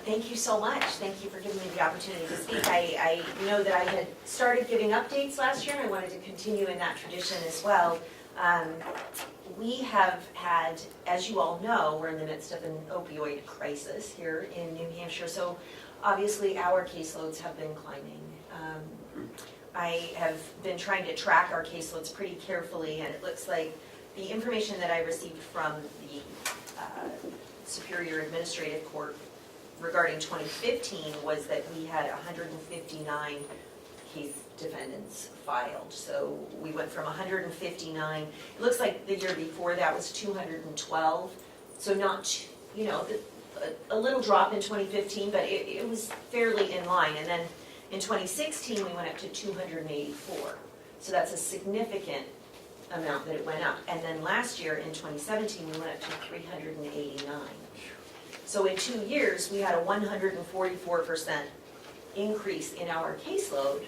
Thank you so much. Thank you for giving me the opportunity to speak. I know that I had started giving updates last year, and I wanted to continue in that tradition as well. We have had, as you all know, we're in the midst of an opioid crisis here in New Hampshire, so obviously our caseloads have been climbing. I have been trying to track our caseloads pretty carefully, and it looks like the information that I received from the Superior Administrative Court regarding 2015 was that we had 159 case defendants filed. So we went from 159, it looks like the year before that was 212. So not, a little drop in 2015, but it was fairly in line. And then in 2016, we went up to 284. So that's a significant amount that it went up. And then last year, in 2017, we went up to 389. So in 2 years, we had a 144% increase in our caseload.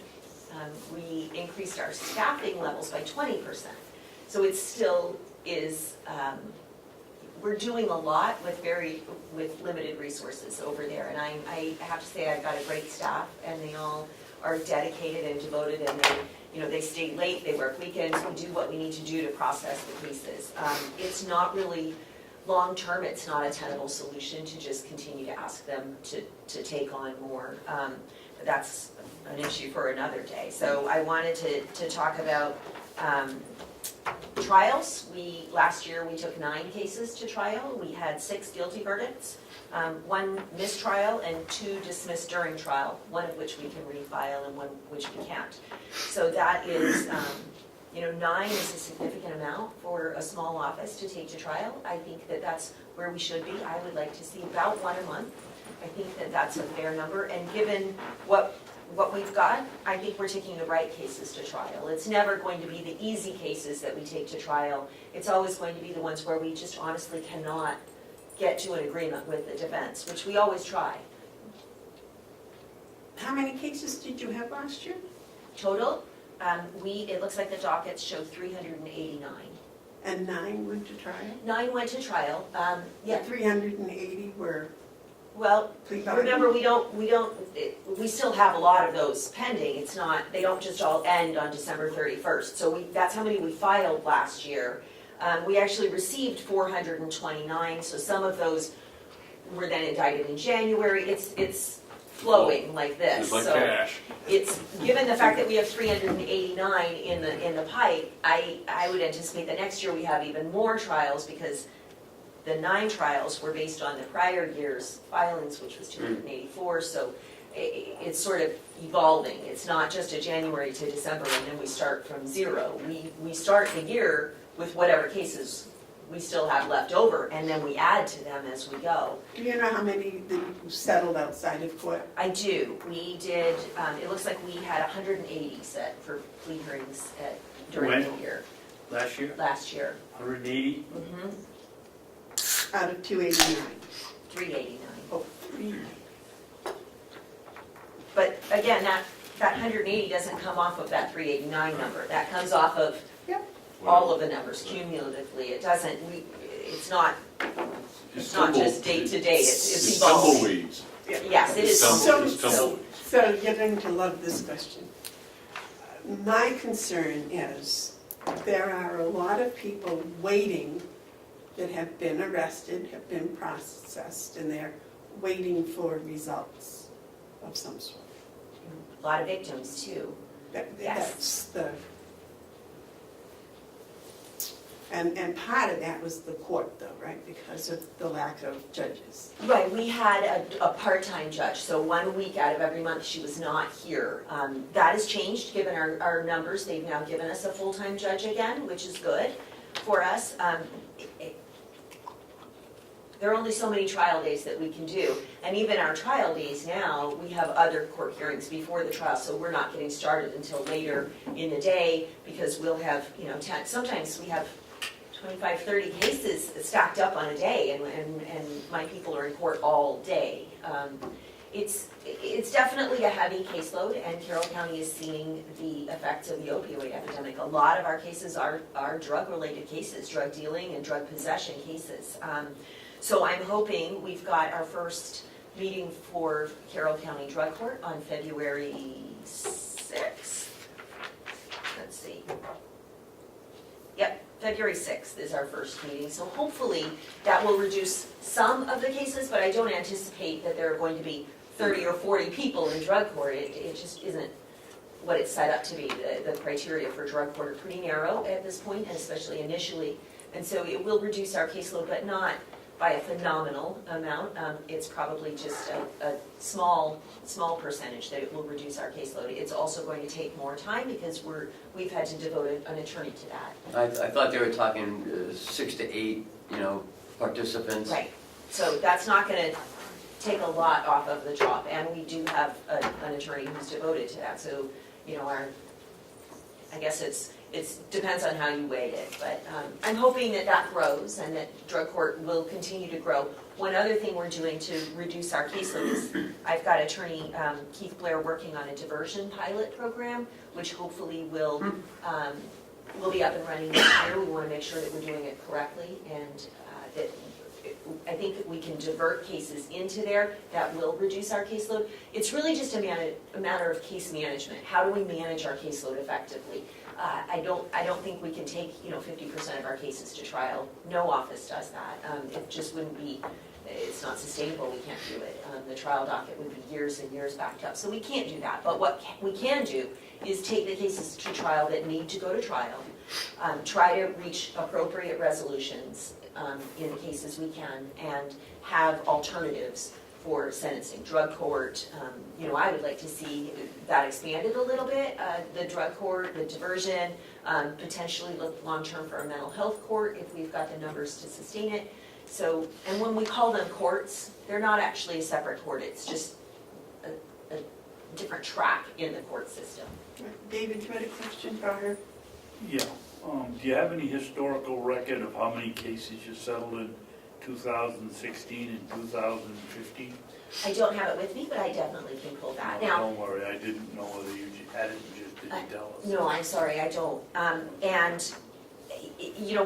We increased our staffing levels by 20%. So it still is, we're doing a lot with limited resources over there. And I have to say I've got a great staff, and they all are dedicated and devoted, and they stay late, they work weekends, we do what we need to do to process the cases. It's not really long-term, it's not a tenable solution to just continue to ask them to take on more. But that's an issue for another day. So I wanted to talk about trials. Last year we took 9 cases to trial. We had 6 guilty verdicts, 1 mistrial and 2 dismissed during trial, one of which we can refile and one which we can't. So that is, 9 is a significant amount for a small office to take to trial. I think that that's where we should be. I would like to see about 1 a month. I think that that's a fair number, and given what we've got, I think we're taking the right cases to trial. It's never going to be the easy cases that we take to trial. It's always going to be the ones where we just honestly cannot get to an agreement with the defense, which we always try. How many cases did you have last year? Total, it looks like the dockets show 389. And 9 went to trial? 9 went to trial, The 380 were Well, plea bargain? remember, we still have a lot of those pending. It's not, they don't just all end on December 31st. So that's how many we filed last year. We actually received 429, so some of those were then indicted in January. It's flowing like this. It's like So cash. it's, given the fact that we have 389 in the pipe, I would anticipate that next year we have even more trials, because the 9 trials were based on the prior year's filings, which was 284, so it's sort of evolving. It's not just a January to December and then we start from 0. We start the year with whatever cases we still have left over, and then we add to them as we go. Do you know how many that you settled outside of court? I do. We did, it looks like we had 180 set for plea hearings during the year. Last year, Last year. 180? Mm-hmm. Out of 289? 389. Oh, 3. But again, that 180 doesn't come off of that 389 number. That comes off of all of the numbers cumulatively. It doesn't, it's not just day to day, it's evolving. Tumbleweeds. Yes, it is. It's tumbleweeds. So you're going to love this question. My concern is there are a lot of people waiting that have been arrested, have been processed, and they're waiting for results of some sort. A lot of victims too. Yes. That's the... And part of that was the court though, right? Because of the lack of judges. Right, we had a part-time judge, so 1 week out of every month she was not here. That has changed given our numbers. They've now given us a full-time judge again, which is good for us. There are only so many trial days that we can do. And even our trial days now, we have other court hearings before the trial, so we're not getting started until later in the day, because we'll have, 10, sometimes we have 25, 30 cases stacked up on a day, and my people are in court all day. it's definitely a heavy caseload, and Carroll County is seeing the effects of the opioid epidemic. A lot of our cases are drug-related cases, drug dealing and drug possession cases. So I'm hoping we've got our first meeting for Carroll County Drug Court on February 6th. Let's see. Yep, February 6th is our first meeting, so hopefully that will reduce some of the cases, but I don't anticipate that there are going to be 30 or 40 people in drug court. It just isn't what it's set up to be. The criteria for drug court are pretty narrow at this point, and especially initially. And so it will reduce our caseload, but not by a phenomenal amount. It's probably just a small percentage that it will reduce our caseload. It's also going to take more time because we've had to devote an attorney to that. I thought they were talking 6 to 8, participants. Right. So that's not going to take a lot off of the job, and we do have an attorney who's devoted to that. So, I guess it depends on how you weigh it, but I'm hoping that grows and that drug court will continue to grow. One other thing we're doing to reduce our caseload is I've got attorney Keith Blair working on a diversion pilot program, which hopefully will be up and running this year. We want to make sure that we're doing it correctly, and that I think that we can divert cases into there. That will reduce our caseload. It's really just a matter of case management. How do we manage our caseload effectively? I don't think we can take 50% of our cases to trial. No office does that. It just wouldn't be. It's not sustainable. We can't do it. The trial docket would be years and years backed up. So we can't do that. But what we can do is take the cases to trial that need to go to trial, try to reach appropriate resolutions in the cases we can, and have alternatives for sentencing. Drug court, I would like to see that expanded a little bit, the drug court, the diversion, potentially look long-term for a mental health court if we've got the numbers to sustain it. So, and when we call them courts, they're not actually a separate court, it's just a different track in the court system. David, you had a question for her? Yeah, do you have any historical record of how many cases you settled in 2016 and 2015? I don't have it with me, but I definitely can pull that. Now, Don't worry, I didn't know whether you had it and just didn't tell us. no, I'm sorry, I don't. And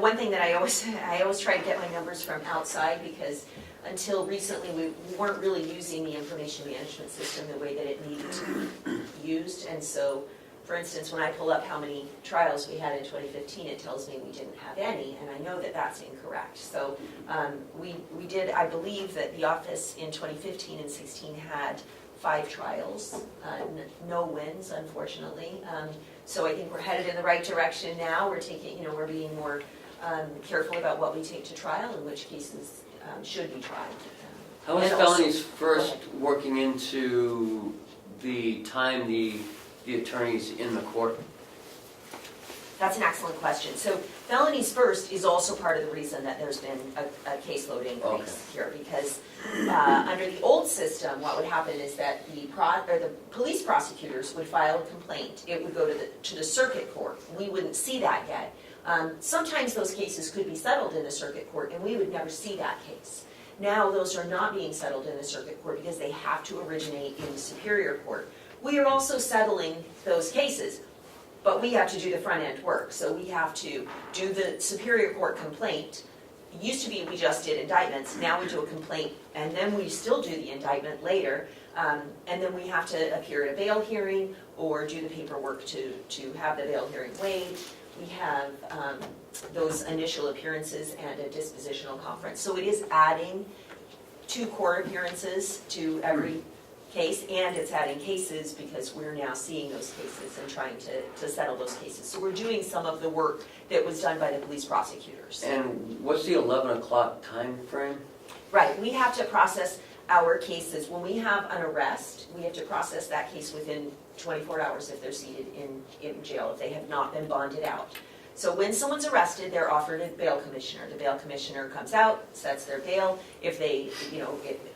one thing that I always try to get my numbers from outside, because until recently we weren't really using the information management system the way that it needed to be used. And so, for instance, when I pull up how many trials we had in 2015, it tells me we didn't have any, and I know that that's incorrect. So we did, I believe that the office in 2015 and 16 had 5 trials, no wins, unfortunately. So I think we're headed in the right direction now. We're taking, we're being more careful about what we take to trial and which cases should be tried. How is And also- felonies first working into the time the attorney's in the court? That's an excellent question. So felonies first is also part of the reason that there's been a caseload increase here, because under the old system, what would happen is that the police prosecutors would file a complaint. It would go to the circuit court. We wouldn't see that yet. Sometimes those cases could be settled in the circuit court, and we would never see that case. Now those are not being settled in the circuit court because they have to originate in the Superior Court. We are also settling those cases, but we have to do the front end work. So we have to do the Superior Court complaint. It used to be we just did indictments. Now we do a complaint, and then we still do the indictment later. And then we have to appear at a bail hearing or do the paperwork to have the bail hearing waived. We have those initial appearances and a dispositional conference. So it is adding 2 court appearances to every case, and it's adding cases because we're now seeing those cases and trying to settle those cases. So we're doing some of the work that was done by the police prosecutors. And what's the 11 o'clock time frame? Right, we have to process our cases. When we have an arrest, we have to process that case within 24 hours if they're seated in jail, if they have not been bonded out. So when someone's arrested, they're offered a bail commissioner. The bail commissioner comes out, sets their bail. If they,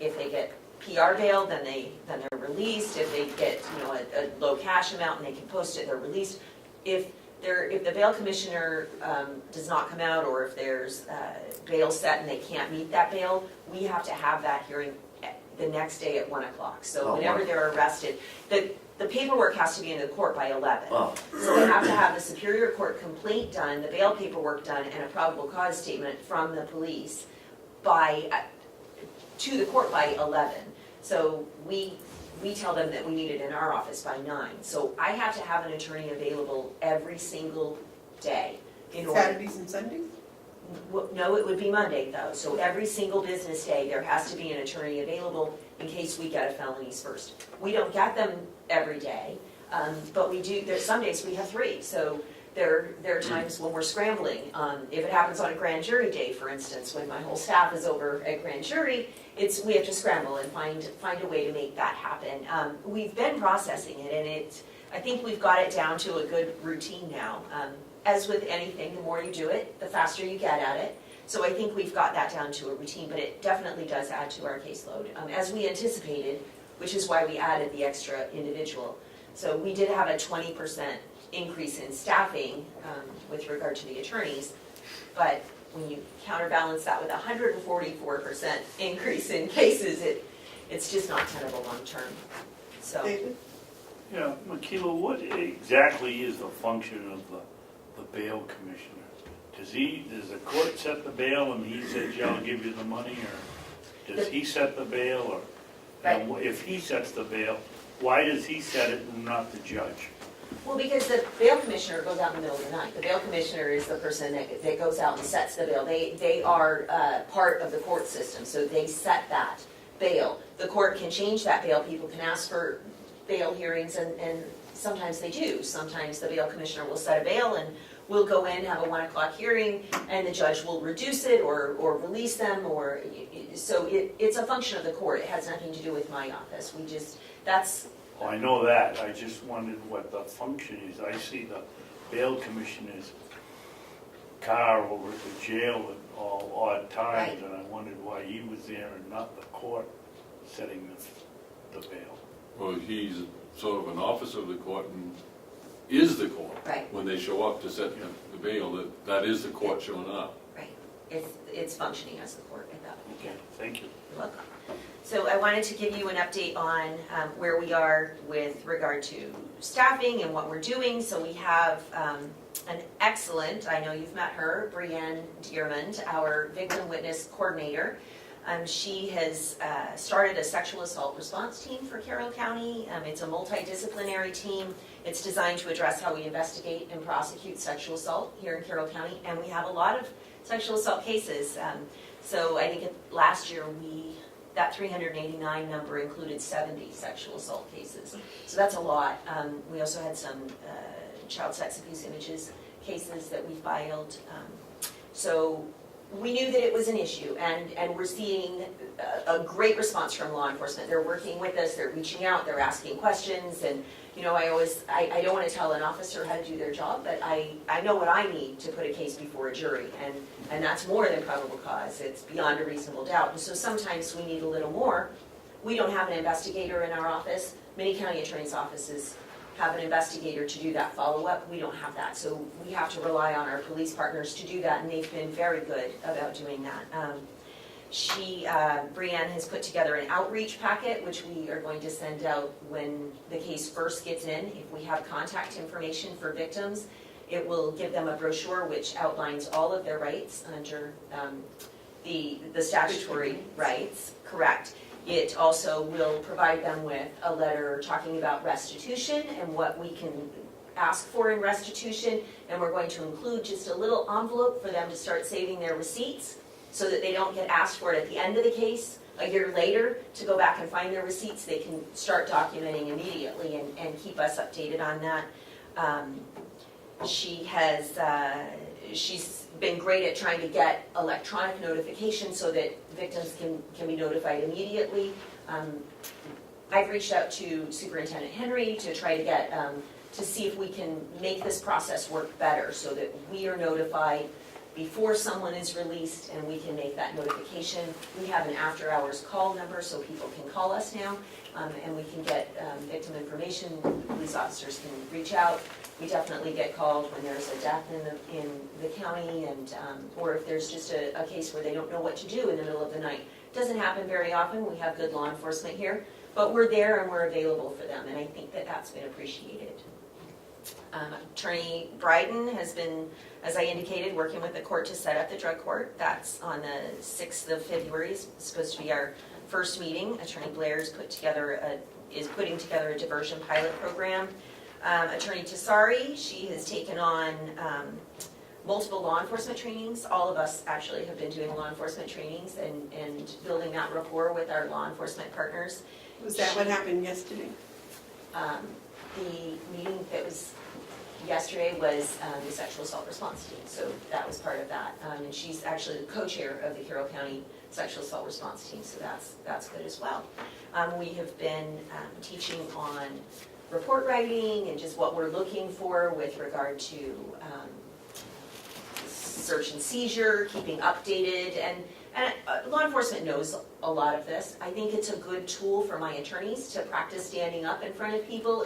if they get PR bail, then they're released. If they get a low cash amount and they can post it, they're released. If the bail commissioner does not come out, or if there's bail set and they can't meet that bail, we have to have that hearing the next day at 1 o'clock. So Oh, whenever wow. they're arrested, the paperwork has to be in the court by 11. Oh, So they have to have the Superior Court complaint done, the bail paperwork done, and a probable cause statement from the police to the court by 11. So we tell them that we need it in our office by 9. So I have to have an attorney available every single day in order. Saturdays and Sundays? No, it would be Monday though. So every single business day, there has to be an attorney available in case we get a felonies first. We don't get them every day, but we do, there's some days we have 3. So there are times when we're scrambling. If it happens on a grand jury day, for instance, when my whole staff is over at grand jury, we have to scramble and find a way to make that happen. We've been processing it, and I think we've got it down to a good routine now. As with anything, the more you do it, the faster you get at it. So I think we've got that down to a routine, but it definitely does add to our caseload, as we anticipated, which is why we added the extra individual. So we did have a 20% increase in staffing with regard to the attorneys, but when you counterbalance that with a 144% increase in cases, it's just not tenable long term. So. David? Yeah, Makila, what exactly is the function of the bail commissioner? Does the court set the bail and he says, yeah, I'll give you the money, or does he set the bail, or and if he sets the bail, why does he set it and not the judge? Well, because the bail commissioner goes out in the middle of the night. The bail commissioner is the person that goes out and sets the bail. They are part of the court system, so they set that bail. The court can change that bail. People can ask for bail hearings, and sometimes they do. Sometimes the bail commissioner will set a bail, and we'll go in, have a 1 o'clock hearing, and the judge will reduce it or release them. So it's a function of the court. It has nothing to do with my office. That's. Well, I know that. I just wondered what the function is. I see the bail commissioner's car over at the jail at all odd times, and I wondered why he was there and not the court setting the bail. Well, he's sort of an officer of the court and is the court. Right. When they show up to set the bail, that is the court showing up. Right. It's functioning as the court at that point. Okay, thank you. You're welcome. So I wanted to give you an update on where we are with regard to staffing and what we're doing. So we have an excellent, I know you've met her, Brienne Dearmond, our victim witness coordinator. She has started a sexual assault response team for Carroll County. It's a multidisciplinary team. It's designed to address how we investigate and prosecute sexual assault here in Carroll County, and we have a lot of sexual assault cases. So I think last year that 389 number included 70 sexual assault cases. So that's a lot. We also had some child sex abuse images cases that we filed. So we knew that it was an issue, and we're seeing a great response from law enforcement. They're working with us, they're reaching out, they're asking questions, and I don't want to tell an officer how to do their job, but I know what I need to put a case before a jury, and that's more than probable cause. It's beyond a reasonable doubt, and so sometimes we need a little more. We don't have an investigator in our office. Many county attorneys' offices have an investigator to do that follow-up. We don't have that, so we have to rely on our police partners to do that, and they've been very good about doing that. Brienne has put together an outreach packet, which we are going to send out when the case first gets in. If we have contact information for victims, it will give them a brochure which outlines all of their rights under the statutory rights, correct. It also will provide them with a letter talking about restitution and what we can ask for in restitution, and we're going to include just a little envelope for them to start saving their receipts so that they don't get asked for it at the end of the case a year later to go back and find their receipts. They can start documenting immediately and keep us updated on that. She's been great at trying to get electronic notification so that victims can be notified immediately. I've reached out to Superintendent Henry to try to get to see if we can make this process work better so that we are notified before someone is released, and we can make that notification. We have an after-hours call number, so people can call us now, and we can get victim information. Police officers can reach out. We definitely get called when there's a death in the county, and or if there's just a case where they don't know what to do in the middle of the night. It doesn't happen very often. We have good law enforcement here, but we're there and we're available for them, and I think that that's been appreciated. Attorney Bryden has been, as I indicated, working with the court to set up the drug court. That's on the 6th of February. It's supposed to be our first meeting. Attorney Blair is putting together a diversion pilot program. Attorney Tassari, she has taken on multiple law enforcement trainings. All of us actually have been doing law enforcement trainings and building that rapport with our law enforcement partners. Was that what happened yesterday? The meeting that was yesterday was the sexual assault response team, so that was part of that. And she's actually the co-chair of the Carroll County Sexual Assault Response Team, so that's good as well. We have been teaching on report writing and just what we're looking for with regard to search and seizure, keeping updated, and law enforcement knows a lot of this. I think it's a good tool for my attorneys to practice standing up in front of people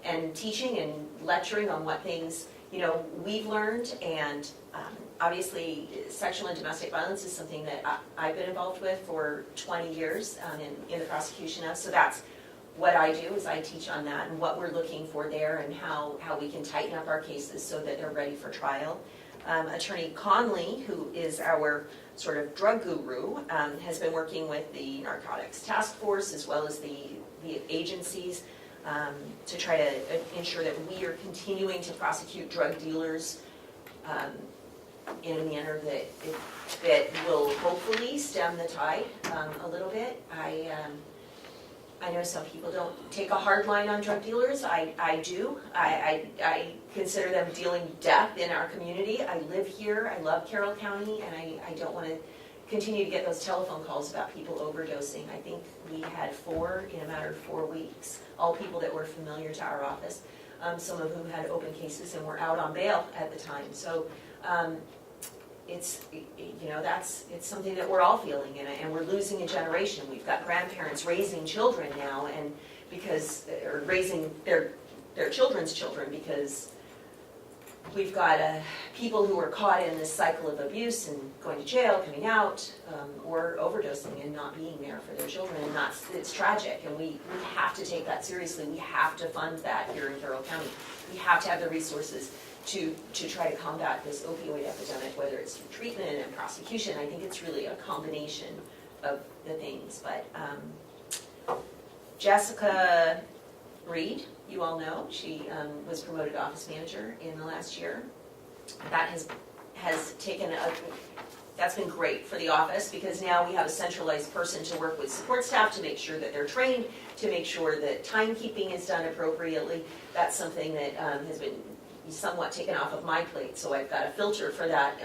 and teaching and lecturing on what things, we've learned. And obviously, sexual and domestic violence is something that I've been involved with for 20 years in the prosecution of. So that's what I do, is I teach on that and what we're looking for there and how we can tighten up our cases so that they're ready for trial. Attorney Conley, who is our sort of drug guru, has been working with the Narcotics Task Force as well as the agencies to try to ensure that we are continuing to prosecute drug dealers in a manner that will hopefully stem the tide a little bit. I know some people don't take a hard line on drug dealers. I do. I consider them dealing death in our community. I live here. I love Carroll County, and I don't want to continue to get those telephone calls about people overdosing. I think we had 4 in a matter of 4 weeks, all people that were familiar to our office, some of whom had open cases and were out on bail at the time. So it's something that we're all feeling, and we're losing a generation. We've got grandparents raising children now, and or raising their children's children, because we've got people who are caught in this cycle of abuse and going to jail, coming out, or overdosing and not being there for their children, and it's tragic, and we have to take that seriously. We have to fund that here in Carroll County. We have to have the resources to try to combat this opioid epidemic, whether it's through treatment and prosecution. I think it's really a combination of the things. But Jessica Reed, you all know, she was promoted office manager in the last year. That has taken that's been great for the office, because now we have a centralized person to work with support staff to make sure that they're trained, to make sure that timekeeping is done appropriately. That's something that has been somewhat taken off of my plate, so I've got a filter for that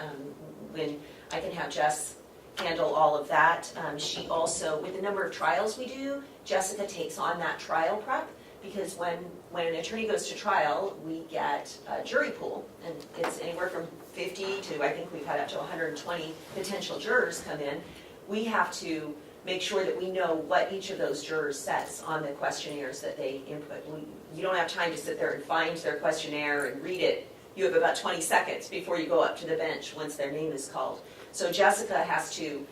when I can have Jess handle all of that. She also, with the number of trials we do, Jessica takes on that trial prep, because when an attorney goes to trial, we get a jury pool, and it's anywhere from 50 to, I think we've had up to 120 potential jurors come in. We have to make sure that we know what each of those jurors says on the questionnaires that they input. You don't have time to sit there and find their questionnaire and read it. You have about 20 seconds before you go up to the bench once their name is called. So Jessica has to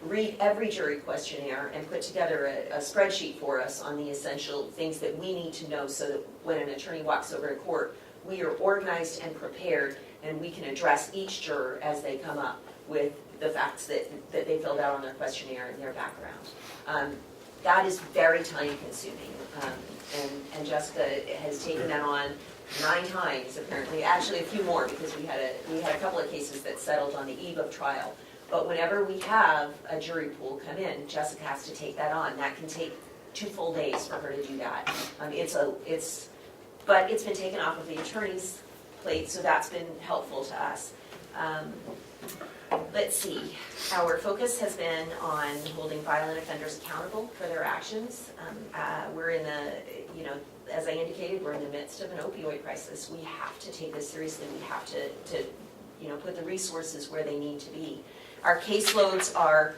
read every jury questionnaire and put together a spreadsheet for us on the essential things that we need to know, so that when an attorney walks over to court, we are organized and prepared, and we can address each juror as they come up with the facts that they filled out on their questionnaire and their background. That is very time consuming, and Jessica has taken that on 9 times apparently, actually a few more, because we had a couple of cases that settled on the eve of trial. But whenever we have a jury pool come in, Jessica has to take that on. That can take 2 full days for her to do that. But it's been taken off of the attorney's plate, so that's been helpful to us. Let's see, our focus has been on holding violent offenders accountable for their actions. We're in as I indicated, we're in the midst of an opioid crisis. We have to take this seriously. We have to put the resources where they need to be. Our caseloads are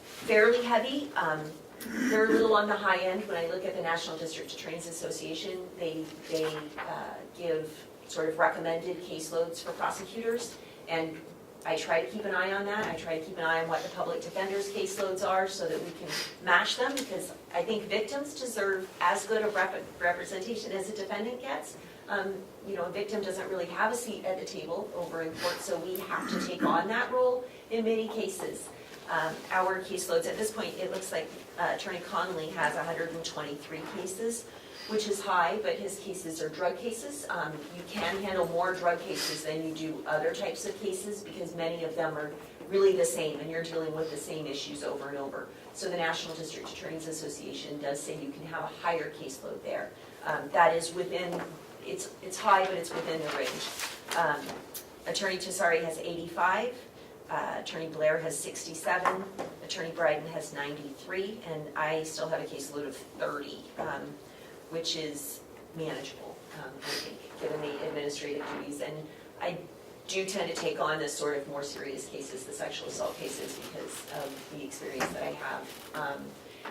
fairly heavy. They're a little on the high end. When I look at the National District Attorneys Association, they give sort of recommended caseloads for prosecutors, and I try to keep an eye on that. I try to keep an eye on what the public defender's caseloads are so that we can match them, because I think victims deserve as good a representation as a defendant gets. A victim doesn't really have a seat at the table over in court, so we have to take on that role in many cases. Our caseloads, at this point, it looks like Attorney Connolly has 123 cases, which is high, but his cases are drug cases. You can handle more drug cases than you do other types of cases, because many of them are really the same, and you're dealing with the same issues over and over. So the National District Attorneys Association does say you can have a higher caseload there. That is within, it's high, but it's within the range. Attorney Tessari has 85. Attorney Blair has 67, Attorney Bryden has 93, and I still have a caseload of 30, which is manageable, I think, given the administrative duties. And I do tend to take on the sort of more serious cases, the sexual assault cases, because of the experience that I have.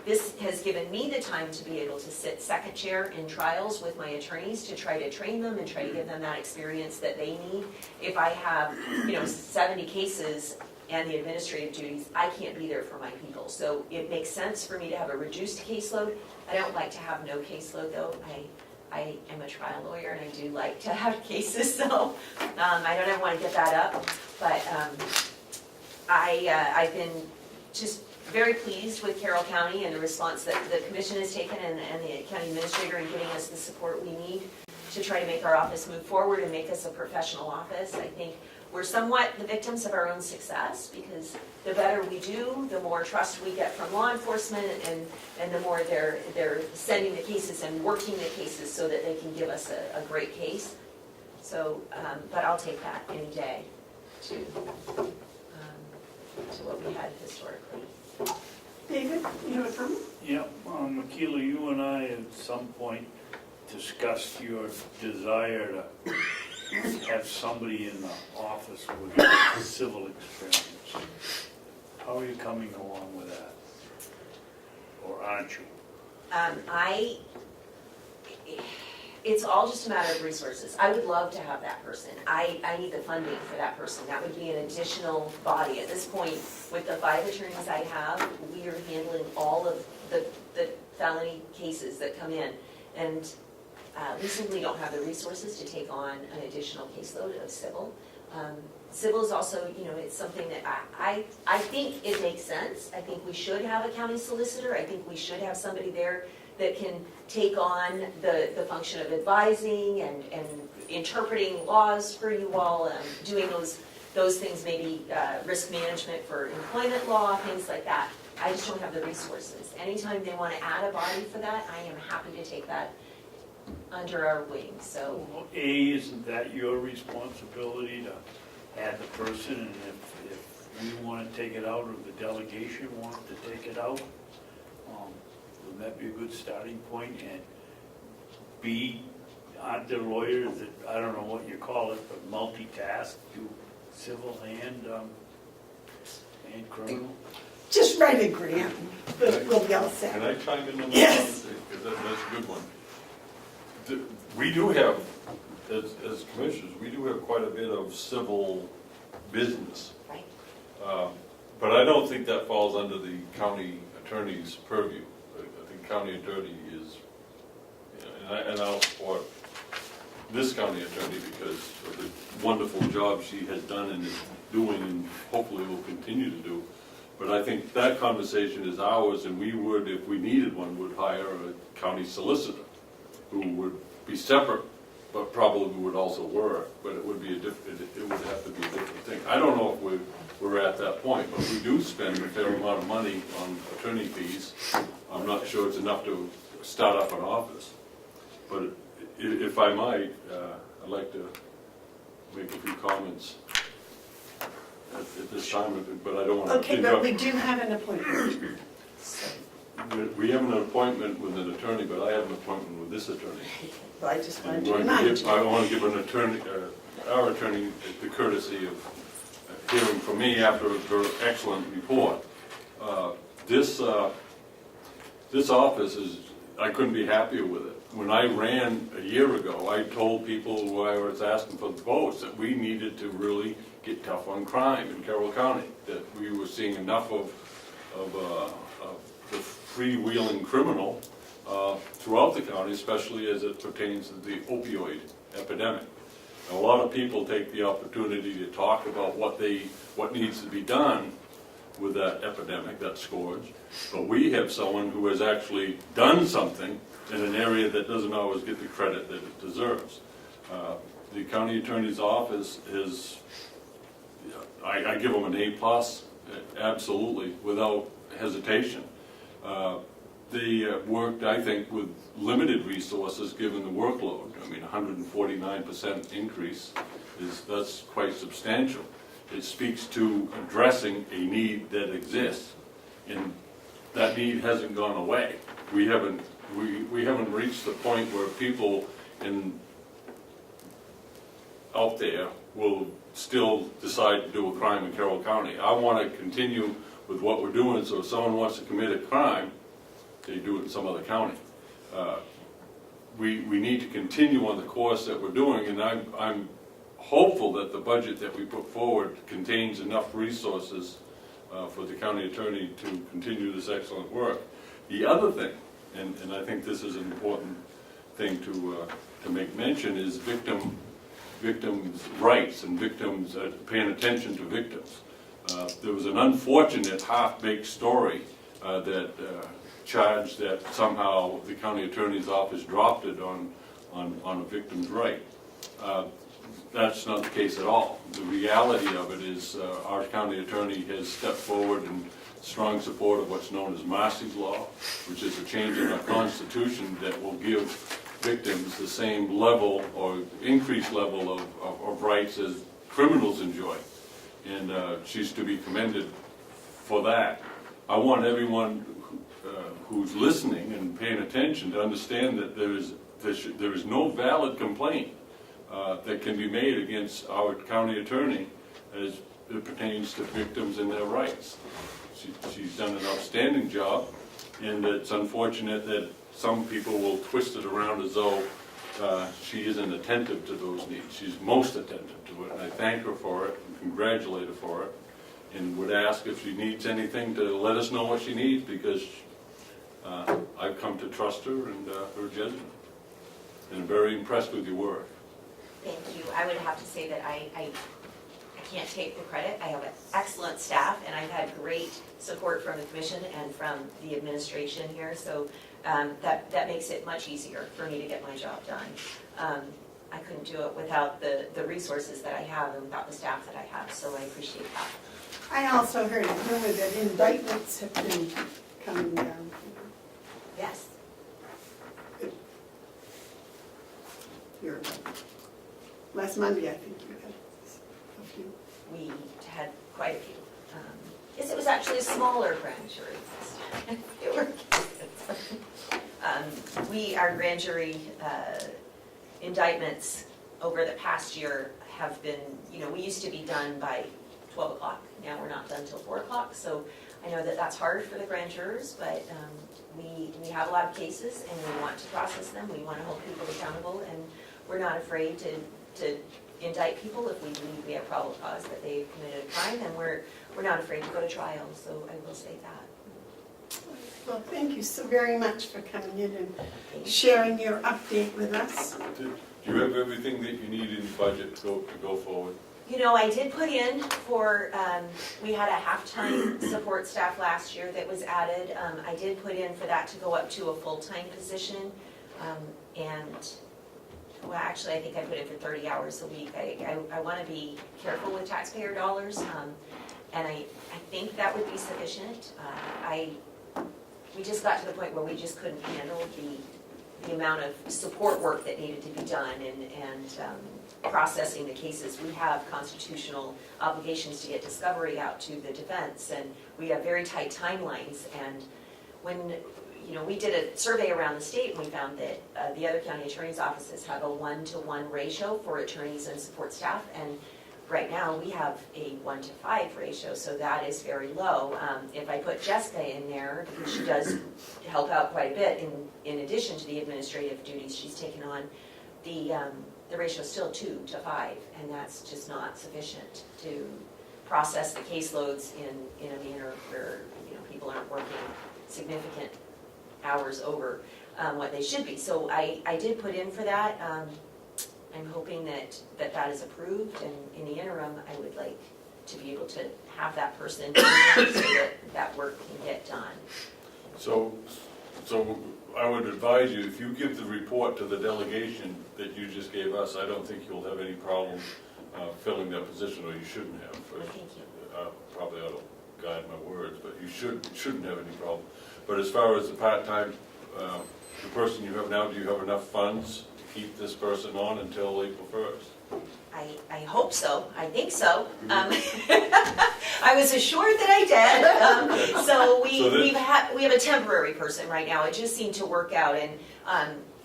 This has given me the time to be able to sit second chair in trials with my attorneys to try to train them and try to give them that experience that they need. If I have, 70 cases and the administrative duties, I can't be there for my people. So it makes sense for me to have a reduced caseload. I don't like to have no caseload, though. I am a trial lawyer, and I do like to have cases, so I don't ever want to get that up. But I've been just very pleased with Carroll County and the response that the commission has taken, and the county administrator in getting us the support we need to try to make our office move forward and make us a professional office. I think we're somewhat the victims of our own success, because the better we do, the more trust we get from law enforcement, and the more they're sending the cases and working the cases so that they can give us a great case. So, but I'll take that any day to what we had historically. David, you have a comment? Yeah, Makila, you and I at some point discussed your desire to have somebody in the office with civil experience. How are you coming along with that? Or aren't you? It's all just a matter of resources. I would love to have that person. I need the funding for that person. That would be an additional body. At this point, with the 5 attorneys I have, we are handling all of the felony cases that come in. And we simply don't have the resources to take on an additional caseload of civil. Civil is also, it's something that I think it makes sense. I think we should have a county solicitor. I think we should have somebody there that can take on the function of advising and interpreting laws for you all, doing those things, maybe risk management for employment law, things like that. I just don't have the resources. Anytime they want to add a body for that, I am happy to take that under our wing. So, Isn't that your responsibility to add the person, and if we want to take it out, or the delegation wants to take it out, would that be a good starting point? And B, aren't there lawyers that, I don't know what you call it, but multitask, do civil and criminal? Just write a grant, we'll be all set. Can I chime in on that? Yes. Because that's a good one. We do have, as commissioners, we do have quite a bit of civil business. right. But I don't think that falls under the county attorney's purview. I think county attorney is, and I'll support this county attorney because of the wonderful job she has done and is doing, and hopefully will continue to do. But I think that conversation is ours, and we would, if we needed one, would hire a county solicitor who would be separate, but probably would also work, but it would be it would have to be a different thing. I don't know if we're at that point, but we do spend a fair amount of money on attorney fees. I'm not sure it's enough to start up an office. But if I might, I'd like to make a few comments at this time, but I don't want to Okay, but we do have an appointment. we have an appointment with an attorney, but I have an appointment with this attorney. Well, I just wanted I'm to going to remind give- you. I want to give an attorney, our attorney, the courtesy of hearing from me after her excellent report. This office is, I couldn't be happier with it. When I ran a year ago, I told people who I was asking for the votes that we needed to really get tough on crime in Carroll County, that we were seeing enough of the freewheeling criminal throughout the county, especially as it pertains to the opioid epidemic. A lot of people take the opportunity to talk about what needs to be done with that epidemic, that scourge, but we have someone who has actually done something in an area that doesn't always get the credit that it deserves. The county attorney's office is, I give them an A+, absolutely, without hesitation. They worked, I think, with limited resources given the workload. I mean, 149% increase that's quite substantial. It speaks to addressing a need that exists, and that need hasn't gone away. We haven't reached the point where people out there will still decide to do a crime in Carroll County. I want to continue with what we're doing, so if someone wants to commit a crime, they do it in some other county. We need to continue on the course that we're doing, and I'm hopeful that the budget that we put forward contains enough resources for the county attorney to continue this excellent work. The other thing, and I think this is an important thing to make mention, is victims' rights and victims paying attention to victims. There was an unfortunate half-baked story that charged that somehow the county attorney's office dropped it on a victim's right. That's not the case at all. The reality of it is our county attorney has stepped forward in strong support of what's known as Marcy's Law, which is a change in our Constitution that will give victims the same level or increased level of rights as criminals enjoy. And she's to be commended for that. I want everyone who's listening and paying attention to understand that there is no valid complaint that can be made against our county attorney as it pertains to victims and their rights. She's done an outstanding job, and it's unfortunate that some people will twist it around as though she isn't attentive to those needs. She's most attentive to it, and I thank her for it and congratulate her for it, and would ask if she needs anything to let us know what she needs, because I've come to trust her and her judgment, and I'm very impressed with your work. Thank you. I would have to say that I can't take the credit. I have an excellent staff, and I've had great support from the commission and from the administration here, so that makes it much easier for me to get my job done. I couldn't do it without the resources that I have and without the staff that I have, so I appreciate that. I also heard a rumor that indictments have been coming down. Yes. Here, last Monday, I think you had a few. We had quite a few. Yes, it was actually a smaller grand jury. It worked. Our grand jury indictments over the past year have been, we used to be done by 12 o'clock. Now we're not done till 4 o'clock. So I know that that's hard for the grand jurors, but we have a lot of cases and we want to process them. We want to hold people accountable, and we're not afraid to indict people if we believe we have probable cause that they've committed a crime, and we're not afraid to go to trial. So I will say that. Well, thank you so very much for coming in and sharing your update with us. Do you have everything that you need in the budget to go forward? I did put in for, we had a half-time support staff last year that was added. I did put in for that to go up to a full-time position. Well, actually, I think I put in for 30 hours a week. I want to be careful with taxpayer dollars, and I think that would be sufficient. We just got to the point where we just couldn't handle the amount of support work that needed to be done and processing the cases. We have constitutional obligations to get discovery out to the defense, and we have very tight timelines, and when, we did a survey around the state, and we found that the other county attorney's offices have a 1-to-1 ratio for attorneys and support staff, and right now, we have a 1-to-5 ratio, so that is very low. If I put Jessica in there, because she does help out quite a bit in addition to the administrative duties she's taken on, the ratio is still 2-to-5, and that's just not sufficient to process the caseloads in a manner where, people aren't working significant hours over what they should be. So I did put in for that. I'm hoping that is approved, and in the interim, I would like to be able to have that person in there so that work can get done. So I would advise you, if you give the report to the delegation that you just gave us, I don't think you'll have any problem filling that position, or you shouldn't have. Well, thank you. Probably ought to guide my words, but you shouldn't have any problem. But as far as the part-time, the person you have now, do you have enough funds to keep this person on until April 1st? I hope so. I think so. I was assured that I did. So we have a temporary person right now. It just seemed to work out, and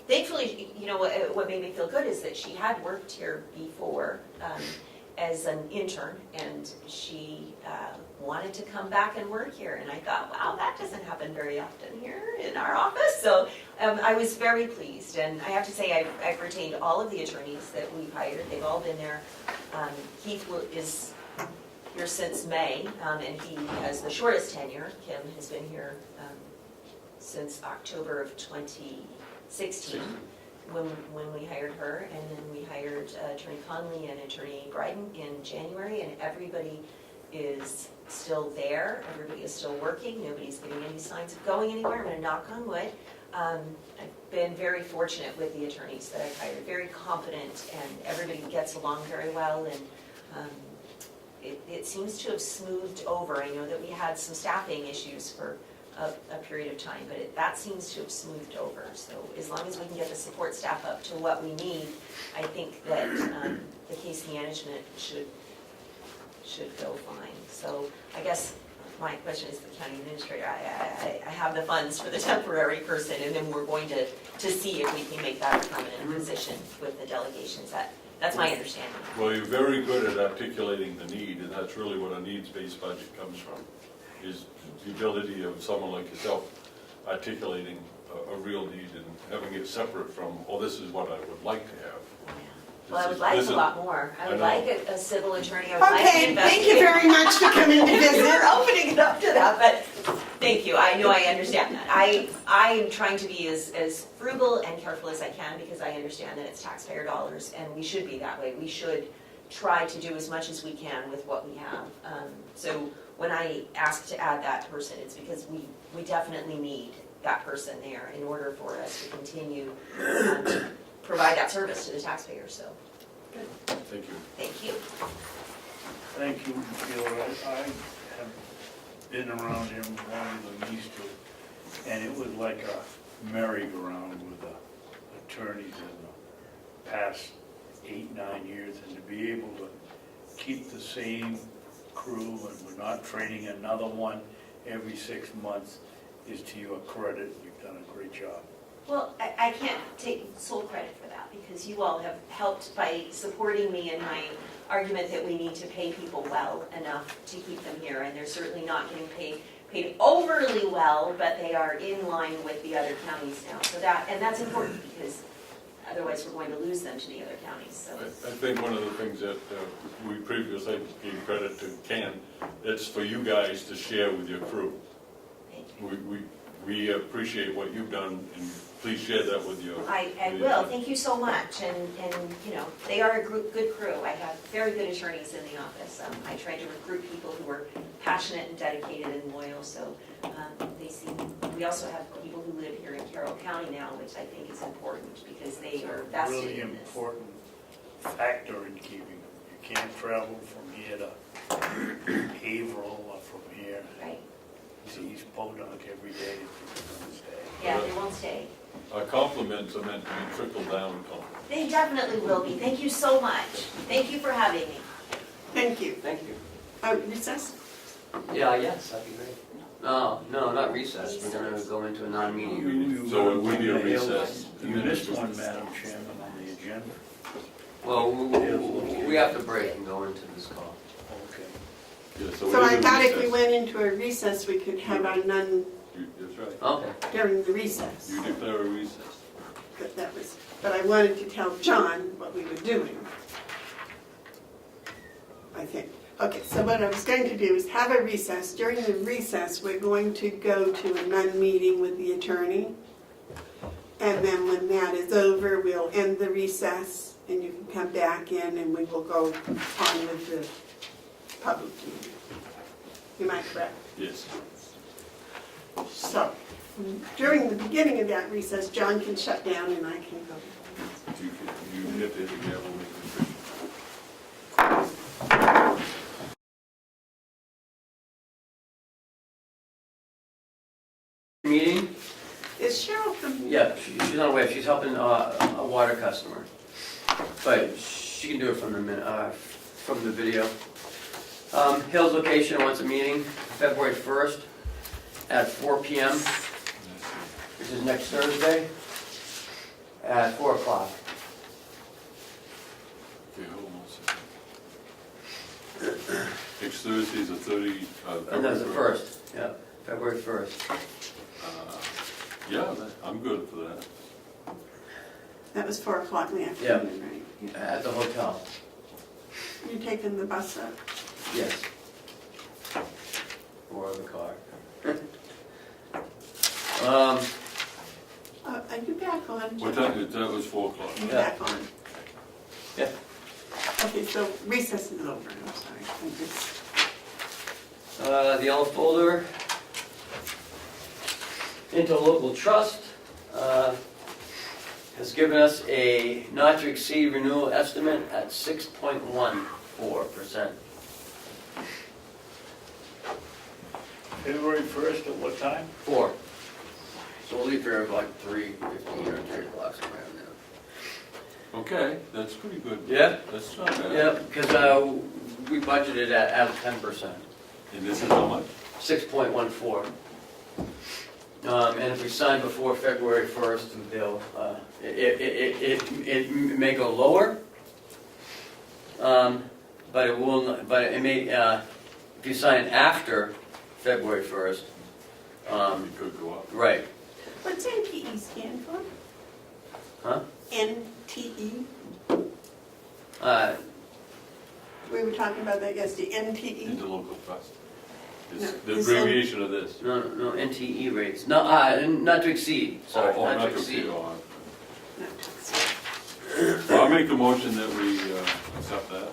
thankfully, what made me feel good is that she had worked here before as an intern, and she wanted to come back and work here. And I thought, wow, that doesn't happen very often here in our office. So I was very pleased, and I have to say I've retained all of the attorneys that we've hired. They've all been there. Keith is here since May, and he has the shortest tenure. Kim has been here since October of 2016 when we hired her, and then we hired Attorney Conley and Attorney Bryden in January, and everybody is still there. Everybody is still working. Nobody's giving any signs of going anywhere. I'm going to knock on wood. I've been very fortunate with the attorneys that I've hired, very competent, and everybody gets along very well, and it seems to have smoothed over. I know that we had some staffing issues for a period of time, but that seems to have smoothed over. So as long as we can get the support staff up to what we need, I think that the case management should go fine. So I guess my question is, the county administrator, I have the funds for the temporary person, and then we're going to see if we can make that a permanent position with the delegations. That's my understanding. Well, you're very good at articulating the need, and that's really what a needs-based budget comes from, is the ability of someone like yourself articulating a real need and having it separate from, oh, this is what I would like to have. Well, I would like a lot more. I would like a civil attorney. I would like Okay, an thank you very much for coming to visit. You're opening it up to that, but thank you. I know I understand that. I am trying to be as frugal and careful as I can, because I understand that it's taxpayer dollars, and we should be that way. We should try to do as much as we can with what we have. So when I ask to add that person, it's because we definitely need that person there in order for us to continue to provide that service to the taxpayers. So, good. Thank you. Thank you. Thank you, Sheila. I have been around here longer than these two, and it was like a merry-go-round with the attorneys in the past 8-9 years, and to be able to keep the same crew, and we're not training another one every 6 months, is to your credit. You've done a great job. Well, I can't take sole credit for that, because you all have helped by supporting me in my argument that we need to pay people well enough to keep them here, and they're certainly not getting paid overly well, but they are in line with the other counties now. So that's important, because otherwise we're going to lose them to the other counties. So I think one of the things that we previously gave credit to Ken, it's for you guys to share with your crew. thank you. We appreciate what you've done, and please share that with your... I will. Thank you so much. And they are a good crew. I have very good attorneys in the office. I try to recruit people who are passionate and dedicated and loyal. So we also have people who live here in Carroll County now, which I think is important, because they are vested Really in this. important factor in keeping them. You can't travel from here to Haverhill or from here. Right. To East Podunk every day if you're going to stay. Yeah, they won't stay. Our compliments are meant to be trickle-down compliments. They definitely will be. Thank you so much. Thank you for having me. Thank you. Thank you. Recess? Yeah, yes, that'd be great. No, not recess, we're gonna go into a non-meeting. So it would be a recess. You missed one, Madam Chairman, on the agenda. Well, we have to break and go into this call. Okay. Yeah, So it I is a thought if we recess. went into a recess, we could have our none That's right. Okay. during the recess. You declare a recess. But I wanted to tell John what we were doing, I think. Okay, so what I was going to do is have a recess. During the recess, we're going to go to a non-meeting with the attorney. And then when that is over, we'll end the recess and you can come back in and we will go on with the public meeting. Am I correct? Yes. So, during the beginning of that recess, John can shut down and I can go. You have to hit the gavel and make a decision. Meeting? Is Cheryl from? Yeah, she's on her way, she's helping a water customer. But she can do it from the video. Hill's location wants a meeting, February 1st at 4 p.m., which is next Thursday, at 4 o'clock. Okay, hold on a second. Next Thursday is the 30. And that's the 1st, yeah, February 1st. Yeah, I'm good for that. That was 4 o'clock in the afternoon, right? Yeah. At the hotel, You taking the bus up? yes. Or the car. Are you back on? What Jim? time? That was 4 o'clock. You Yeah. back on? Yeah. Okay, so recess is over, I'm sorry. I'm just- The yellow folder, interlocal trust, has given us a not to exceed renewal estimate at 6.14%. February 1st at what time? 4. So we'll leave here at like 3:15 or 3 o'clock somewhere in there. Okay, that's pretty good. Yeah? That's not bad. Yeah, because we budgeted at 10%, And this is how much? 6.14. And if we sign before February 1st, they'll, it may go lower, but it will, but it may, if you sign after February 1st, It could go up. right, What's NTE stand for? huh? NTE? We were talking about that yesterday, NTE? Interlocal trust. It's No, the this abbreviation of this. No, NTE rates, no, not to exceed, sorry, Oh, not to exceed. oh, No, Well, I'll make the motion that we accept that.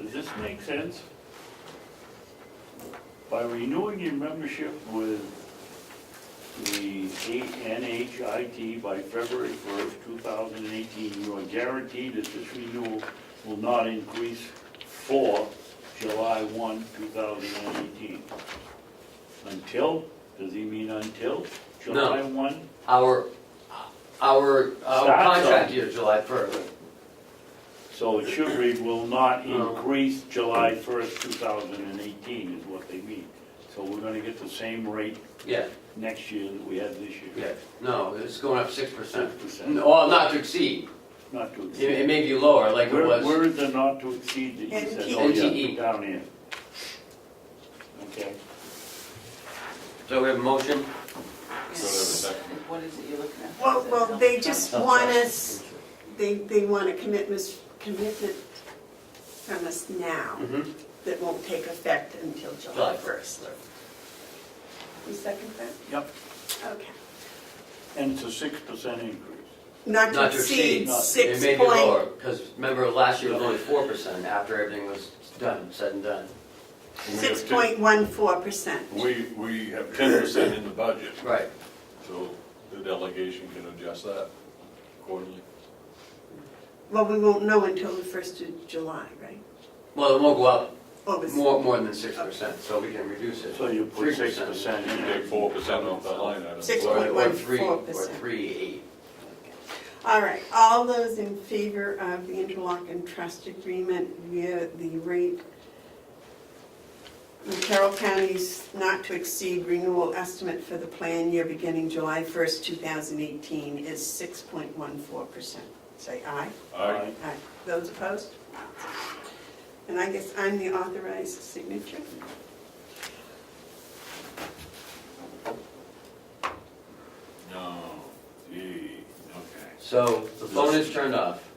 Does this make sense? By renewing your membership with the NHIT by February 1st, 2018, you are guaranteed that this renewal will not increase for July 1, 2018. Until, does he mean until July 1? Our Starts contract on- year, July 1st. So it should read, will not increase July 1st, 2018 is what they mean. So we're gonna get the same rate Yeah, next year that we had this year. yeah, no, it's going up 6%. 6%. Well, not to exceed, Not to it exceed. may be lower, like it Where was. is the not to exceed that you said? NTE. Oh, yeah, NTE. down here. Okay. So we have a motion? So that was that. What is it you're looking at? Well, they just want us, they want a commitment from us now Mm-hmm. that won't take effect until July 1st. You second that? Yep. Okay. And it's a 6% increase. not to Not to exceed exceed. 6 It may be point. lower, because remember, last year was only 4% after everything was done, said and done. We have 6.14%. We have 10% in the budget, Right. so the delegation can adjust that accordingly. Well, we won't know until the 1st of July, right? Well, it won't go up August. more than 6%, so we can reduce it. So you put 3%. 6% You in take it. 4% off that line item. 6.14%. 3.8. All right, all those in favor of the interlock and trust agreement via the rate, the Carroll County's not to exceed renewal estimate for the plan year beginning July 1st, 2018 is 6.14%. Say aye. Aye. Aye. Those opposed? And I guess I'm the authorized signature. No, gee, okay. So the phone is turned off.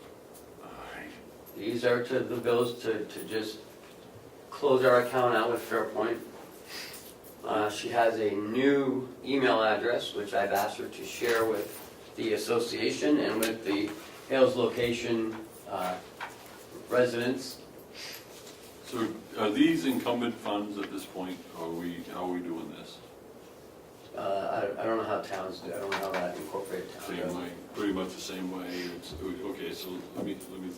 All right. These are to the bills to just close our account out with Fairpoint. She has a new email address, which I've asked her to share with the association and with the Hales location residents. So are these incumbent funds at this point, or how are we doing this? I don't know how towns do, I don't know how that incorporated towns do. Same way, pretty much the same way. Okay, so let me think.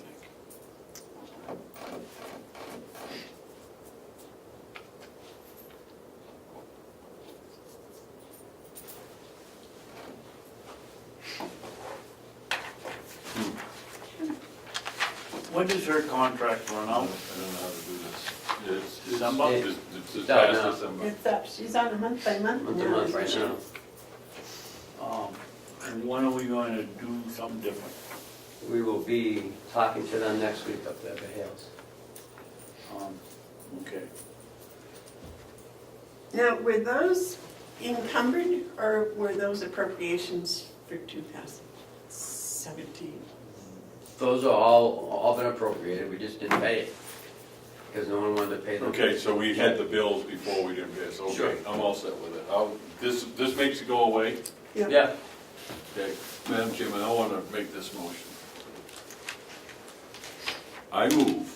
When does her contract run I out? don't know how to do this. It's December? It's Done past now. December. It's up, she's on a month by month Month to now. month right now. And when are we going to do something different? We will be talking to them next week up there at Hales. Okay. Now, were those encumbered or were those appropriations for 2017? Those are all been appropriated, we just didn't pay it. Because no one wanted to pay them. Okay, so we had the bills before we didn't pay, so Sure. okay, I'm all set with it. This makes it go away? Yeah, Okay, Madam Chairman, I want to make this motion. I move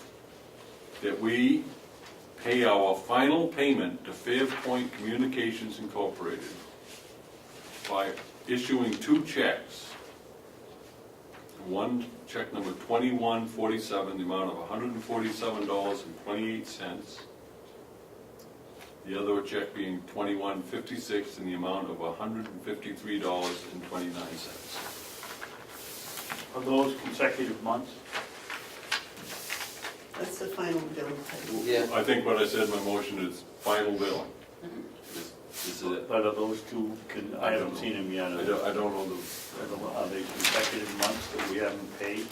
that we pay our final payment to Fairpoint Communications Incorporated by issuing 2 checks. One check number 2147, the amount of $147.28. The other check being 2156 in the amount of $153.29. Are those consecutive months? That's the final bill. yeah. I think what I said in my motion is final billing. This is it. But are those two, I haven't seen them yet. I don't know the, Are they consecutive months that we haven't paid?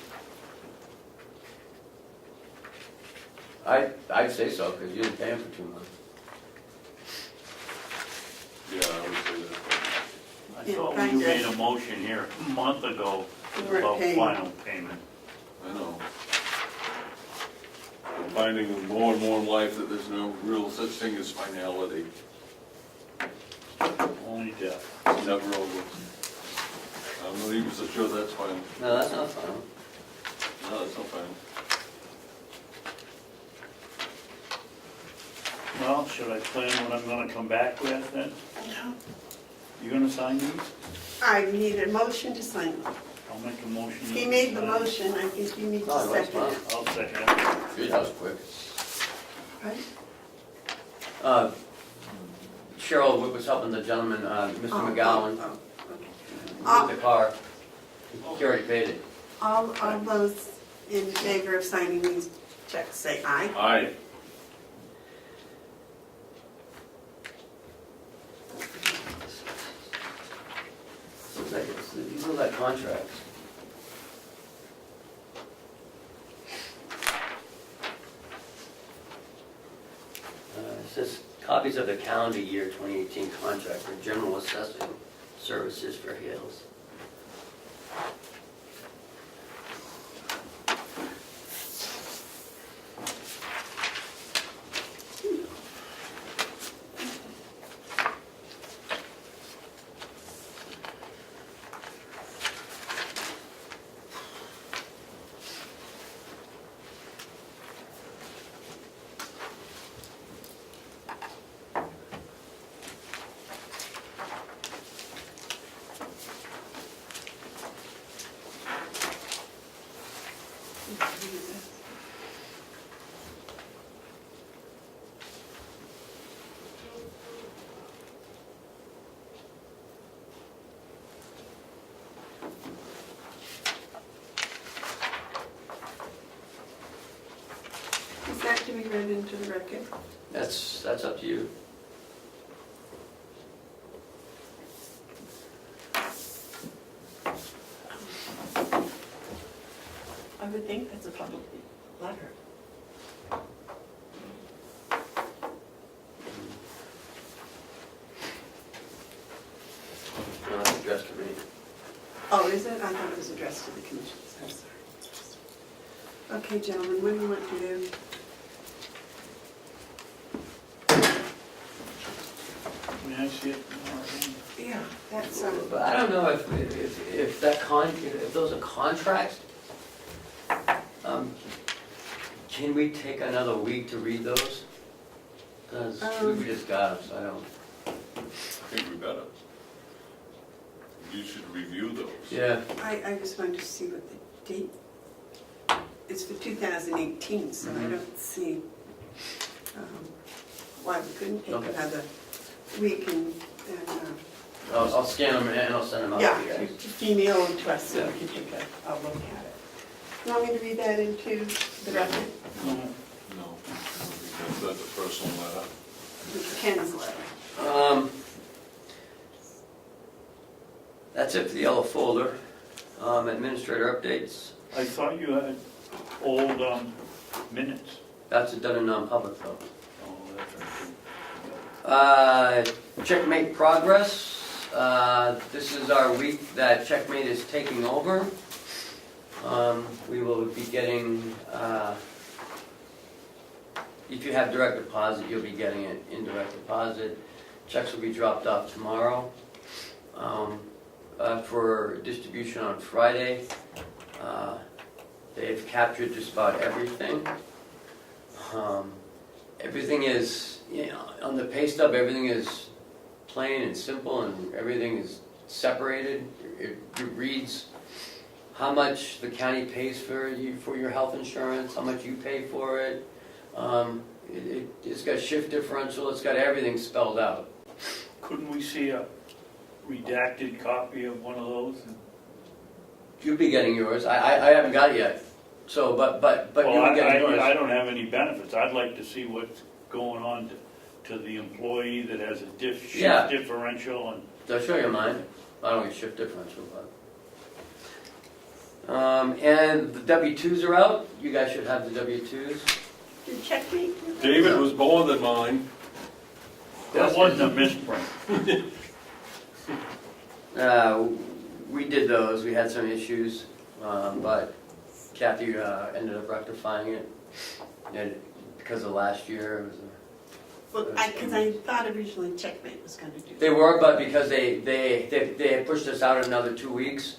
I'd say so, because you didn't pay them for 2 months. yeah, I would say that. I Yeah, thought kind you of. made a motion here a month ago We weren't about paying. final payment. I know. I'm finding more and more in life that there's no real such thing as finality. Only death. It's never over. I'm not even so sure that's final. No, that's not final. No, that's not final. Well, should I plan what I'm gonna come back with then? You gonna sign these? I need a motion to sign them. I'll make a motion. He made the motion, I think you need to Oh, that's second fine. it. I'll second it. Good, that was quick. Right? Cheryl was helping the gentleman, Mr. Oh, McGowan, oh, oh, with the car. He already paid it. All those in favor of signing these checks, say aye. Aye. These are like contracts. It says copies of the calendar year 2018 contract for general assessing services for Hales. Is that to be read into the record? That's up to you. I would think that's a public letter. No, it's addressed to me. Oh, is it? I thought it was addressed to the commissioners. I'm sorry. Okay, gentlemen, what do you want to do? May I see it? Yeah, that's, But I don't know if if those are contracts, can we take another week to read those? Because we just got them, so I don't. I think we better. You should review those. Yeah. I just wanted to see what the date, it's for 2018, so I don't see why we couldn't take Okay. another week and I'll scan them and I'll send them out yeah, to you guys. just email them to us so we can take a look at it. You want me to read that into the record? No, because that's a personal letter. It's Ken's letter. That's it for the yellow folder. Administrator updates. I thought you had old minutes. That's done in non-public though. Oh, that's right. Checkmate progress. This is our week that Checkmate is taking over. We will be getting, if you have direct deposit, you'll be getting it in direct deposit. Checks will be dropped off tomorrow. For distribution on Friday, they've captured just about everything. Everything is, on the pay stub, everything is plain and simple and everything is separated. It reads how much the county pays for your health insurance, how much you pay for it. It's got shift differential, it's got everything spelled out. Couldn't we see a redacted copy of one of those? You'll be getting yours. I haven't got it yet. So, but Well, you'll be getting yours. I don't have any benefits. I'd like to see what's going on to the employee that has a Yeah. shift differential and. I'll show you mine. I don't get shift differential, but. And the W-2s are out. You guys should have the W-2s. Did Checkmate? David was more than mine. That wasn't a misprint. We did those. We had some issues, but Kathy ended up rectifying it. And because of last year, it was. Well, because I thought originally Checkmate was going to do that. They were, but because they had pushed us out another 2 weeks,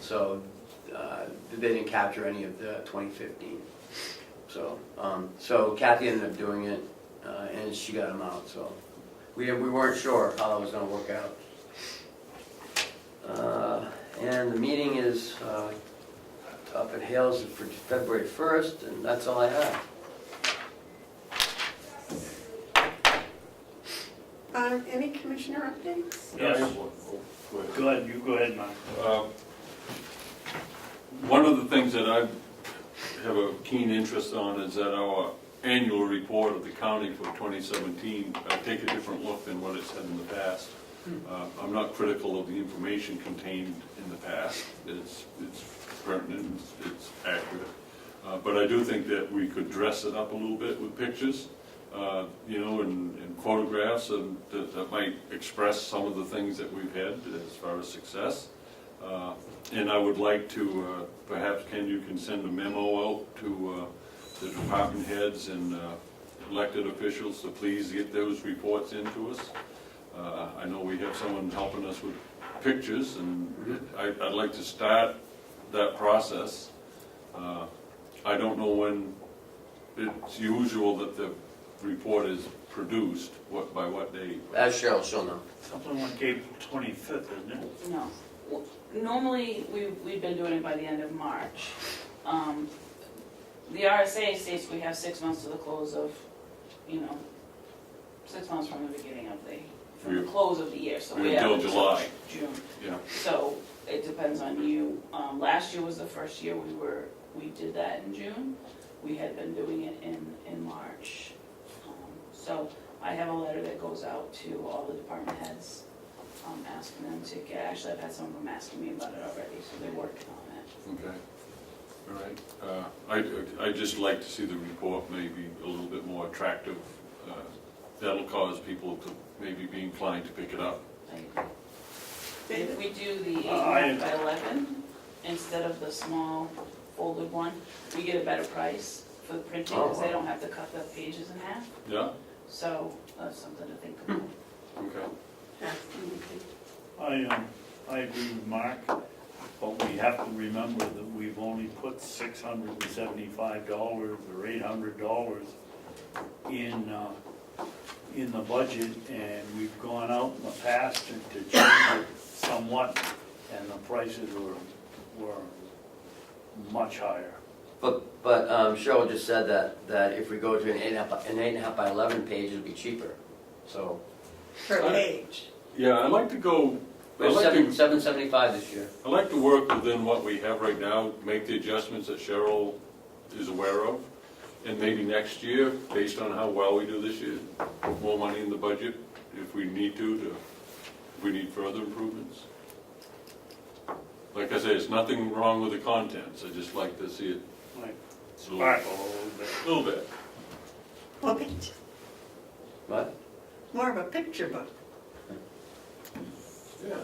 so they didn't capture any of the 2015. So Kathy ended up doing it, and she got them out. So we weren't sure how that was going to work out. And the meeting is up at Hales for February 1st, and that's all I have. Any commissioner updates? Yes. Go ahead. Go ahead, you go ahead, Mark. One of the things that I have a keen interest on is that our annual report of the county for 2017, I take a different look than what it's had in the past. I'm not critical of the information contained in the past. It's pertinent, it's accurate. But I do think that we could dress it up a little bit with pictures, and photographs that might express some of the things that we've had as far as success. And I would like to, perhaps Ken, you can send a memo out to the department heads and elected officials to please get those reports into us. I know we have someone helping us with pictures, and I'd like to start that process. I don't know when it's usual that the report is produced, by what date. As Cheryl, she'll know. Something like April 25th, isn't it? No. Normally, we've been doing it by the end of March. The RSA states we have 6 months to the close of, 6 months from the beginning of from the close of the year, so we have Until July. June. Yeah. So it depends on you. Last year was the first year we did that in June. We had been doing it in March. So I have a letter that goes out to all the department heads, asking them to actually I've had some of them asking me about it already, so they're working on it. Okay. All right. I'd just like to see the report maybe a little bit more attractive. That'll cause people to maybe be inclined to pick it up. I agree. If we do the 8.5 by 11 instead of the small folded one, we get a better price for the printing because they don't have to cut the pages in half. Yeah? So that's something to think about. Okay. I agree with Mark, but we have to remember that we've only put $675 or $800 in the budget, and we've gone out in the past to change it somewhat, and the prices were much higher. But Cheryl just said that if we go to an 8.5 by 11 page, it'll be cheaper, so. Per page. Yeah, I'd like to go, We're $775 this year. I'd like to work within what we have right now, make the adjustments that Cheryl is aware of, and maybe next year, based on how well we do this year, put more money in the budget if we need if we need further improvements. Like I say, it's nothing wrong with the contents, I just like to see it Like, a sparkle a little bit. little bit. Well, picture, What? more of a picture book. Yeah.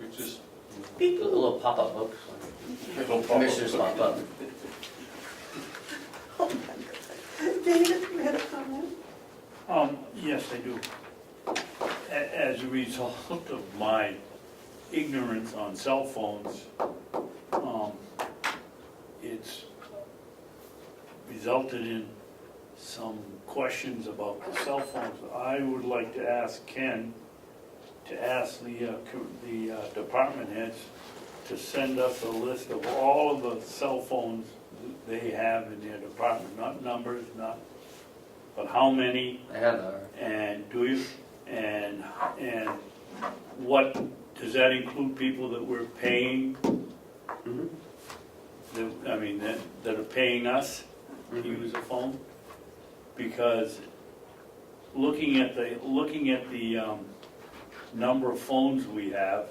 We just. A People, little pop-up books, like commissioners pop up. David, you had a comment? Yes, I do. As a result of my ignorance on cell phones, it's resulted in some questions about the cell phones. I would like to ask Ken to ask the department heads to send us a list of all of the cell phones they have in their department, not numbers, but how many, I have that. and and what, does that include people that we're paying, Mm-hmm. that are paying us to use a phone? Because looking at the number of phones we have,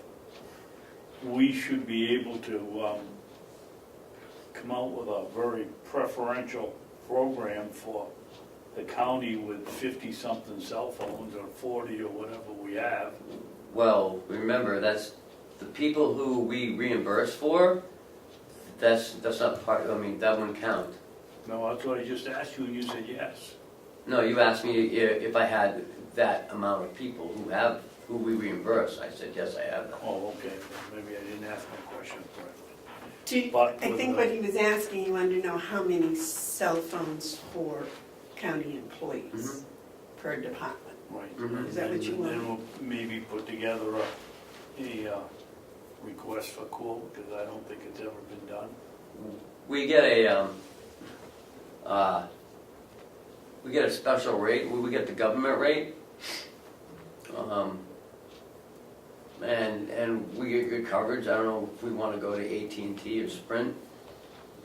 we should be able to come out with a very preferential program for the county with 50-something cell phones, or 40, or whatever we have. Well, remember, that's the people who we reimburse for, that's not part, that wouldn't count. No, that's what I just asked you, and you said yes. No, you asked me if I had that amount of people who we reimburse. I said, yes, I have that. Oh, okay, well, maybe I didn't ask my question correctly. I think what he was asking, he wanted to know how many cell phones for county employees per department. Right. Mhm. Is that what you want? Then we'll maybe put together a request for quote, because I don't think it's ever been done. We get a special rate. We get the government rate, and we get good coverage. I don't know if we want to go to AT&T or Sprint.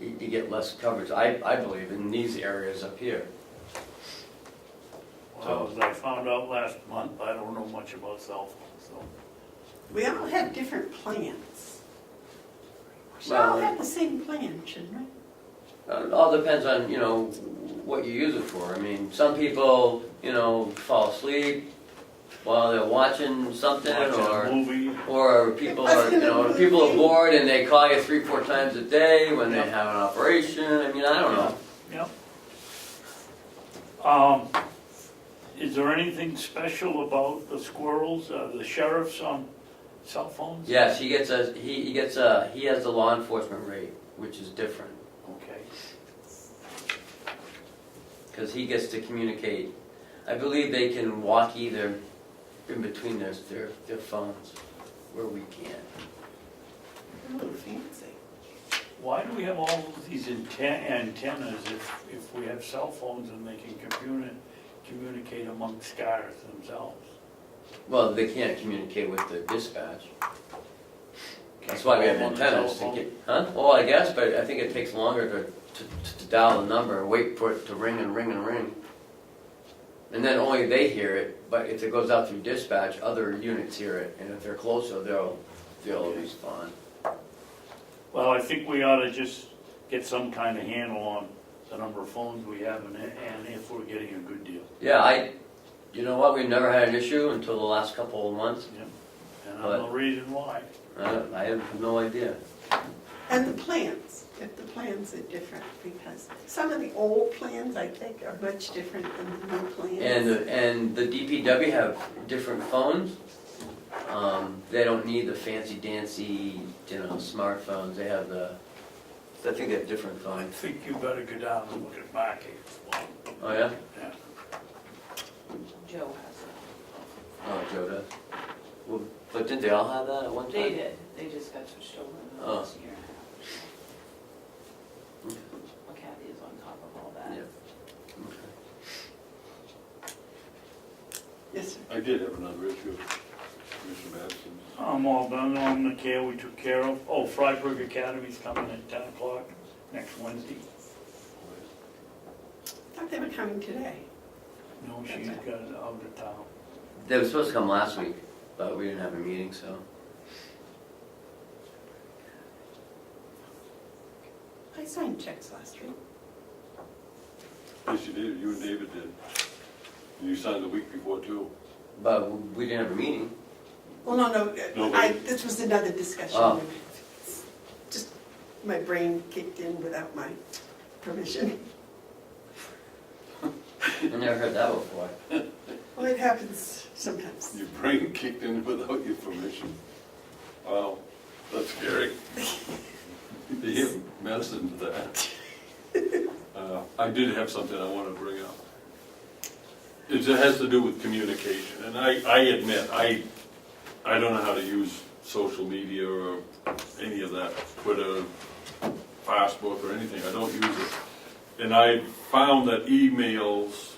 You get less coverage, I believe, in these areas up here. Well, as I found out last month, I don't know much about cell phones, so. We all have different plans. We should Well, all have the same plan, shouldn't we? It all depends on, what you use it for. Some people, fall asleep while they're watching something, Watching a movie. or people are, people are bored and they call you 3-4 times a day when they have an operation. I don't know. Yep. Is there anything special about the squirrels, the sheriff's cell phones? Yes, he has the law enforcement rate, which is different, Okay. because he gets to communicate. I believe they can walk either in between their phones. where we can. A little fancy. Why do we have all these antennas if we have cell phones and they can communicate amongst cars themselves? Well, they can't communicate with the dispatch. That's why we have Call them on the antennas to telephone? get, huh? Well, I guess, but I think it takes longer to dial the number and wait for it to ring and ring and ring. And then only they hear it, but if it goes out through dispatch, other units hear it, and if they're closer, they'll respond. Well, I think we ought to just get some kind of handle on the number of phones we have and if we're getting a good deal. Yeah, you know what, we've never had an issue until the last couple of months. And I don't know the reason why. I have no idea. And the plans, if the plans are different, because some of the old plans, I think, are much different than the new plans. And the DPW have different phones. They don't need the fancy dancy, smartphones. They have I think they have different I phones. think you better go down and look at Mark. Oh, yeah? Yeah. Joe has it. Oh, Joe does. Well, but didn't they all have that at one time? They did, they just got switched over in the Oh. last year and a half. Well, Kathy is on top of all that. Yeah. Okay. Yes, sir. I did have another issue, Commissioner Babson. I'm all done on the care we took care of. Oh, Freiburg Academy's coming at 10 o'clock next Wednesday. I thought they were coming today. No, she's got it out of town. They were supposed to come last week, but we didn't have a meeting, so. I signed checks last week. Yes, you did, you and David did. And you signed the week before too. But we didn't have a meeting. Well, no, Nobody. this was another discussion. Oh. Just, my brain kicked in without my permission. I never heard that before. Well, it happens sometimes. Your brain kicked in without your permission. Wow, that's scary. You give medicine to that. I did have something I want to bring up. It has to do with communication, and I admit, I don't know how to use social media or any of that, Twitter, Facebook, or anything. I don't use it. And I found that emails,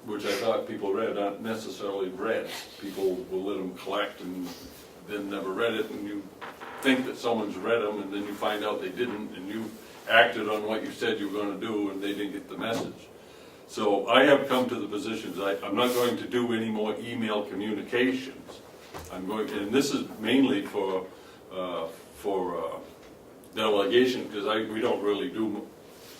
which I thought people read, aren't necessarily read. People will let them collect and then never read it, and you think that someone's read them, and then you find out they didn't, and you acted on what you said you were going to do, and they didn't get the message. So I have come to the positions, I'm not going to do any more email communications. I'm going, and this is mainly for delegation, because we don't really do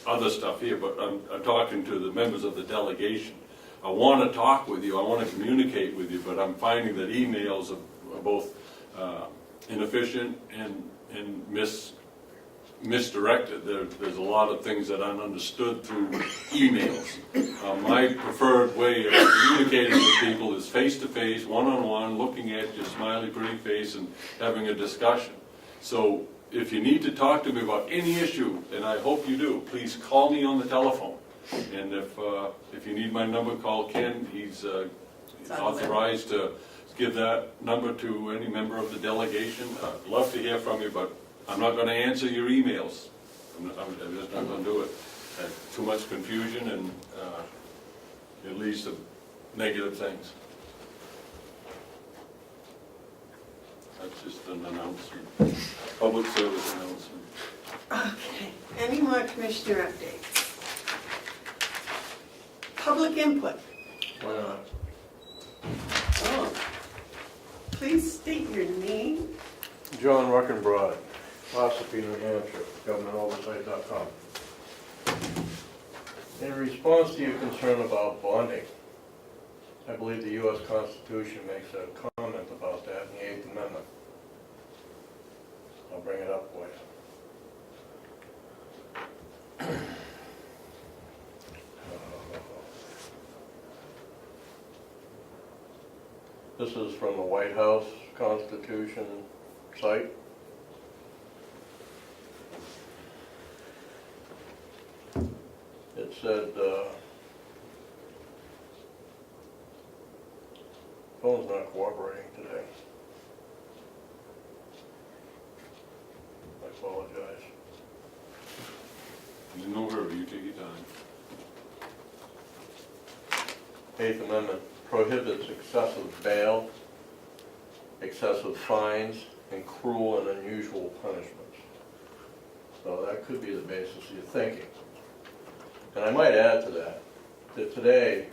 other stuff here, but I'm talking to the members of the delegation. I want to talk with you, I want to communicate with you, but I'm finding that emails are both inefficient and misdirected. There's a lot of things that aren't understood through emails. My preferred way of communicating with people is face-to-face, one-on-one, looking at your smiley, pretty face and having a discussion. So if you need to talk to me about any issue, and I hope you do, please call me on the telephone. And if you need my number, call Ken. He's authorized to give that number to any member of the delegation. I'd love to hear from you, but I'm not going to answer your emails. I'm just not going to do it. Too much confusion, and it leads to negative things. That's just an announcement, public service announcement. Okay, any more commissioner updates? Public input. Why not? Oh. Please state your name. John Ruckenbrod, Ossipee, New Hampshire, GovernmentOversite.com. In response to your concern about bonding, I believe the U.S. Constitution makes a comment about that in the 8th Amendment. I'll bring it up for you. This is from the White House Constitution site. It said, phone's not cooperating today. you take your time. Eighth Amendment prohibits excessive bail, excessive fines, and cruel and unusual punishments. So that could be the basis of your thinking. And I might add to that, that today,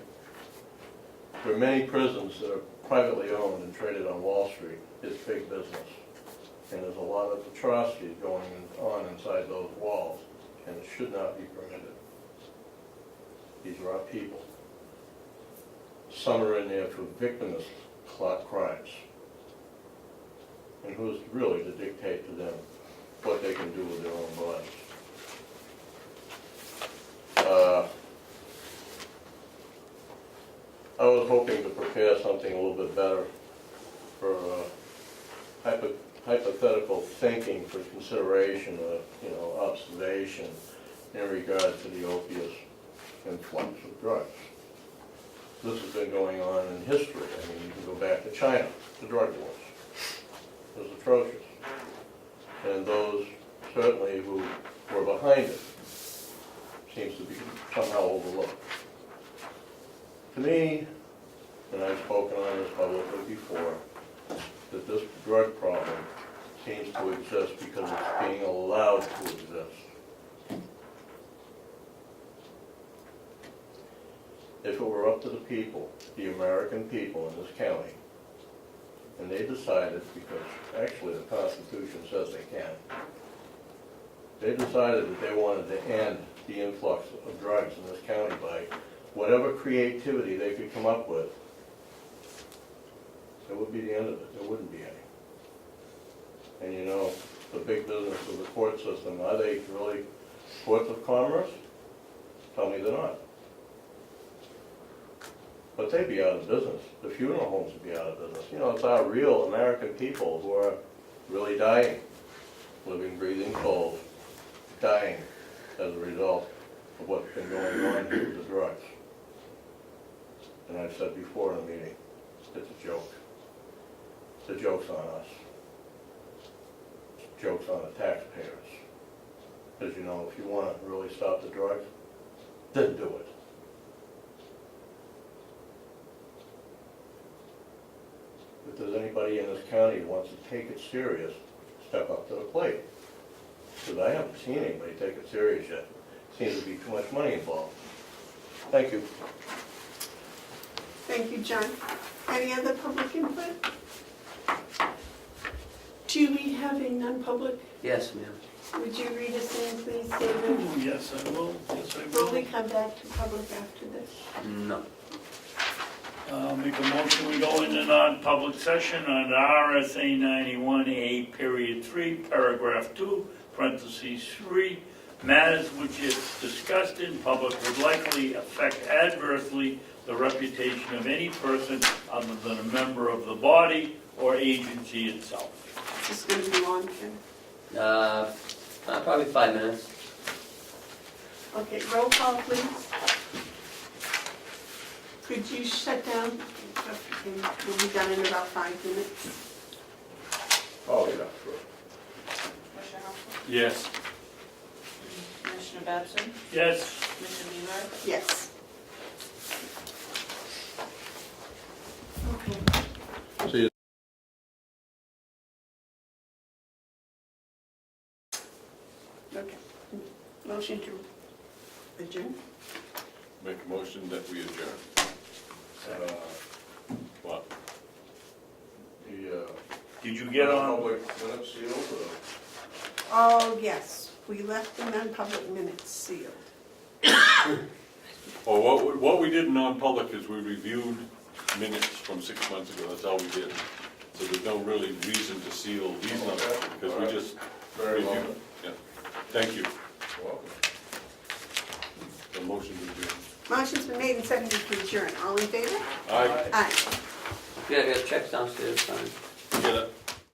there are many prisons that are privately owned and traded on Wall Street. It's big business. And there's a lot of atrocities going on inside those walls, and it should not be permitted. These are our people. Some are in there for victimless crimes. And who's really to dictate to them what they can do with their own bodies? I was hoping to prepare something a little bit better for hypothetical thinking, for consideration, observation in regard to the opiate influx of drugs. This has been going on in history. I mean, you can go back to China, the drug wars. It was atrocious. And those certainly who were behind it seems to be somehow overlooked. To me, and I've spoken on this publicly before, that this drug problem seems to exist because it's being allowed to exist. If it were up to the people, the American people in this county, and they decided, because actually the Constitution says they can, they decided that they wanted to end the influx of drugs in this county by whatever creativity they could come up with, that would be the end of it. There wouldn't be any. And you know, the big business of the court system, are they really courts of commerce? Tell me they're not. But they'd be out of business. The funeral homes would be out of business. You know, it's our real American people who are really dying, living, breathing souls, dying as a result of what's been going on here with the drugs. And I've said before in a meeting, it's a joke. The joke's on us. The joke's on the taxpayers. Because you know, if you want to really stop the drugs, then do it. If there's anybody in this county who wants to take it serious, step up to the plate. Because I haven't seen anybody take it serious yet. Seems to be too much money involved. Thank you. Thank you, John. Any other public input? Do we have a non-public? Yes, ma'am. Would you read us in, please, David? Oh, yes, I will. Yes, I Will we will. come back to public after this? No. Make a motion, we go into non-public session on RSA 91A, period 3, paragraph 2, parentheses 3. Matters which if discussed in public would likely affect adversely the reputation of any person other than a member of the body or agency itself. Is this going to be long, Ken? Probably 5 minutes. Okay, roll call, please. Could you shut down? We'll be done in about 5 minutes. Oh, yeah, sure. Commissioner Hounsell? Yes. Commissioner Babson? Yes? Commissioner Bevard? Yes. Okay. See you. Okay. Motion to adjourn? Make a motion that we adjourn. What? Did you get on? Public minutes sealed, Oh, yes. We left the non-public minutes sealed. Well, what we did in non-public is we reviewed minutes from 6 months ago, that's all we did. So there's no really reason to seal these numbers, because we just Very well. reviewed. Yeah. Thank you. You're welcome. The motion to adjourn. Motion's been made and seconded to adjourn. All in favor? Aye. Aye. Yeah, I got checks downstairs, signed.